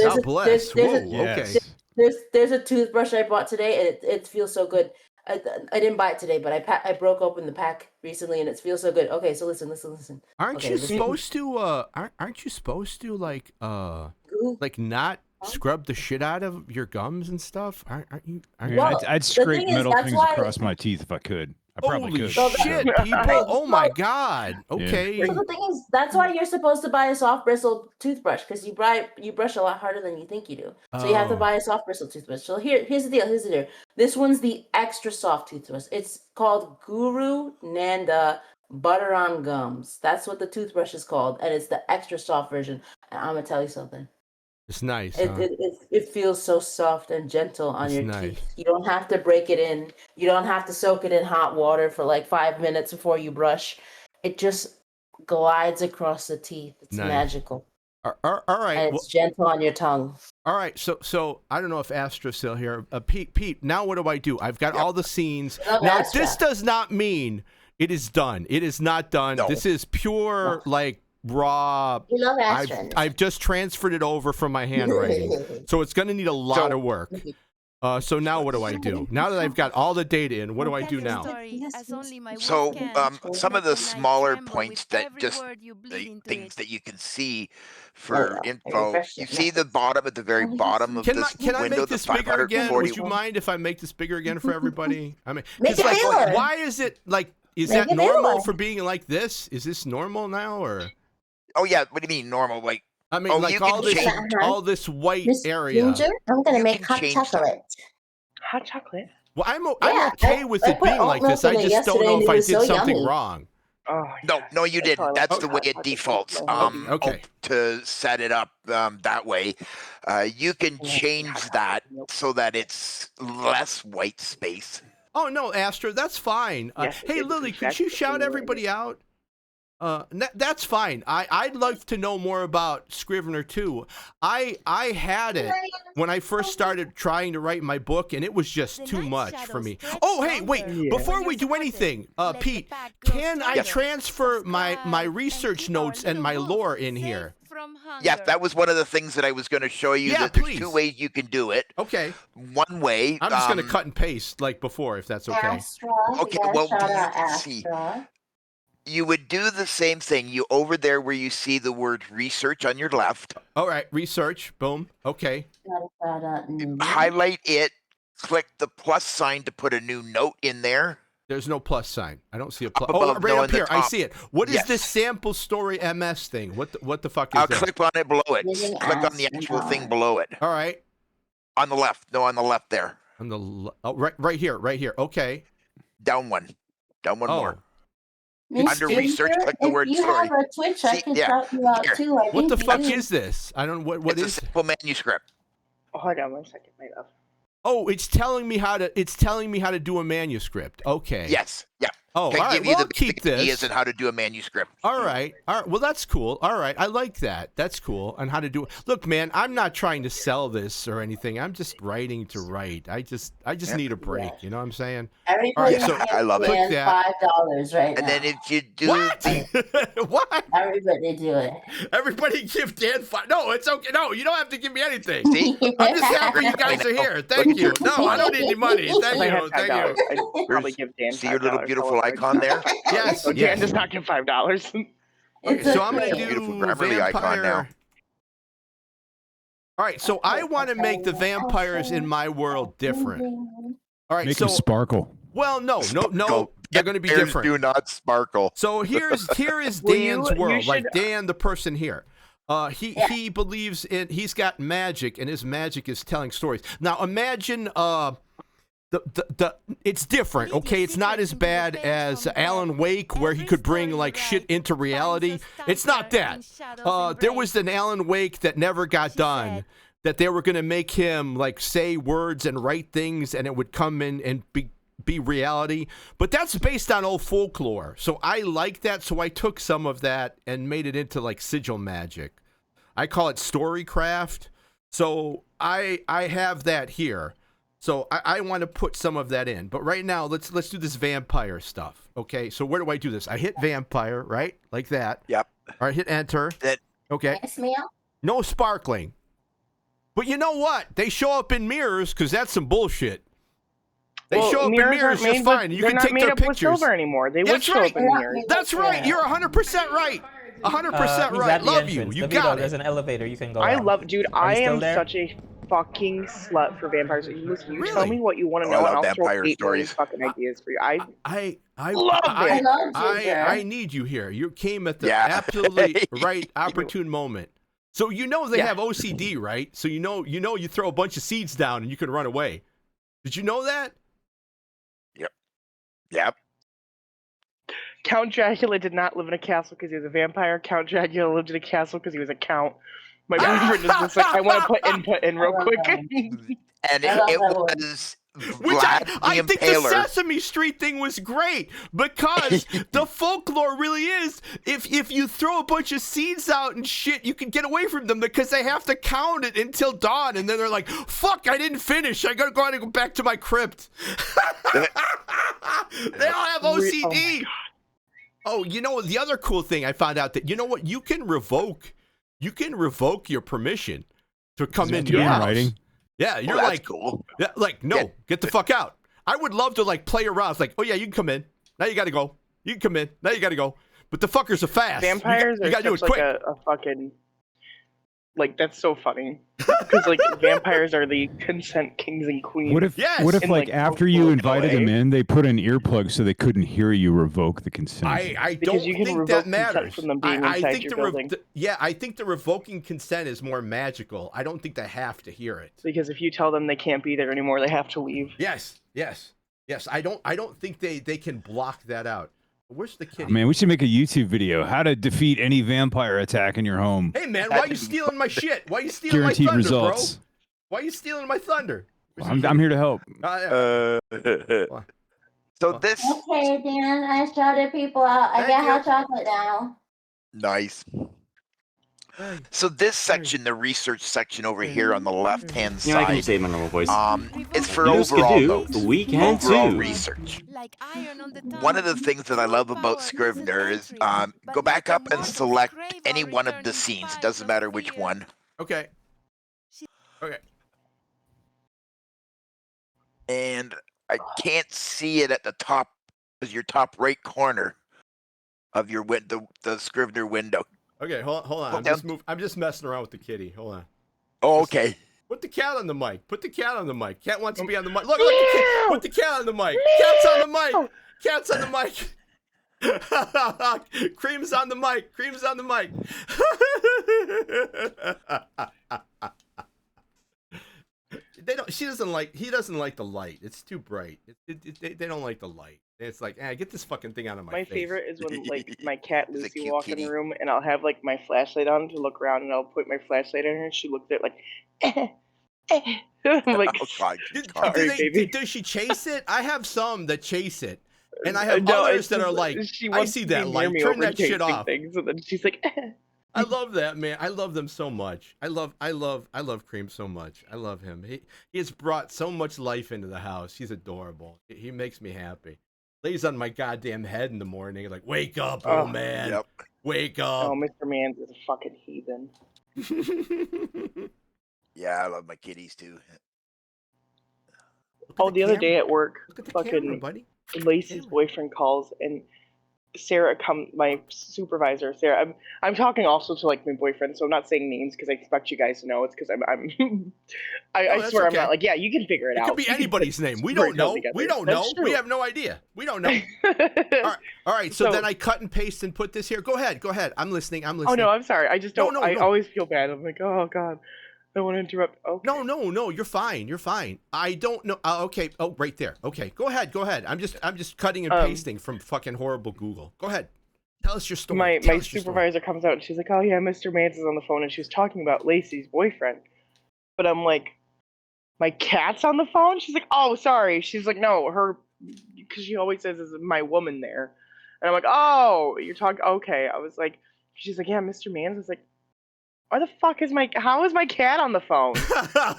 there's a toothbrush I bought today, and it feels so good. I didn't buy it today, but I broke open the pack recently, and it feels so good. Okay, so listen. Aren't you supposed to like not scrub the shit out of your gums and stuff? Aren't you? I'd scrape metal things across my teeth if I could. I probably Holy could. shit, people! Oh my god. Okay. So the thing is, that's why you're supposed to buy a soft bristle toothbrush because you brush a lot harder than you think you do. So you have to buy a soft bristle toothbrush. So here's the deal. This one's the extra soft toothbrush. It's called Guru Nanda Butter on Gums. That's what the toothbrush is called, and it's the extra soft version. And I'm gonna tell you something. It's nice. It feels so soft and gentle on your teeth. You don't have to break it in. You don't have to soak it in hot water for like 5 minutes before you brush. It just glides across the teeth. It's magical. All right. And it's gentle on your tongue. All right. So I don't know if Astra's still here. Pete, now what do I do? I've got all the scenes. Now, this does not mean it is done. It is not done. No. This is pure raw. You love Astra. I've just transferred it over from my handwriting, so it's going to need a lot of work. So now what do I do? Now that I've got all the data in, what do I do now? So some of the smaller points that just the things that you can see for info. You see the bottom at the very bottom of this Can I window. make this bigger again? Would you mind if I make this bigger again for everybody? I mean, why is it like? Is that normal for being like this? Is this normal now or? Oh yeah, what do you mean normal? Like I mean, like all this white area. Ginger, I'm gonna make hot chocolate. Hot chocolate? Well, I'm okay with it being like this. I just don't know if I did something wrong. Oh, no, you didn't. That's the way it defaults. Okay. To set it up that way, you can change that so that it's less white space. Oh no, Astra, that's fine. Hey, Lily, could you shout everybody out? That's fine. I'd like to know more about Scrivener too. I had it when I first started trying to write my book, and it was just too much for me. Oh, hey, wait! Before we do anything, Pete, can I transfer my research notes and my lore in here? Yes, that was one of the things that I was going to show you. Yeah, that there's 2 ways you can do it. Okay. One way. I'm just going to cut and paste like before, if that's okay. Astra, Okay. Well, see. You would do the same thing. You over there where you see the word research on your left. All right, research. Boom. Okay. Highlight it. Click the plus sign to put a new note in there. There's no plus sign. I don't see a plus. Above, right up here. I see it. What is this sample story MS thing? What the fuck is that? Click on it below it. Click on the actual thing below it. All right. On the left. No, on the left there. On the right here. Okay. Down one more. Under research, click the word story. If you have a Twitch, I can shout you out too. What the fuck is this? I don't. What it's is? It's a simple manuscript. Oh, hold on 1 second, my love. Oh, it's telling me how to do a manuscript. Okay. Yes. Yeah. Oh, all right. Give you the keep this. ideas on how to do a manuscript. All right. Well, that's cool. All right. I like that. That's cool. And how to do it. Look, man, I'm not trying to sell this or anything. I'm just writing to write. I just need a break. Yeah. You know what I'm saying? Everybody I love it. $5 right now. And then if you do what? Everybody do it. Everybody give Dan $5. No, it's okay. No, you don't have to give me anything. See? I'm just happy you guys are here. Thank you. No, I don't need any money. Thank you. Thank you. I'd probably give Dan $5. See your little beautiful icon there? Yes. So Dan does not give $5. Okay, so I'm going to do Grammarly icon now. All right, so I want to make the vampires in my world different. All right, Make them sparkle. Well, no. they're going to be Vampires different. do not sparkle. So here is Well, Dan's you world. should- Like Dan, the person here. He believes in. He's got magic, and his magic is telling stories. Now imagine it's different. Okay, it's not as bad as Alan Wake, where he could bring like shit into reality. It's not that. There was an Alan Wake that never got done. That they were going to make him like say words and write things, and it would come in and be reality. But that's based on old folklore. So I like that. So I took some of that and made it into like sigil magic. I call it storycraft. So I have that here. So I want to put some of that in. But right now, let's do this vampire stuff. Okay. So where do I do this? I hit vampire, right? Like that. Yep. All right. Hit enter. Okay. Yes, ma'am. No sparkling. But you know what? They show up in mirrors because that's some bullshit. They show up in mirrors just fine. You can take their pictures. They're not made up with silver anymore. They would show up in mirrors. That's right. You're 100% right. 100% right. Love you. You got it. There's an elevator you can go. I love, dude. I am there? such a fucking slut for vampires. Listen, you Really? tell me what you want to Oh, know, I and love I'll throw vampire 8 million stories. fucking ideas for you. I love it. I need you here. You came at the Yeah. absolutely right opportune moment. So you know they have OCD, right? So you know you throw a bunch of seeds down and you can run away. Did you know that? Yep. Count Dracula did not live in a castle because he was a vampire. Count Dracula lived in a castle because he was a count. My boyfriend is just like, I want to put input in real quick. And I love it that one. was Which Vlad I the think the Impaler. Sesame Street thing was great because the folklore really is if you throw a bunch of seeds out and shit, you can get away from them because they have to count it until dawn, and then they're like, "Fuck, I didn't finish. I gotta go out and go back to my crypt." They all have OCD. Oh, you know the other cool thing I found out that you know what you can revoke your permission to come into your house. Writing? Yeah, you're that's like, cool. yeah, like no, get the fuck out. I would love to like play around. It's like, oh yeah, you can come in. Now you got to go. You can come in. Now you got to go. But the fuckers are fast. Vampires you got to do are it such quick. like a fucking, like, that's so funny. Because, like, vampires are the consent kings and queens. What if in, like like, after you folklore invited them way. in, they put in earplugs so they couldn't hear you revoke the consent? I Because don't you can think revoke that consent matters. from them being I inside think your the building. I think the revoking consent is more magical. I don't think they have to hear it. Because if you tell them they can't be there anymore, they have to leave. Yes. I don't think they can block that out. Where's the kitty? Oh, man, we should make a YouTube video: how to defeat any vampire attack in your home. Hey man, why are you stealing my shit? Why are you stealing Guaranteed my thunder, results. bro? Why are you stealing my thunder? I'm here to help. Yeah. So this Okay, Dan, I shouted people out. I Thank get you. hot chocolate now. nice. So this section, the research section over here on the left-hand Yeah, I can side, say my normal voice. it's for News could overall do. notes, We can overall too. research. Like iron on the tongue. One of the things that I love about Scrivener is go back up and select any one of the scenes. It doesn't matter which one. Okay. Okay. And I can't see it at the top, is your top right corner of your the Scrivener window. Okay, hold on. I'm just messing around with the kitty. Hold on. Oh, okay. Put the cat on the mic. Put the cat on the mic. Cat wants to be on the mic. Look, the cat. Put the cat on the mic. Cat's on the mic. Cat's on the mic. Cream's on the mic. Cream's on the mic. He doesn't like the light. It's too bright. They don't like the light. It's like, get this fucking thing out of my face. My favorite is when, like, my cat It's a Lucy cute walk in kitty. the room, and I'll have, like, my flashlight on to look around, and I'll put my flashlight on her, and she looks at it like, I'm like, Oh, God. sorry, baby. Does she chase it? I have some that chase it. And I have No, others it's that are just- like, she I wants see to be that near light. me Turn over that shit tasting off. things, and then she's like, I love that, man. I love them so much. I love Cream so much. I love him. He has brought so much life into the house. He's adorable. He makes me happy. Lays on my goddamn head in the morning, like, wake up, Oh, old man. Yep. Wake oh, up. Mr. Mans is a fucking heathen. Yeah, I love my kitties too. Oh, the other day at work, Look at the camera, fucking buddy. Lacey's boyfriend calls, and Sarah my supervisor, Sarah. I'm talking also to like my boyfriend, so I'm not saying names because I expect you guys to know. It's because I swear I'm not like, yeah, you can figure it out. It could be anybody's name. We don't know. We don't know. We have no idea. We don't know. All right. So then I cut and paste and put this here. Go ahead. I'm listening. Oh no, I'm sorry. I just don't. I always feel bad. I'm like, oh God, I don't want to interrupt. Okay. No. You're fine. I don't know. Okay. Oh, right there. Okay. Go ahead. I'm just cutting and pasting from fucking horrible Google. Go ahead. Tell us your story. My supervisor comes out and she's like, oh yeah, Mr. Mance is on the phone and she's talking about Lacey's boyfriend. But I'm like, my cat's on the phone? She's like, oh, sorry. She's like, no, because she always says, is my woman there? And I'm like, oh, you're talking, okay. I was like, she's like, yeah, Mr. Mans. I was like, how is my cat on the phone?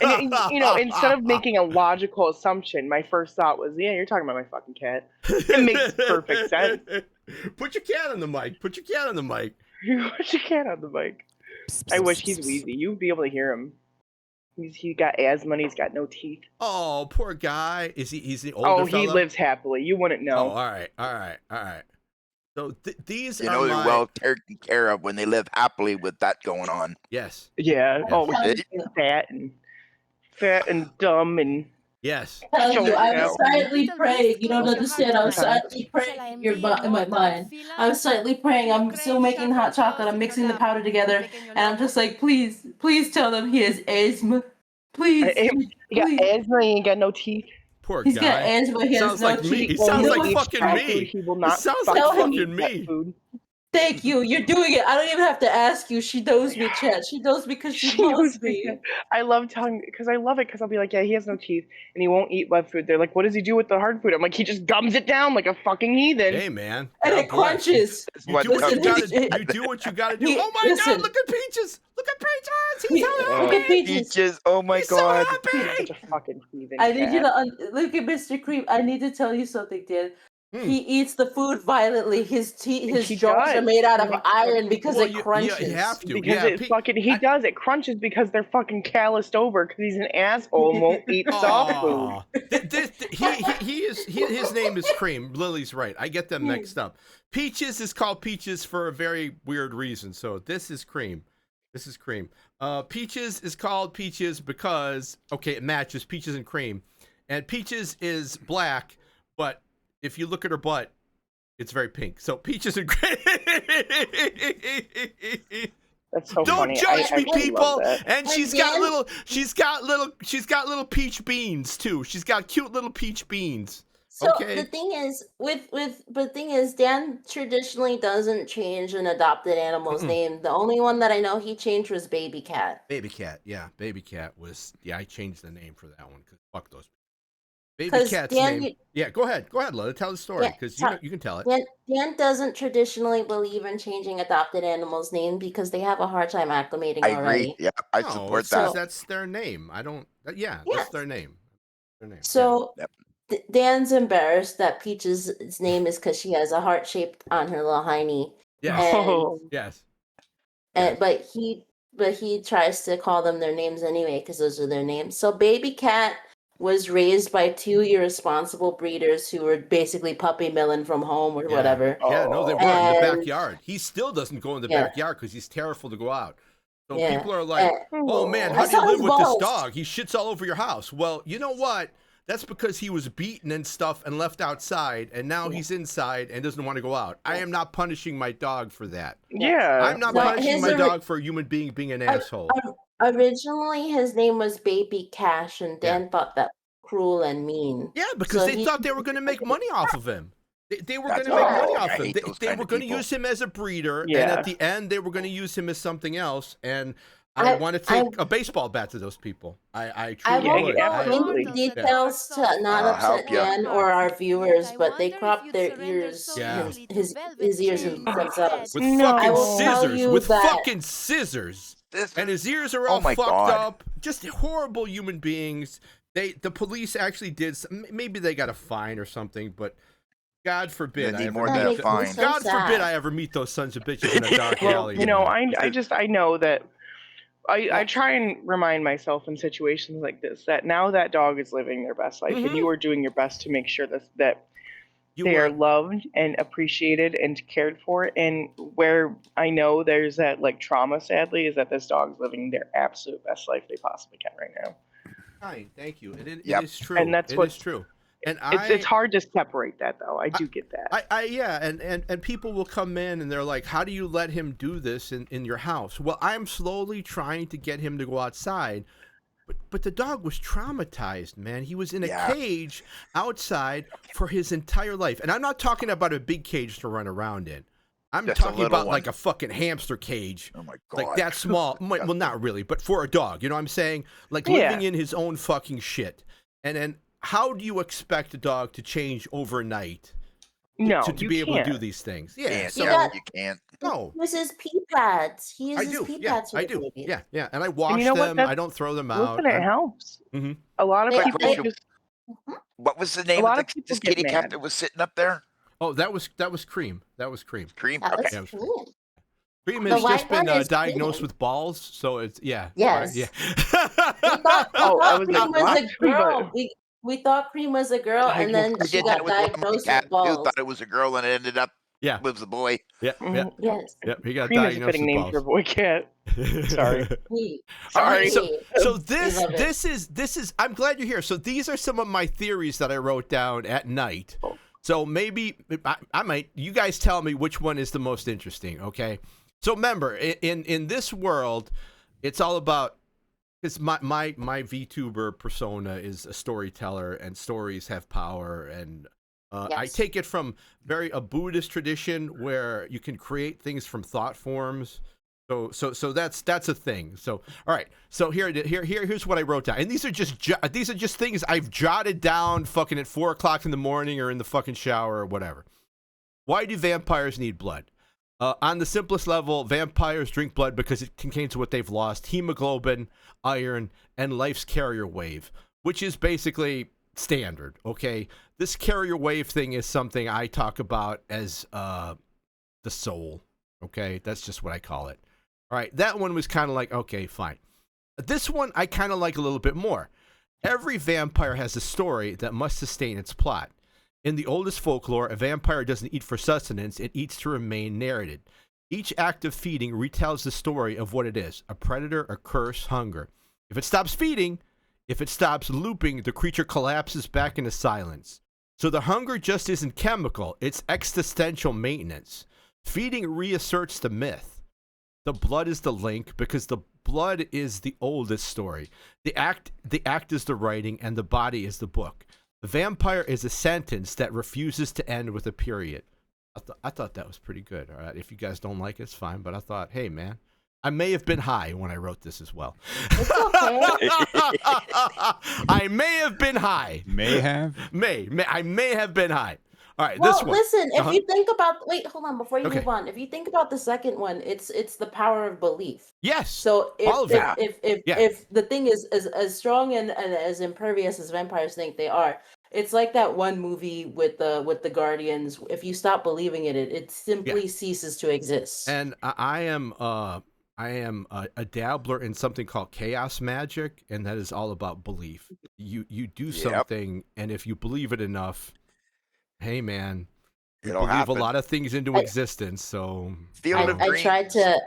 And instead of making a logical assumption, my first thought was, yeah, you're talking about my fucking cat. It makes perfect sense. Put your cat on the mic. Put your cat on the mic. I wish he's wheezy. You'd be able to hear him. He got asthma and he's got no teeth. Oh, poor guy. He's the older he lives happily. You wouldn't know. Oh, all right. So these are they're well taken care of when they live happily with that going on. Yes. Yeah. Oh, fat and dumb and. Yes. I was silently praying. You don't understand. I was silently praying in my mind. I was silently praying. I'm still making hot chocolate. I'm mixing the powder together, and I'm just like, please tell them he has asthma. Please. He got asthma. He ain't got no teeth. Poor He's guy. got asthma. He sounds has no like me. teeth. He sounds like fucking me. He will not. Sounds like fucking me. Thank you. You're doing it. I don't even have to ask you. She knows me, Chet. She knows because she knows me. I love telling because I love it because I'll be like, yeah, he has no teeth and he won't eat wet food. They're like, what does he do with the hard food? I'm like, he just gums it down like a fucking heathen. Hey man, and it crunches. You do what you gotta do. Oh my God! Look at Peaches. Look at Peaches. He's so happy. Look at Peaches. Oh my God. He's such a fucking heathen. I need you to look at Mr. Cream. I need to tell you something, Dan. He eats the food violently. His jaws are made out of iron because it crunches. You have to. Because it crunches because they're fucking calloused over because he's an asshole and won't eat soft food. His name is Cream. Lily's right. I get them mixed up. Peaches is called Peaches for a very weird reason. So this is Cream. Peaches is called Peaches because it matches Peaches and Cream, and Peaches is black, but if you look at her butt, it's very pink. So Peaches and Cream. That's so Don't funny. judge me, people. And she's got little peach beans too. She's got cute little peach beans. So the thing is, Dan traditionally doesn't change an adopted animal's name. The only one that I know he changed was Baby Cat. Baby Cat was I changed the name for that one because fuck those. Baby Cat's name. Go ahead, Lola. Tell the story because you can tell it. Dan doesn't traditionally believe in changing adopted animals' name because they have a hard time acclimating I already. agree. Yeah, I support that. That's their name. I don't. That's their name. So Dan's embarrassed that Peach's name is because she has a heart shaped on her little hiney. Yes. But he tries to call them their names anyway because those are their names. So Baby Cat was raised by two irresponsible breeders who were basically puppy milling from home or whatever. Yeah, no, they were in the backyard. He still doesn't go in the backyard because he's terrified to go out. So people are like, oh man, how do you live with this dog? He shits all over your house. Well, you know what? That's because he was beaten and stuff and left outside, and now he's inside and doesn't want to go out. I am not punishing my dog for that. Yeah. I'm not punishing my dog for a human being being an asshole. Originally, his name was Baby Cash, and Dan thought that cruel and mean. Yeah, because they thought they were going to make money off of him. They were going to make money off him. They were going to use him as a breeder, and at the end, they were going to use him as something else. And I want to take a baseball bat to those people. I truly would. I won't go into details to not upset Dan or our viewers, but they cropped their ears, his ears themselves. With fucking scissors. With fucking scissors. And his ears are all fucked up. Just horrible human beings. The police actually did. Maybe they got a fine or something, but God forbid. God forbid I ever meet those sons of bitches in a dark alley. You know, I know that. I try and remind myself in situations like this that now that dog is living their best life, and you are doing your best to make sure that they are loved and appreciated and cared for. And where I know there's that like trauma, sadly, is that this dog's living their absolute best life they possibly can right now. Fine, thank you. It is true. And that's what's true. And it's hard to separate that, though. I do get that. And people will come in and they're like, how do you let him do this in your house? Well, I'm slowly trying to get him to go outside, but the dog was traumatized, man. He was in a cage outside for his entire life. And I'm not talking about a big cage to run around in. I'm talking about like a fucking hamster cage. Oh my God. Like that small. Well, not really, but for a dog, you know what I'm saying? Like living in his own fucking shit. And then how do you expect a dog to change overnight to be able to do these things? Yeah, you can't. No. He uses pee pads. He uses pee pads. I do. Yeah. And I wash them. I don't throw them out. Listen, it helps. Mm-hmm. A lot of people just... What was the name of this kitty cat that was sitting up there? Oh, that was Cream. Cream. Cream. Okay. Cream has just been diagnosed with balls, so it's Yes. Right, yeah. Cream was a girl. We thought Cream was a girl, and then she got diagnosed with balls. You thought it was a girl, and it ended up was a boy. Yeah. Yes. Yep. He got Cream is diagnosed a fitting with name balls. for a boy cat. Sorry. All right, so this is I'm glad you're here. So these are some of my theories that I wrote down at night. So maybe I might. You guys tell me which one is the most interesting. Okay. So remember, in this world, it's all about. Because my VTuber persona is a storyteller, and stories have power, and I take it from a Buddhist tradition where you can create things from thought forms. So that's a thing. So all right. So here's what I wrote down, and these are just things I've jotted down fucking at 4 o'clock in the morning or in the fucking shower or whatever. Why do vampires need blood? On the simplest level, vampires drink blood because it contains what they've lost: hemoglobin, iron, and life's carrier wave, which is basically standard, okay? This carrier wave thing is something I talk about as the soul, okay? That's just what I call it. All right, that one was kind of like, okay, fine. This one I kind of like a little bit more. Every vampire has a story that must sustain its plot. In the oldest folklore, a vampire doesn't eat for sustenance, it eats to remain narrated. Each act of feeding retells the story of what it is: a predator, a curse, hunger. If it stops feeding, if it stops looping, the creature collapses back into silence. So the hunger just isn't chemical, it's existential maintenance. Feeding reasserts the myth. The blood is the link because the blood is the oldest story. The act is the writing, and the body is the book. The vampire is a sentence that refuses to end with a period. I thought that was pretty good. All right, if you guys don't like it, it's fine. But I thought, hey, man, I may have been high when I wrote this as well. It's okay. I may have been high. I may have been high. All right, well, this one. Listen, if you think about hold on before you move on. If you think about the second one, it's the power of belief. Yes. So if the thing is as strong and as impervious as vampires think they are, it's like that one movie with the Guardians. If you stop believing in it, it simply ceases to exist. And I am a dabbler in something called chaos magic, and that is all about belief. You do something, and if you believe it enough, hey man, you believe a lot of things into existence. So Field of Dreams. I tried to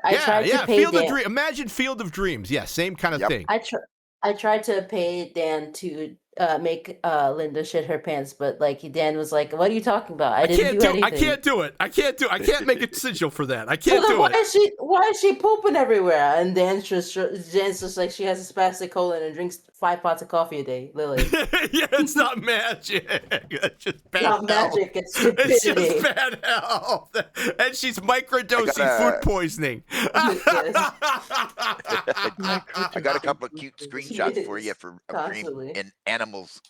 pay Field of Dreams. Imagine Field of Dreams. Yeah, same kind of thing. I tried to pay Dan to make Linda shit her pants, but Dan was like, "What are you talking about? I didn't do anything. I can't do it. I can't make a sigil for that. I can't do it. Why is she pooping everywhere?" And Dan's just like, she has a spastic colon and drinks 5 pots of coffee a day. Lily. Yeah, it's not magic. It's just bad health. Magic. It's stupidity. It's just bad health. And she's microdosing food poisoning. I got a couple of cute screenshots for you for Cream in animals.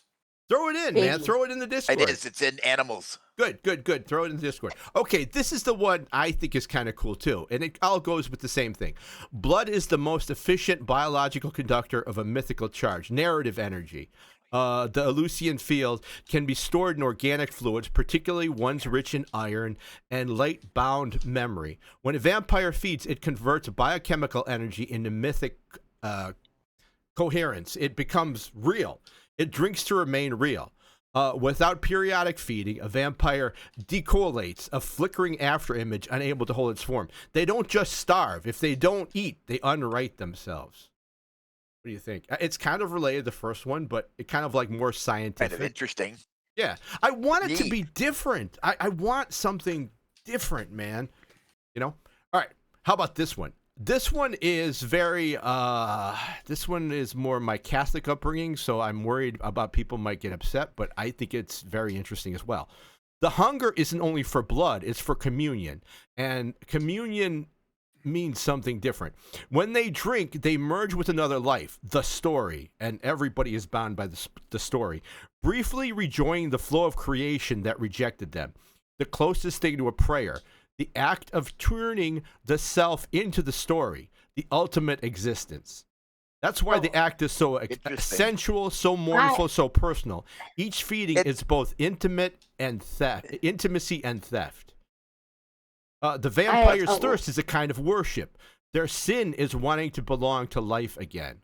Throw it in, man. Throw it in the Discord. It is. It's in animals. Good. Throw it in the Discord. Okay, this is the one I think is kind of cool too, and it all goes with the same thing. Blood is the most efficient biological conductor of a mythical charge, narrative energy. The Eleusinian field can be stored in organic fluids, particularly ones rich in iron and light-bound memory. When a vampire feeds, it converts biochemical energy into mythic coherence. It becomes real. It drinks to remain real. Without periodic feeding, a vampire decollates, a flickering afterimage unable to hold its form. They don't just starve. If they don't eat, they unwrite themselves. What do you think? It's kind of related to the first one, but it kind of like more scientific. Kind of interesting. Yeah. I want it to be different. I want something different, man. You know? All right. How about this one? This one is very, this one is more my Catholic upbringing, so I'm worried about people might get upset, but I think it's very interesting as well. The hunger isn't only for blood, it's for communion. And communion means something different. When they drink, they merge with another life, the story, and everybody is bound by the story, briefly rejoining the flow of creation that rejected them. The closest thing to a prayer. The act of turning the self into the story, the ultimate existence. That's why the act is so sensual, so mournful, so personal. Each feeding is both intimacy and theft. The vampire's thirst is a kind of worship. Their sin is wanting to belong to life again.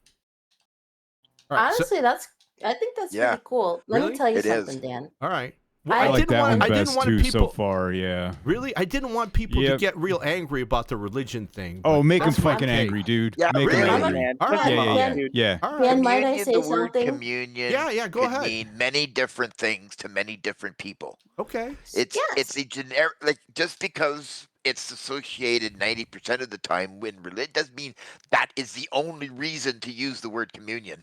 Right, honestly, I think that's pretty cool. Let me tell you something, Dan. All right. Well, I like that one best too so far, yeah. Really? I didn't want people to get real angry about the religion thing. Oh, make them fucking angry, dude. Yeah, make really? them angry. All right. Yeah. All right. Dan, might I say the something? word communion go ahead. mean many different things to many different people. Okay. It's a generic, like, just because it's associated 90% of the time with religion doesn't mean that is the only reason to use the word communion.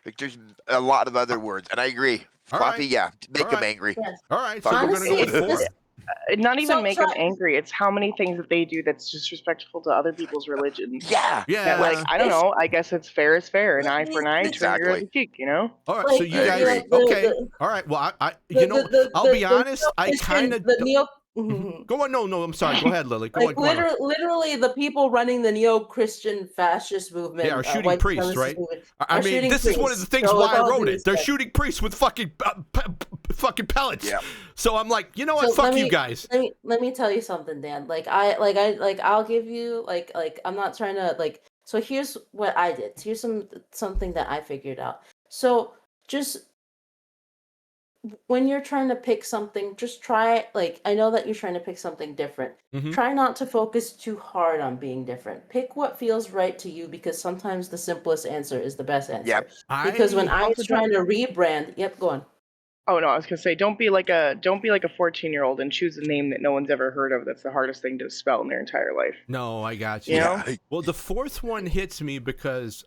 Like, there's a lot of other words, and I agree. Floppy, make them angry. Yes. All right, so honestly, we're gonna go with 4. Not even make them angry. It's how many things that they do that's disrespectful to other people's religions. Yeah. That, like, I don't know. I guess it's fair is fair. An eye for an eye, turn your other cheek. You know. All right, so you guys, okay. All right. Well, I'll be honest. I kind of. Go on. No, I'm sorry. Go ahead, Lily. Go on. Literally, the people running the neo-Christian fascist movement are shooting priests, right? I mean, this is one of the things why I wrote it. They're shooting priests with fucking pellets. Yeah. So I'm like, you know what? Fuck you guys. Let me tell you something, Dan. I'll give you I'm not trying to So here's what I did. Here's something that I figured out. So just when you're trying to pick something, just try I know that you're trying to pick something different. Mm-hmm. Try not to focus too hard on being different. Pick what feels right to you, because sometimes the simplest answer is the best answer. Yep. Because when I was trying to rebrand, go on. Oh no, I was gonna say, don't be like a 14-year-old and choose a name that no one's ever heard of. That's the hardest thing to spell in their entire life. No, I got you. You know? Well, the fourth one hits me because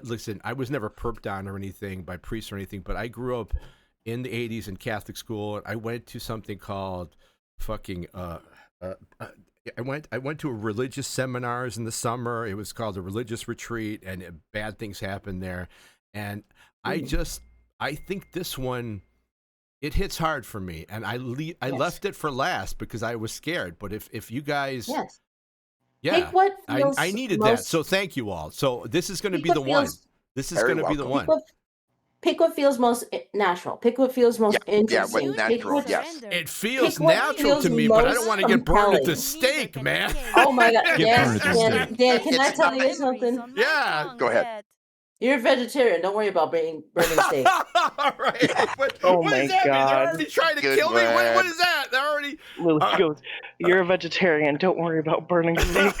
listen, I was never perped on or anything by priests or anything, but I grew up in the 80s in Catholic school, and I went to something called fucking I went to a religious seminars in the summer. It was called a religious retreat, and bad things happened there. And I think this one, it hits hard for me, and I left it for last because I was scared. But if you guys, Pick what feels I needed that. So thank you all. So this is going to be the one. This is going to be the one. Pick what feels most natural. Pick what feels most interesting. Yeah, natural. It feels natural to me, but I don't want to get burned at the stake, man. Oh my God, Dan, can I tell you something? Yeah, go ahead. You're a vegetarian. Don't worry about burning steak. All right. Oh what my does that mean? God. They're already trying to kill me? What is that? They're already... Lily goes, you're a vegetarian. Don't worry about burning steak.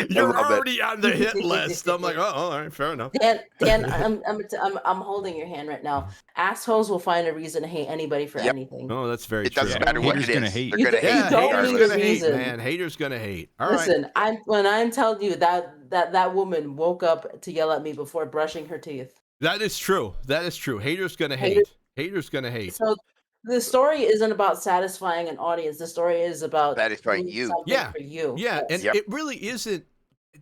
You're already on the hit list. I'm like, oh, all right, fair enough. Dan, I'm holding your hand right now. Assholes will find a reason to hate anybody for anything. Oh, that's very true. It doesn't matter what it is. Gonna hate. They're going to hate. Haters going to hate, man. Haters going to hate. All Listen, when I'm telling you that woman woke up to yell at me before brushing her teeth. That is true. Haters going to hate. Haters going to hate. So the story isn't about satisfying an audience. The story is about satisfying you. For you. Yeah, and it really isn't.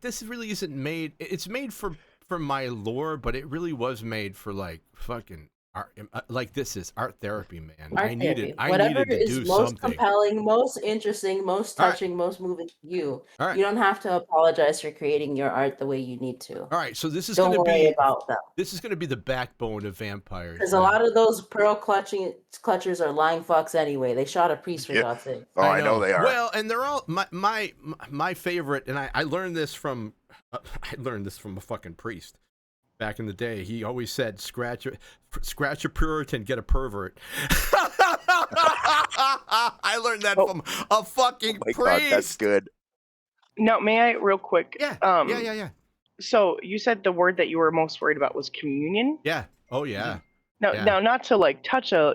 This really isn't made. It's made for my lore, but it really was made for fucking art. Like, this is art therapy, man. I needed to do most something. Compelling, most interesting, most touching, most moving to you. All right. You don't have to apologize for creating your art the way you need to. All right, so this is Don't going to worry be about that. This is going to be the backbone of vampires. Because a lot of those pearl clutchers are lying fucks anyway. They shot a priest for God's sake. Oh, I know they are. Well, and they're all my favorite, and I learned this from a fucking priest. Back in the day, he always said, scratch a Puritan, get a pervert. I learned that from a fucking priest. God, that's good. Now, may I, real quick? Yeah. Yeah. So you said the word that you were most worried about was communion? Yeah. Oh, yeah. Now, not to like touch a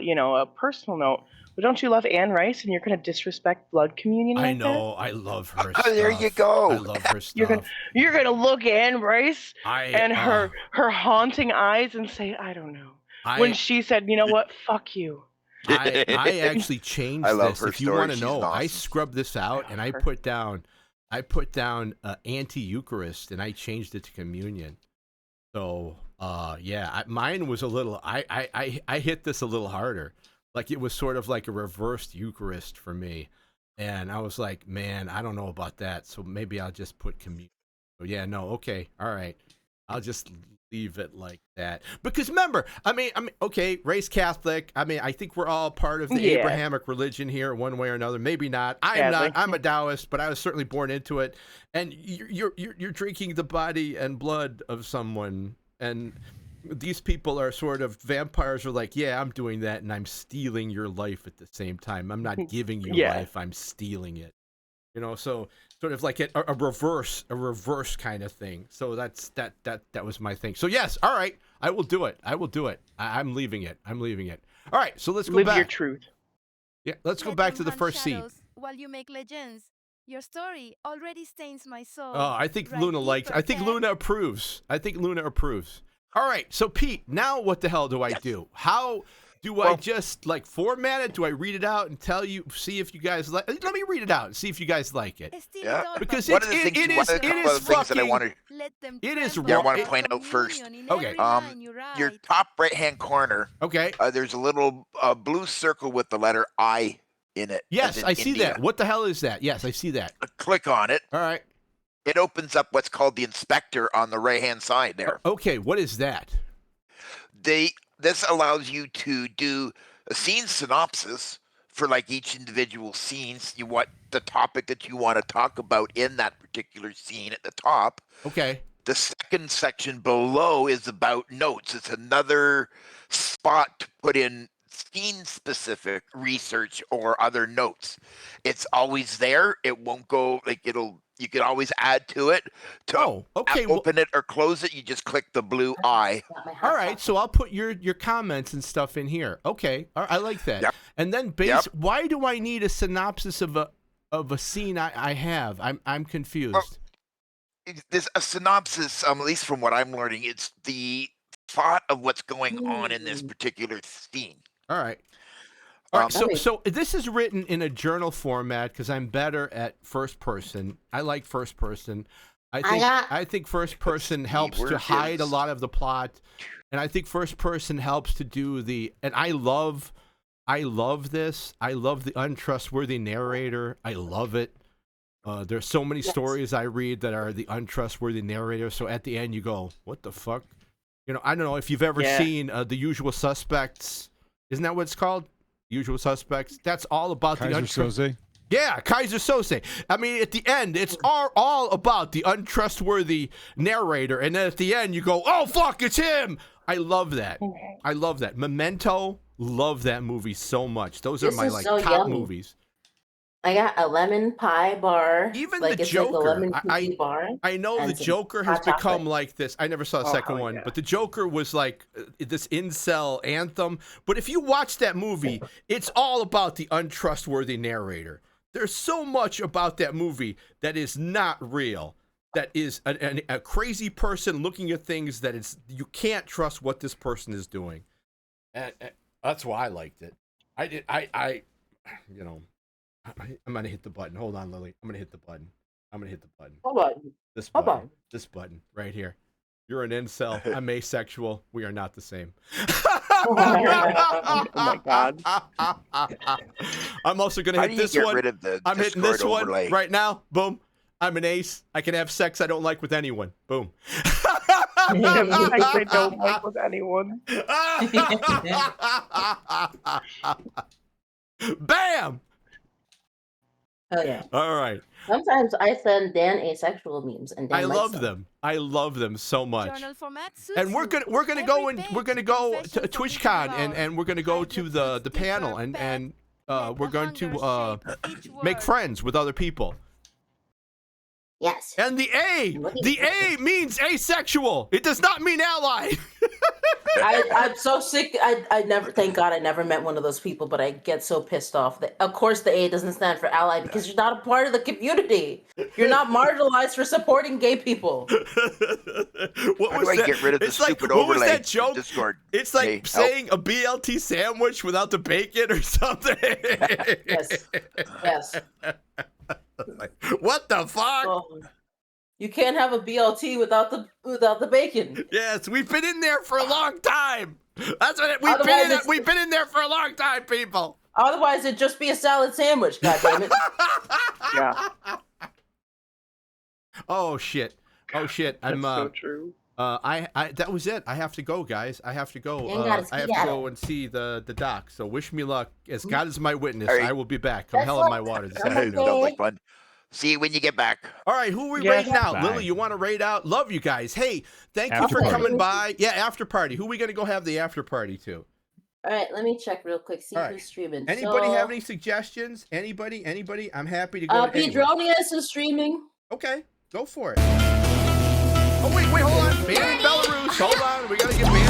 personal note, but don't you love Anne Rice and you're going to disrespect blood communion? I know. I love her stuff. There you go. I love her stuff. You're gonna look at Anne Rice and her haunting eyes and say, I don't know. When she said, you know what, fuck you. I actually changed this. If you want to know, awesome. I scrubbed this out and I put down anti-Eucharist and I changed it to communion. So mine was a little. I hit this a little harder. Like it was sort of like a reversed Eucharist for me, and I was like, man, I don't know about that. So maybe I'll just put communion. So yeah, no, okay, all right, I'll just leave it like that. Because remember, I mean, okay, raised Catholic. I mean, I think we're all part of the Abrahamic religion here, one way or another. Maybe not. I'm not. I'm a Taoist, but I was certainly born into it. And you're drinking the body and blood of someone, and these people are sort of vampires. Are like, yeah, I'm doing that, and I'm stealing your life at the same time. I'm not giving you life. I'm stealing it. You know, so sort of like a reverse kind of thing. So that was my thing. So yes, all right, I will do it. I'm leaving it. All right, so let's go back. Live your truth. Yeah, let's go back to the first scene. While you make legends, your story already stains my soul. Oh, I think Luna likes. I think Luna approves. All right, so Pete, now what the hell do I do? How do I just like format it? Do I read it out and tell you? See if you guys like. Let me read it out and see if you guys like it. Yeah, because it is fucking. I want to point out first. Okay. Your top right-hand corner. Okay. There's a little blue circle with the letter I in it. Yes, I see that. What the hell is that? Yes, I see that. Click on it. All right. It opens up what's called the inspector on the right-hand side there. Okay, what is that? This allows you to do a scene synopsis for like each individual scenes. You want the topic that you want to talk about in that particular scene at the top. Okay. The second section below is about notes. It's another spot to put in scene-specific research or other notes. It's always there. It won't go like you can always add to it. Open it or close it, you just click the blue I. All right, so I'll put your comments and stuff in here. Okay, all right, I like that. Yep. And then why do I need a synopsis of a scene I have? I'm confused. There's a synopsis, at least from what I'm learning, it's the thought of what's going on in this particular scene. All right. All right, so this is written in a journal format because I'm better at first person. I like first person. I think first person helps to hide a lot of the plot, and I think first person helps to do and I love this. I love the untrustworthy narrator. I love it. There's so many stories I read that are the untrustworthy narrator. So at the end you go, what the fuck? You know, I don't know if you've ever seen The Usual Suspects. Isn't that what it's called? Usual Suspects. That's all about Kaiser Soze. Yeah, Kaiser Soze. I mean, at the end, it's all about the untrustworthy narrator, and then at the end, you go, "Oh fuck, it's him!" I love that. Memento. Love that movie so much. Those are my top movies. I got a lemon pie bar. Even the Joker. I know the Joker has become like this. I never saw the second one, but the Joker was like this incel anthem. But if you watch that movie, it's all about the untrustworthy narrator. There's so much about that movie that is not real. That is a crazy person looking at things that you can't trust what this person is doing. And that's why I liked it. I'm gonna hit the button. Hold on, Lily. I'm gonna hit the button. Hold on. This button. This button right here. You're an incel. I'm asexual. We are not the same. Oh my god. I'm also gonna hit this one. I'm hitting this one right now. Boom. I'm an ace. I can have sex I don't like with anyone. Boom. I don't like with anyone. Bam. Oh yeah. All right. Sometimes I send Dan asexual memes, and Dan I likes love them. I love them so much. Journal format suits And we're you. gonna go Every and we're page gonna is go confession to from TwitchCon each and devour. we're gonna go Hide to the the twisted panel deeper and bed. Let we're the going to hunger shape each make word. friends with other people. Yes. And the A means asexual. It does not mean ally. I'm so sick. I never, thank God I never met one of those people, but I get so pissed off that, of course, the A doesn't stand for ally because you're not a part of the community. You're not marginalized for supporting gay people. What How was do I that? get rid of the It's like, stupid what was overlay that joke? Discord? It's like Hey, help. saying a BLT sandwich without the bacon or something. Yes. Yes. Like, what the fuck? Oh, you can't have a BLT without the bacon. Yes, we've been in there for a long time. That's what we've been in there for a long time, people. Otherwise, it'd just be a salad sandwich. God damn it. Yeah. Oh shit. I'm That's so true. I that was it. I have to go, guys. I have to go. You ain't gotta I have speak to at go it. and see the doc. So wish me luck. As God is my witness, All right. I will be back. Come Best hell in my luck. water this Come afternoon. on, Sounds like fun. See you when you get back. All right, who are we Yes. raiding out? Bye. Lily, you want to raid out? Love you guys. Hey, thank you After for party. coming by. Yeah, after party. Who are we gonna go have the after party to? All right, let me check real quick. See All right. who's streaming. Anybody So, have any suggestions? Anybody? I'm happy to go. to anyone. Pedronius is streaming. Okay, go for it. Oh wait, hold on. Ban Belarus. Hold on, we gotta get banned.